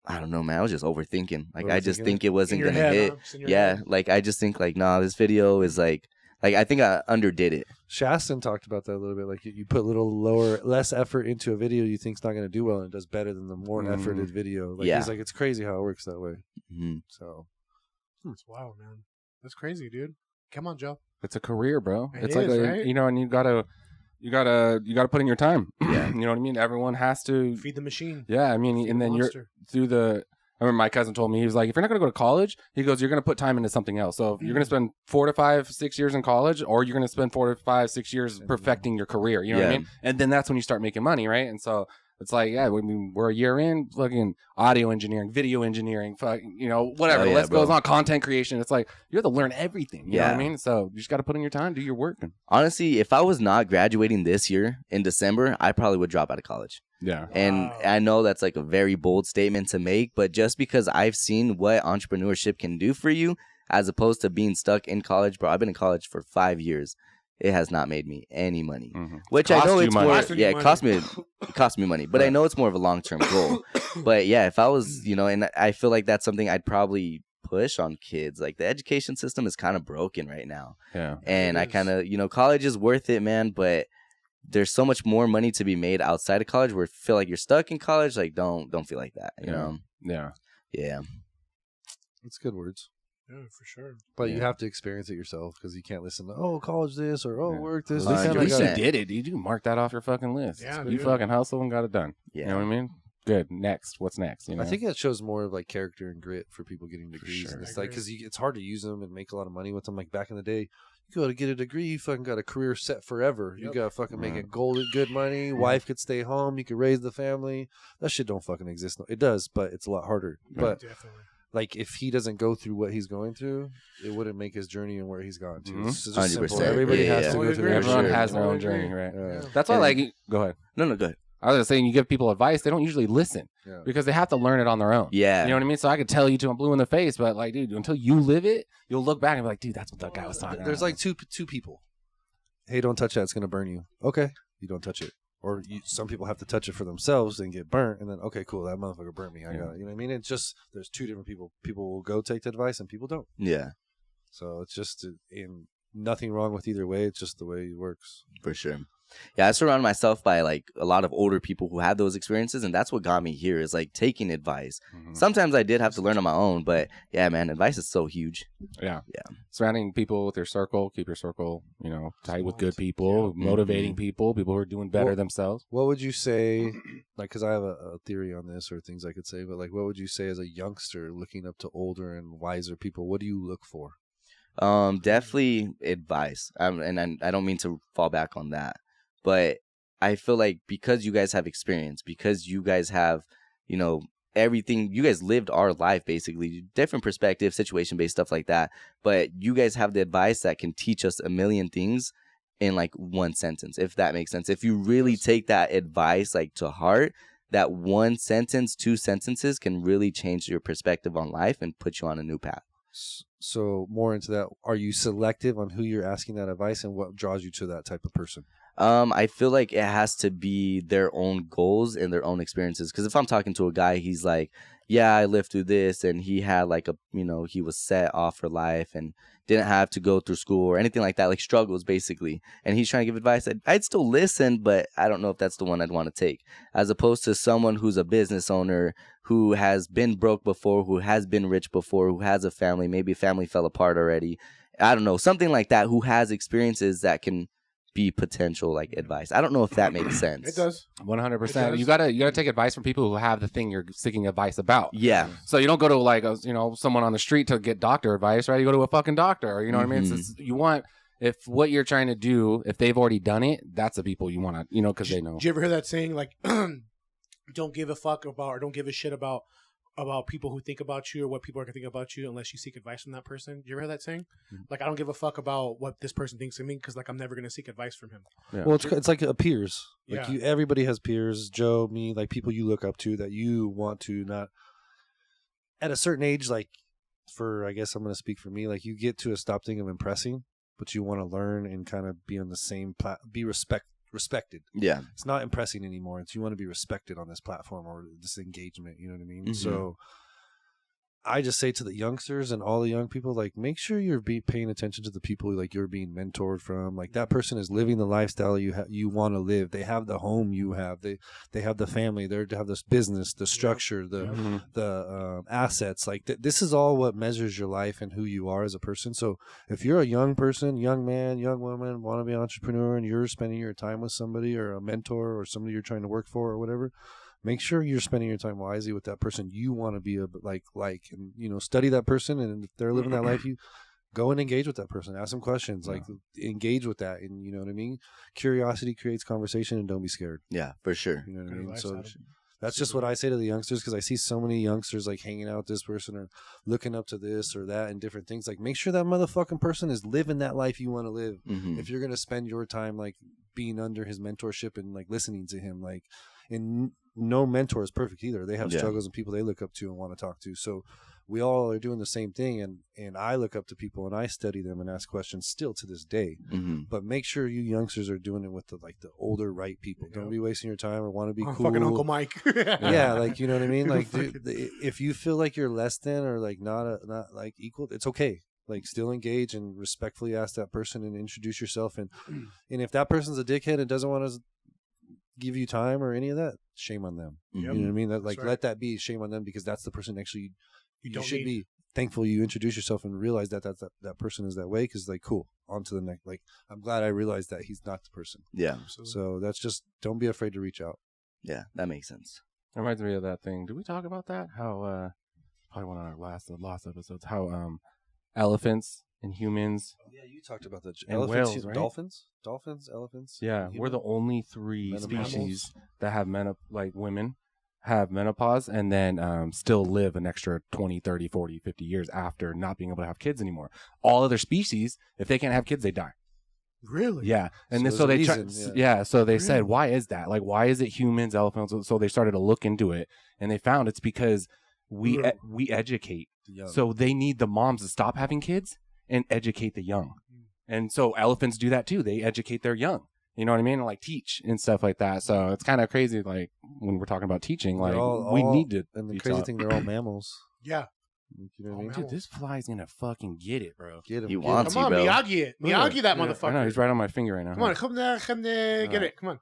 I don't know, man. I was just overthinking. Like I just Overthinking think it? it wasn't In your gonna head, hit. huh? Just in your Yeah, head. like I just think like, nah, this video is like I think I underdid it. Shaston talked about that a little bit. Like, you put a little less effort into a video you think's not going to do well, and it does better than the more efforted video. Like, Yeah. he's like, it's crazy how it works that way. Mhm. So, That's wild, man. That's crazy, dude. Come on, Joe. It's a career, bro. It It's like is, a, right? you know, and you gotta put in your time. Yeah. You know what I mean? Everyone has to. Feed the machine. Yeah, I mean, Feed and the then you're monster. through the. I remember my cousin told me, he was like, if you're not going to go to college, he goes, you're going to put time into something else. So if you're going to spend 4 to 5, 6 years in college, or you're going to spend 4 to 5, 6 years perfecting your career. You know what I Yeah. mean? And then that's when you start making money, right? And so it's like, yeah, we're a year in, fucking audio engineering, video engineering, you know, whatever. Oh, The yeah, list goes bro. on, content creation. It's like, you have to learn everything. You know what I Yeah. mean? So you just got to put in your time, do your work. Honestly, if I was not graduating this year in December, I probably would drop out of college. Yeah. And Wow. I know that's like a very bold statement to make, but just because I've seen what entrepreneurship can do for you, as opposed to being stuck in college, bro. I've been in college for 5 years. It has not made me any money, Mhm. which I Cost know you it's money. more. Costed you Yeah, money. it cost me money, but I Right. know it's more of a long term goal. But yeah, if I was, you know, and I feel like that's something I'd probably push on kids. Like the education system is kind of broken right now, Yeah. and It I is. kind of, you know, college is worth it, man, but there's so much more money to be made outside of college where you feel like you're stuck in college. Like don't feel like that, you Yeah. know? Yeah. Yeah. it's good words. Yeah, for sure. But you Yeah. have to experience it yourself because you can't listen to, oh, college this or, oh, Yeah. work this. At least, They at kinda least you got- 100%. did it, dude. You mark that off your fucking list. Yeah, You dude. fucking hustle and got it done. Yeah. You know what I mean? Good. Next. What's next? You know? I think that shows more of like character and grit for people getting degrees. sure. And it's I like, agree. because it's hard to use them and make a lot of money with them. Like back in the day, you go to get a degree, you fucking got a career set forever. You Yep. got to fucking make Right. it good money. Wife could stay home. You could raise the family. That shit don't fucking exist. It does, but it's a lot harder. But Definitely. like, if he doesn't go through what he's going through, it wouldn't make his journey and where he's gone to. Mhm. It's just 100%. simple. Everybody Yeah, has yeah. to go Totally through agree. their Everyone shit. has their own Totally journey, agree. right? Yeah. That's why, And- like, go ahead. No, good. I was just saying, you give people advice, they don't usually listen Yeah. because they have to learn it on their own. Yeah. You know what I mean? So I could tell you till I'm blue in the face, but like, dude, until you live it, you'll look back and be like, dude, that's what that guy was talking about. There's like two people. Hey, don't touch that. It's gonna burn you. Okay, you don't touch it. Or some people have to touch it for themselves and get burnt, and then okay, cool, that motherfucker burnt me. I Yeah. got it. You know what I mean? It's just there's two different people. People will go take the advice, and people don't. Yeah, So it's just in nothing wrong with either way. It's just the way it works. for sure. Yeah, I surround myself by like a lot of older people who had those experiences, and that's what got me here is like taking advice. Sometimes I did have to learn on my own, but yeah, man, advice is so huge. Yeah. Yeah. Surrounding people with your circle, keep your circle, tight with good Smart. people, motivating people who are doing better themselves. What would you say, like, because I have a theory on this or things I could say, but like, what would you say as a youngster looking up to older and wiser people? What do you look for? Definitely advice. And I don't mean to fall back on that, but I feel like because you guys have experience, because you guys have, everything, you guys lived our life basically, different perspective, situation based stuff like that. But you guys have the advice that can teach us a million things in like one sentence, if that makes sense. If you really take that advice like to heart, that one sentence, 2 sentences can really change your perspective on life and put you on a new path. So more into that, are you selective on who you're asking that advice and what draws you to that type of person? I feel like it has to be their own goals and their own experiences. Because if I'm talking to a guy, he's like, yeah, I lived through this, and he had like he was set off for life and didn't have to go through school or anything like that, like struggles basically. And he's trying to give advice. I'd still listen, but I don't know if that's the one I'd want to take. As opposed to someone who's a business owner who has been broke before, who has been rich before, who has a family, maybe a family fell apart already. I don't know, something like that, who has experiences that can be potential like advice. I don't know if that makes sense. It does. 100%. You gotta take advice from people who have the thing you're seeking advice about. Yeah. So you don't go to like someone on the street to get doctor advice, right? You go to a fucking doctor. You know what I mean? You want, if what you're trying to do, if they've already done it, that's the people you want to, because they know. Did you ever hear that saying like, don't give a fuck about or don't give a shit about people who think about you or what people are going to think about you unless you seek advice from that person? Did you ever hear that saying? Like, I don't give a fuck about what this person thinks of me because like I'm never going to seek advice from him. Yeah. Well, it's like peers. Like Yeah. everybody has peers, Joe, me, like people you look up to that you want to not at a certain age, like I guess I'm going to speak for me, like you get to a stop thing of impressing, but you want to learn and kind of be on the same be respected. Yeah. It's not impressing anymore. It's you want to be respected on this platform or this engagement. You know what I mean? So I just say to the youngsters and all the young people, like, make sure you're paying attention to the people like you're being mentored from. Like that person is living the lifestyle you want to live. They have the home you have. They have the family. They have this business, the structure, the assets. Like this is all what measures your life and who you are as a person. So if you're a young person, young man, young woman, want to be an entrepreneur, and you're spending your time with somebody or a mentor or somebody you're trying to work for or whatever, make sure you're spending your time wisely with that person you want to be and study that person, and if they're living that life, you go and engage with that person, ask them questions, like engage with that, and you know what I mean. Curiosity creates conversation, and don't be scared. Yeah, for sure. You know what I mean. So that's just what I say to the youngsters, because I see so many youngsters like hanging out with this person or looking up to this or that and different things. Like make sure that motherfucking person is living that life you want to live. If you're gonna spend your time like being under his mentorship and like listening to him, like, and no mentor is perfect either. They have struggles and people they look up to and want to talk to. So we all are doing the same thing, and I look up to people and I study them and ask questions still to this day. But make sure you youngsters are doing it with the older right people. Don't be wasting your time or want to be cool. Fucking Uncle Mike. Yeah, like you know what I mean. Like if you feel like you're less than or like not like equal, it's okay. Like still engage and respectfully ask that person and introduce yourself. And if that person's a dickhead and doesn't want to give you time or any of that, shame on them. You know what I mean? That like let that be shame on them, because that's the person actually you should be thankful you introduce yourself and realize that person is that way, because like cool, on to the next. Like I'm glad I realized that he's not the person. Yeah. So that's just, don't be afraid to reach out. Yeah, that makes sense. That reminds me of that thing. Did we talk about that? How probably one of our last episodes. How elephants and humans. Yeah, you talked about that. And Elephants, whales, right? Dolphins, elephants. Yeah, we're the only 3 Menopause. species that have women have menopause and then still live an extra 20, 30, 40, 50 years after not being able to have kids anymore. All other species, if they can't have kids, they die. Really? Yeah. And So then, there's a reason, so they said, why is that? Like, why is it humans, elephants? So they started to look into it, and they found it's because we educate. So they need the moms to stop having kids and educate the young. And so elephants do that too. They educate their young. You know what I mean? And like teach and stuff like that. So it's kind of crazy. Like when we're talking about teaching, like we need to. And the crazy thing, they're all mammals. Yeah. You know what I mean? man. Dude, this fly's gonna fucking get it, bro. Get him. He get wants him. Come you, on, bro. Miyagi it. Miyagi that I motherfucker. know, he's right on my finger right now. Come on, come there, get it. Come on.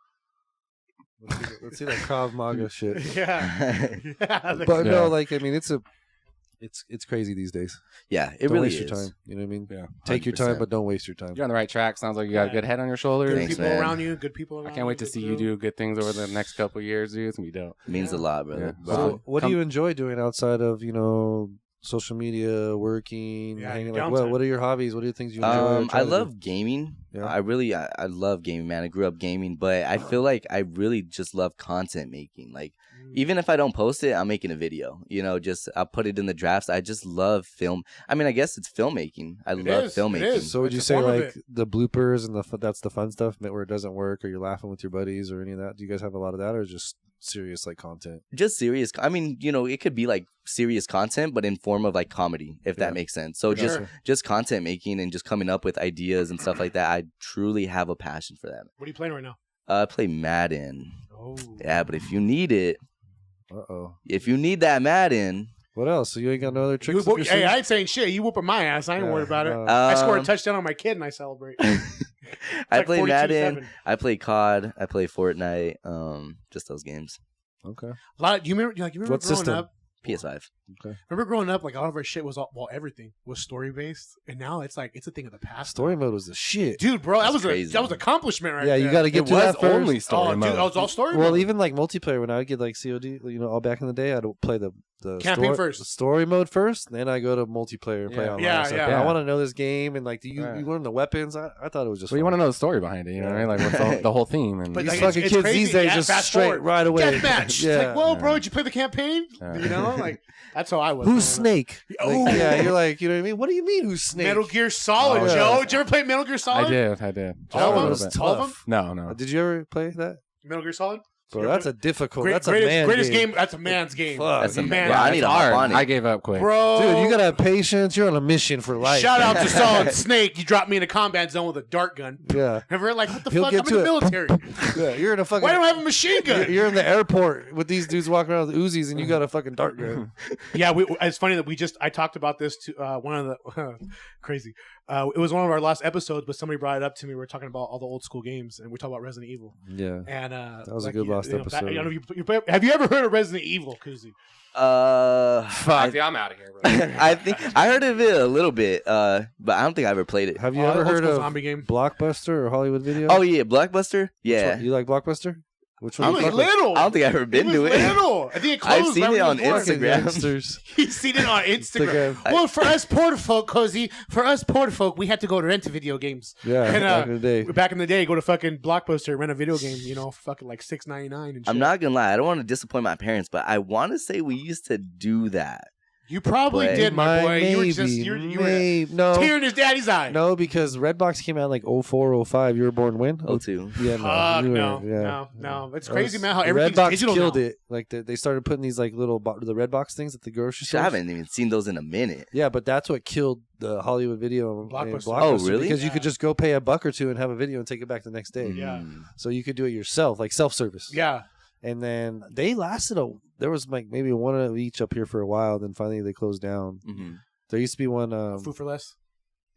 Let's see that Krav Maga shit. Yeah. Yeah. But Yeah. no, like I mean, it's crazy these days. Yeah, it Don't really waste is. your time. You know what I mean? Yeah. Take your time, 100%. but don't waste your time. You're on the right track. Sounds like you got a Yeah. good head on your shoulders. Good Thanks, people man. around you. Good people around I you. can't wait to good see you crew. do good things over the next couple of years, dude. It's gonna be dope. It means a lot, brother. Yeah. So, what do Come- you enjoy doing outside of social media, working, Yeah, hanging? your Like, downtime. what are your hobbies? What are the things you enjoy? I love gaming. Yeah. I love gaming, man. I grew up gaming, but I feel like I really just love content making. Like, even if I don't post it, I'm making a video. Just I'll put it in the drafts. I just love film. I mean, I guess it's filmmaking. I It love is, filmmaking. it is. So would It's you a say form of like the bloopers and that's the fun stuff where it doesn't work, or you're laughing with your buddies, or any of that? Do you guys have a lot of that, or just serious like content? Just serious. I mean, it could be like serious content, but in form of like comedy, if Yeah. that makes sense. So Sure. just content making and just coming up with ideas and stuff like that. I truly have a passion for that. What are you playing right now? I play Madden. Oh. Yeah, but if you need it, Uh-oh. if you need that Madden, What else? So you ain't got no other You tricks? up whoop- your hey, sleeve? I ain't saying shit. You whooping my ass. I ain't worried about it. no. I scored a Um, touchdown on my kid and I celebrate. I like play 42-7. Madden. I play COD. I play Fortnite. Just those games. Okay. You remember What growing system? up? PS5. Remember growing up, like all of our shit was everything was story based, and now it's like it's a thing of the past. Story mode was the shit. dude, bro, that That's was crazy. that was accomplishment right Yeah, there. you got to get It to was that first. only story Oh, mode. dude, that was all story. Well, mode. even like multiplayer, when I would get like COD, all back in the day, I'd play the Campaign story, first. the story mode first, then I go to multiplayer and play Yeah. online. Yeah, So, yeah. I want to know this game, and like, do you Right. you learn the weapons? I thought it was just. Well, you fun. want to know the story behind it, you know what I mean? Like what's the whole theme. And But These like, fucking it's kids crazy. these days Yeah, just fast straight forward. right away. Deathmatch. Yeah. It's like, whoa, bro, did you play the campaign? Yeah. You know, like that's how I was. Who's growing up. Snake? Oh. Like, yeah, you're like, you know what I mean? What do you mean, who's Snake? Metal Gear Solid, Oh, yeah. Joe. Did you ever play Metal Gear Solid? I did. All That of Just a one them? little was bit. All of them? tough. No, no. Did you ever play that? Metal Gear Solid. Bro, that's a difficult. Great, that's a greatest, greatest game. That's a man's game. Fuck. That's a you- man. man. I need to hop on it. I gave up quick. Bro. Dude, you gotta have patience. You're on a mission for life. Shout out to Solid Snake. You dropped me in a combat zone with a dart gun. Yeah, Never like, what the He'll fuck? get I'm in to the it. military. yeah. You're in a fucking. Why don't I have a machine gun? You're in the airport with these dudes walking around with Uzis, and you got a fucking dart gun. Yeah, it's funny that I talked about this to one of the crazy. It was one of our last episodes, but somebody brought it up to me. We were talking about all the old school games, and we talked about Resident Evil. Yeah, And that was a good last episode. I don't know if have you ever heard of Resident Evil, Cozey? Fuck, yeah, I'm out of here, bro. I think I heard of it a little bit, but I don't think I ever played it. Have you Oh, ever old heard school of zombie game? Blockbuster or Hollywood Video? Oh yeah, Blockbuster. Which Yeah, one? You like Blockbuster? Which He one? was you fuck with? little. I don't think I've ever He been was to it. little. I think it closed. I've seen right it when on he was born. Fucking Instagram. youngsters. He's seen it on Instagram. Instagram. Well, for us poor folk, Cozy, for us poor folk, we had to go to rent video games. Yeah, And, back in the day. Back in the day, go to fucking Blockbuster, rent a video game, fucking like $6.99 and shit. I'm not gonna lie, I don't want to disappoint my parents, but I want to say we used to do that. You probably But- did, my boy. You were Maybe, just you were maybe. No, tear in his daddy's eye. no, because Redbox came out in like 04, 05. You were born when? Oh, too. Yeah, Fuck, you were, no, yeah. no. It's That crazy, was- man. How everything's Redbox digital killed now. it. Like they started putting these like little the Redbox things at the grocery I store. haven't even seen those in a minute. Yeah, but that's what killed the Hollywood Video and Blockbuster. Oh, really? Because you Yeah. could just go pay $1 or $2 and have a video and take it back the next day. Yeah. Mm. So you could do it yourself, like self-service. Yeah, And then they lasted there was like maybe one of each up here for a while. Then finally they closed down. Mhm. There used to be one. Food for Less.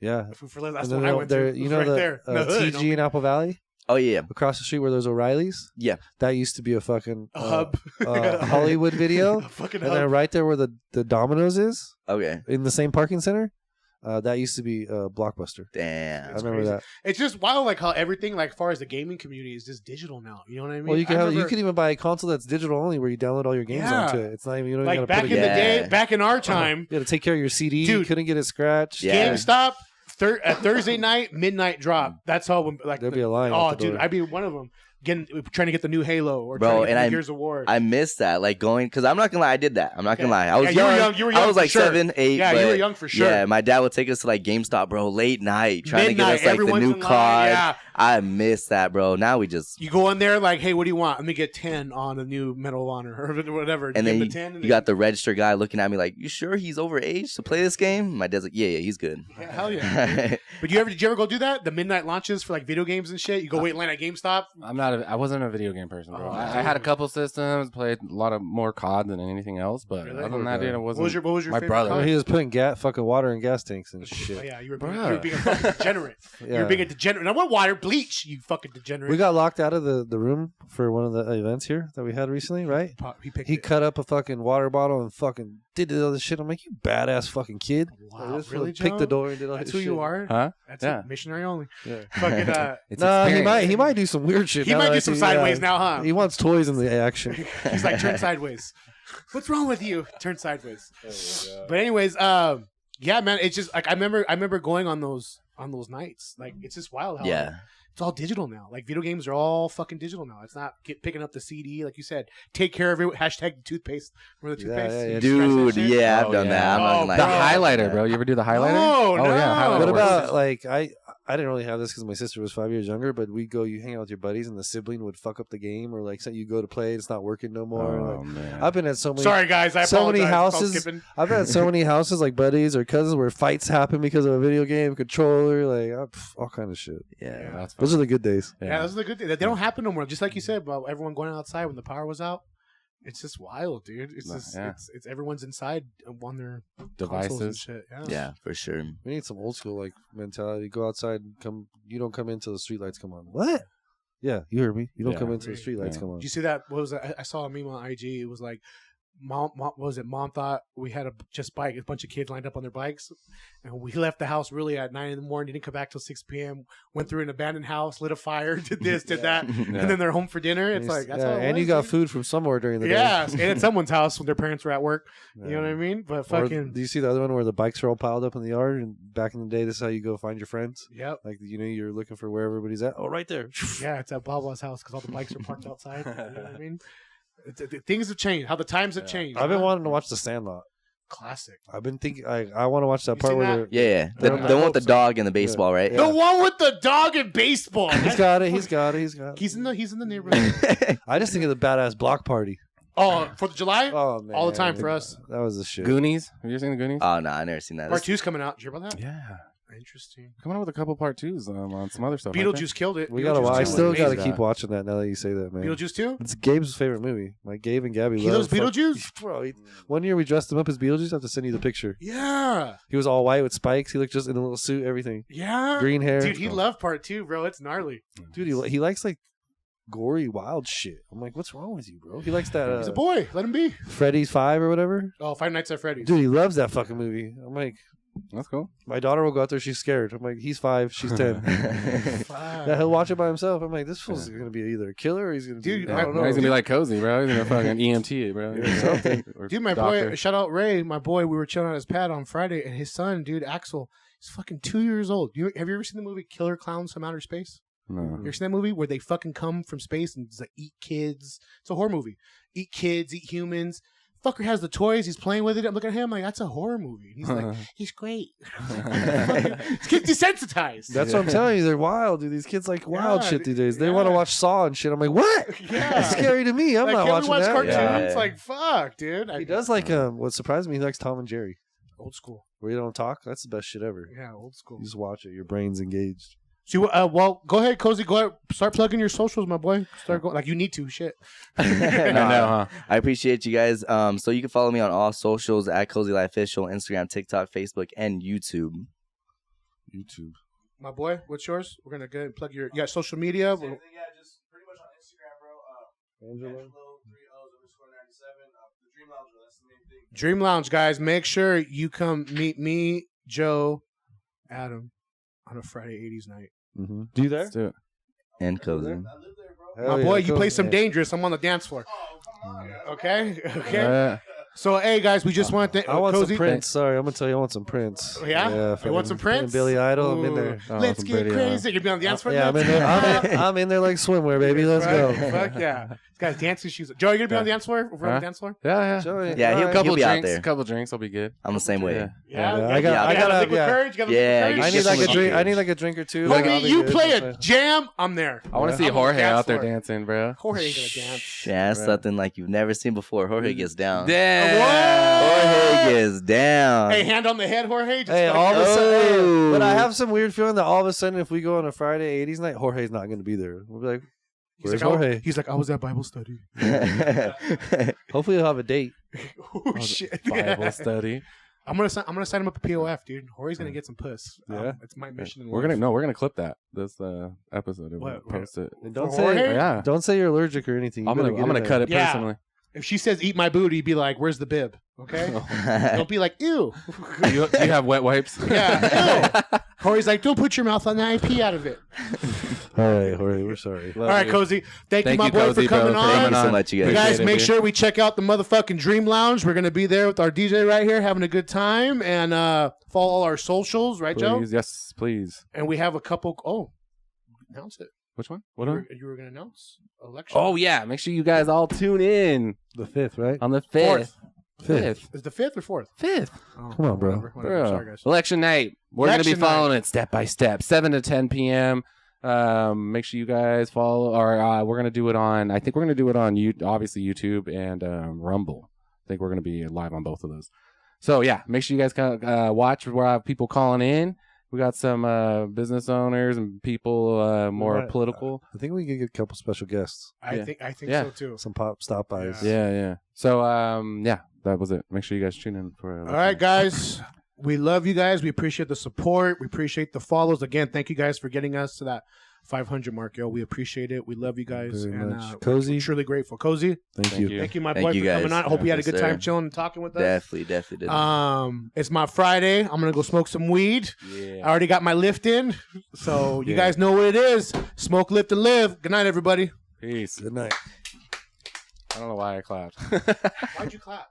Yeah. Food for Less. That's And the then one I went there, to. you It know was right there. the In the hood, TG in Apple Valley Oh yeah, across the street where there's O'Reilly's. yeah. That used to be a fucking a hub. Hollywood Video. A fucking And hub. then right there where the Domino's is Okay. in the same parking center, that used to be Blockbuster. Damn. I It's remember crazy. that. It's just wild, like how everything, like far as the gaming community, is just digital now. You know what I mean? Well, you I remember, you could even buy a console that's digital only, where you download all your games Yeah. onto it. It's not even you don't like even back gotta in put the a day, game. back in our time, You had to take care of your CD. You Dude. couldn't get it scratched. Yeah. GameStop. A Thursday night, midnight drop. That's how. Like There'd be a line. oh, out the dude, door. I'd be one of them. Trying to get the new Halo or Bro, trying to get and the I- new Gears of War. I missed that, like going, because I'm not gonna lie, I did that. I'm not gonna lie. I was Yeah, young. you were young I was for like sure. 7, 8. Yeah, but you were young for sure. Yeah, my dad would take us to like GameStop, bro, late night, trying Midnight, to get us like the everyone's new in line, card. yeah. I missed that, bro. Now we just You go in there like, hey, what do you want? Let me get 10 on a new Medal of Honor or whatever. and then Give you, the 10 you got the register guy looking at me like, you sure he's overage to play this game? My dad's like, yeah, he's good. Yeah, hell yeah. But did you ever go do that? The midnight launches for like video games and shit. You go wait in line at GameStop. I'm I wasn't a video game person, bro. Oh, I had a couple systems, played a lot of more COD than anything else, but Really? other than that, dude, I wasn't. What was your my favorite brother? color? He was putting fucking water in gas tanks and Oh, shit. yeah, you were Bruh. being a fucking degenerate. Yeah. You're being a degenerate. And I want water, bleach, you fucking degenerate. We got locked out of the room for one of the events here that we had recently, right? He picked He it. cut up a fucking water bottle and fucking did all this shit. I'm like, you badass fucking kid. Wow, This fool really, picked the Joe? door and did all That's this who you shit. are? Huh? That's Yeah. it. Missionary only. Yeah. Fucking, It's Nah, experience. he might do some weird shit. he now might that do I some see- sideways yeah. now, huh? He wants toys in the action. He's like, turn sideways. What's wrong with you? Turn sideways. But anyways, yeah, man, it's just like I remember going on those nights. Like it's just wild how Yeah. it's all digital now. Like video games are all fucking digital now. It's not picking up the CD like you said. Take care of it. Hashtag toothpaste. Remember the Yeah, toothpaste? yeah, yeah. You Dude, scratch that shit? yeah, I've Oh, done yeah. that. I'm not Oh, gonna lie. The bro. highlighter, bro. You ever do the highlighter? No, oh yeah. no. Highlighter What works. about like I didn't really have this because my sister was 5 years younger, but we go, you hang out with your buddies, and the sibling would fuck up the game, or like say you go to play, it's not working no more. Oh like, man. I've been at so many. Sorry guys, I so many apologize. houses- I'm skipping. I've been at so many houses like buddies or cousins where fights happen because of a video game controller, like all kind of shit. Yeah. That's Those are the good days. Yeah, those are the good things. They don't happen no more. Just like you said about everyone going outside when the power was out. It's just wild, dude. It's just Yeah. it's everyone's inside on their consoles and Devices. shit. Yeah, for sure. We need some old school like mentality. Go outside and come. You don't come in till the streetlights come on. What? Yeah, you heard me. You don't Yeah. come in till the streetlights Yeah. come on. Did you see that? What was that? I saw a meme on IG. It was like, mom what was it? Mom thought we had a bunch of kids lined up on their bikes, and we left the house really at 9 a.m. Didn't come back till 6 p.m. Went through an abandoned house, lit a fire, did this, did that, and then they're home for dinner. It's like that's how it and was, you got dude. food from somewhere during the day. Yeah, and at someone's house when their parents were at work. Yeah. You know what I mean? But Or fucking do you see the other one where the bikes are all piled up in the yard? And back in the day, this is how you go find your friends. yep. Like you're looking for where everybody's at. Oh, right there. Yeah, it's at Blah house because all the bikes are parked outside. You know what I mean? Things have changed. How the times have changed. I've been huh? wanting to watch The Sandlot. Classic. I've been thinking. I want to watch that You part seen where that? they're- Yeah, yeah. The, Yeah. the one with the dog and the baseball, right? Yeah. The one with the dog in baseball. he's got it. He's got it. He's got it. He's in the neighborhood. I just think of the badass block party. Oh, 4th of July? Oh man, All the time for us. That was the shit. Goonies. Have you ever seen the Goonies? Oh no, I never seen that. Part 2's coming out. Did you hear about that? yeah. Interesting. Coming out with a couple part twos on some other stuff. aren't they? Beetlejuice killed it. We gotta. Beetlejuice I 2 still was gotta amazing. keep watching that. Now that you say that, man. Beetlejuice 2? It's Gabe's favorite movie. Like Gabe and Gabby. He loves love Beetlejuice? Bro, one year we dressed him up as Beetlejuice. I have to send you the picture. Yeah. He was all white with spikes. He looked just in a little suit, everything. Yeah. Green hair. Dude, he loved part 2, bro. It's gnarly. Dude, he likes like gory, wild shit. I'm like, what's wrong with you, bro? He likes that He's a boy. Let him be. Freddy's 5 or whatever. Oh, Five Nights at Freddy's. Dude, he loves that fucking movie. I'm like, That's cool. my daughter will go out there. She's scared. I'm like, he's 5, she's 10. Fuck. Yeah, he'll watch it by himself. I'm like, this fool's gonna be either a killer or he's gonna Dude, be. Yeah, I don't now know. he's gonna be like Cozy, bro. He's gonna fucking EMT, bro. Yeah, something. Or Dude, my doctor. boy, shout out Ray, my boy. We were chilling on his pad on Friday, and his son, dude, Axel, he's fucking 2 years old. Have you ever seen the movie Killer Clowns from Outer Space? No. You ever seen that movie where they fucking come from space and just, like, eat kids? It's a horror movie. Eat kids, eat humans. Fucker has the toys. He's playing with it. I'm looking at him like, that's a horror movie. He's like, he's great. This kid's desensitized. That's what I'm telling you. They're wild, dude. These kids like wild Yeah, shit these days. They yeah. want to watch Saw and shit. I'm like, what? Yeah. That's scary to me. I'm like, not can we watching watch that. cartoons? Yeah. Like, fuck, dude. He does like what surprised me. He likes Tom and Jerry, Old school. where you don't talk. That's the best shit ever. Yeah, old school. You just watch it. Your brain's engaged. So, well, go ahead, Cozy. Go ahead. Start plugging your socials, my boy. Start going. Like, you need to. Shit. I know, huh? I appreciate you guys. So you can follow me on all socials at Cozey Youtube Official, Instagram, TikTok, Facebook, and YouTube. YouTube. My boy, what's yours? We're gonna go ahead and plug your. You got social media. Yeah, just pretty much on Instagram, bro. Angelo 3Os_97. The Dream Lounge, that's the main thing. Dream Lounge, guys. Make sure you come meet me, Joe, Adam, on a Friday 80s night. Mm-hmm. Do you there? Let's do it. And Cozy. I live there, bro. Hell My boy, yeah, you go. play some Yeah. dangerous. I'm on the dance floor. Oh, come on. Okay. Okay. Yeah. So, hey, guys, we just want to. I want Cozy. some Prince. Sorry, I'm gonna tell you, I want some Prince. Yeah? You want fucking some Prince? Billy Idol. I'm in Ooh. there. Oh, Let's some get video. crazy. You're gonna be on the dance floor. Yeah, I'm in there. I'm in there like swimwear, baby. Let's go. Fuck yeah. This guy's dancing shoes. Joe, you gonna be on the dance floor? Over on Huh? the dance floor? Yeah. Joey, Yeah, all he'll right. come- Couple be out drinks. there. Couple drinks will be good. I'm the same way. Yeah. Yeah, I I got gotta- liquid yeah. courage. You got Yeah, liquid I courage? need like a Just drink. like- I need like a drink or two. Homie, I'll be you good. play That's a fine. jam, I'm there. I want to I'm see on the Jorge dance out there floor. dancing, bro. Jorge ain't gonna dance. Yeah, that's Right. something like you've never seen before. Jorge gets down. Damn. Jorge gets down. Hey, hand on the head, Jorge. Just Hey, fucking- all of a sudden, Oh. but I have some weird feeling that all of a sudden, if we go on a Friday 80s night, Jorge's not going to be there. We'll be like, Where's Jorge? He's like, I was at Bible study. Hopefully he'll have a date. Oh shit! Bible study. I'm gonna sign him up a POF, dude. Jorge's gonna get some puss. Yeah. It's my mission. In We're life. gonna clip that this episode and What? post it. And don't For say Jorge? Yeah. don't say you're allergic or anything. I'm gonna cut it Yeah. personally. If she says eat my booty, be like, where's the bib? Okay. Don't be like, ew. Do you have wet wipes? Yeah. Ew. Jorge's like, don't put your mouth on that. I pee out of it. All right, Jorge, we're sorry. All right, Cozy. Thank you, my boy, Cozy, for coming bro, on. Thank you so much, you You guys. guys, Appreciate it, make dude. sure we check out the motherfucking Dream Lounge. We're gonna be there with our DJ right here, having a good time, and follow all our socials, right, Joe? Please, yes, please. And we have a couple. Oh, announce it. Which one? What You one? were gonna announce election. Oh yeah, make sure you guys all tune in The 5th, right? on the 5th. Fourth. 5th. Is the 5th or 4th? 5th. Oh, Come on, bro. whatever. Bro. Sorry, guys. Election night. We're going to be Election following it step by step, 7 to 10 p.m. Make sure you guys follow, or we're going to do it on, I think we're going to do it on, obviously, YouTube and Rumble. I think we're going to be live on both of those. So, yeah, make sure you guys watch. We'll have people calling in. We got some business owners and people more Right. political. I think we could get a couple special guests. I Yeah. think Yeah. so too. Some pop stop bys. Yeah. So, yeah, that was it. Make sure you guys tune in for All right, guys. We love you guys. We appreciate the support. We appreciate the follows. Again, thank you guys for getting us to that 500 mark, yo. We appreciate it. We love you guys. Very and much. we're Cozy. truly grateful. Cozy, Thank you. thank you, my Thank boy, you, for coming guys. on. I hope you had a Yes, good time sir. chilling and talking with us. Definitely did. It's my Friday. I'm gonna go smoke some weed. I Yeah. already got my lift in, so you Yeah. guys know what it is. Smoke, lift, and live. Good night, everybody. Peace. Good night. I don't know why I clapped. Why'd you clap?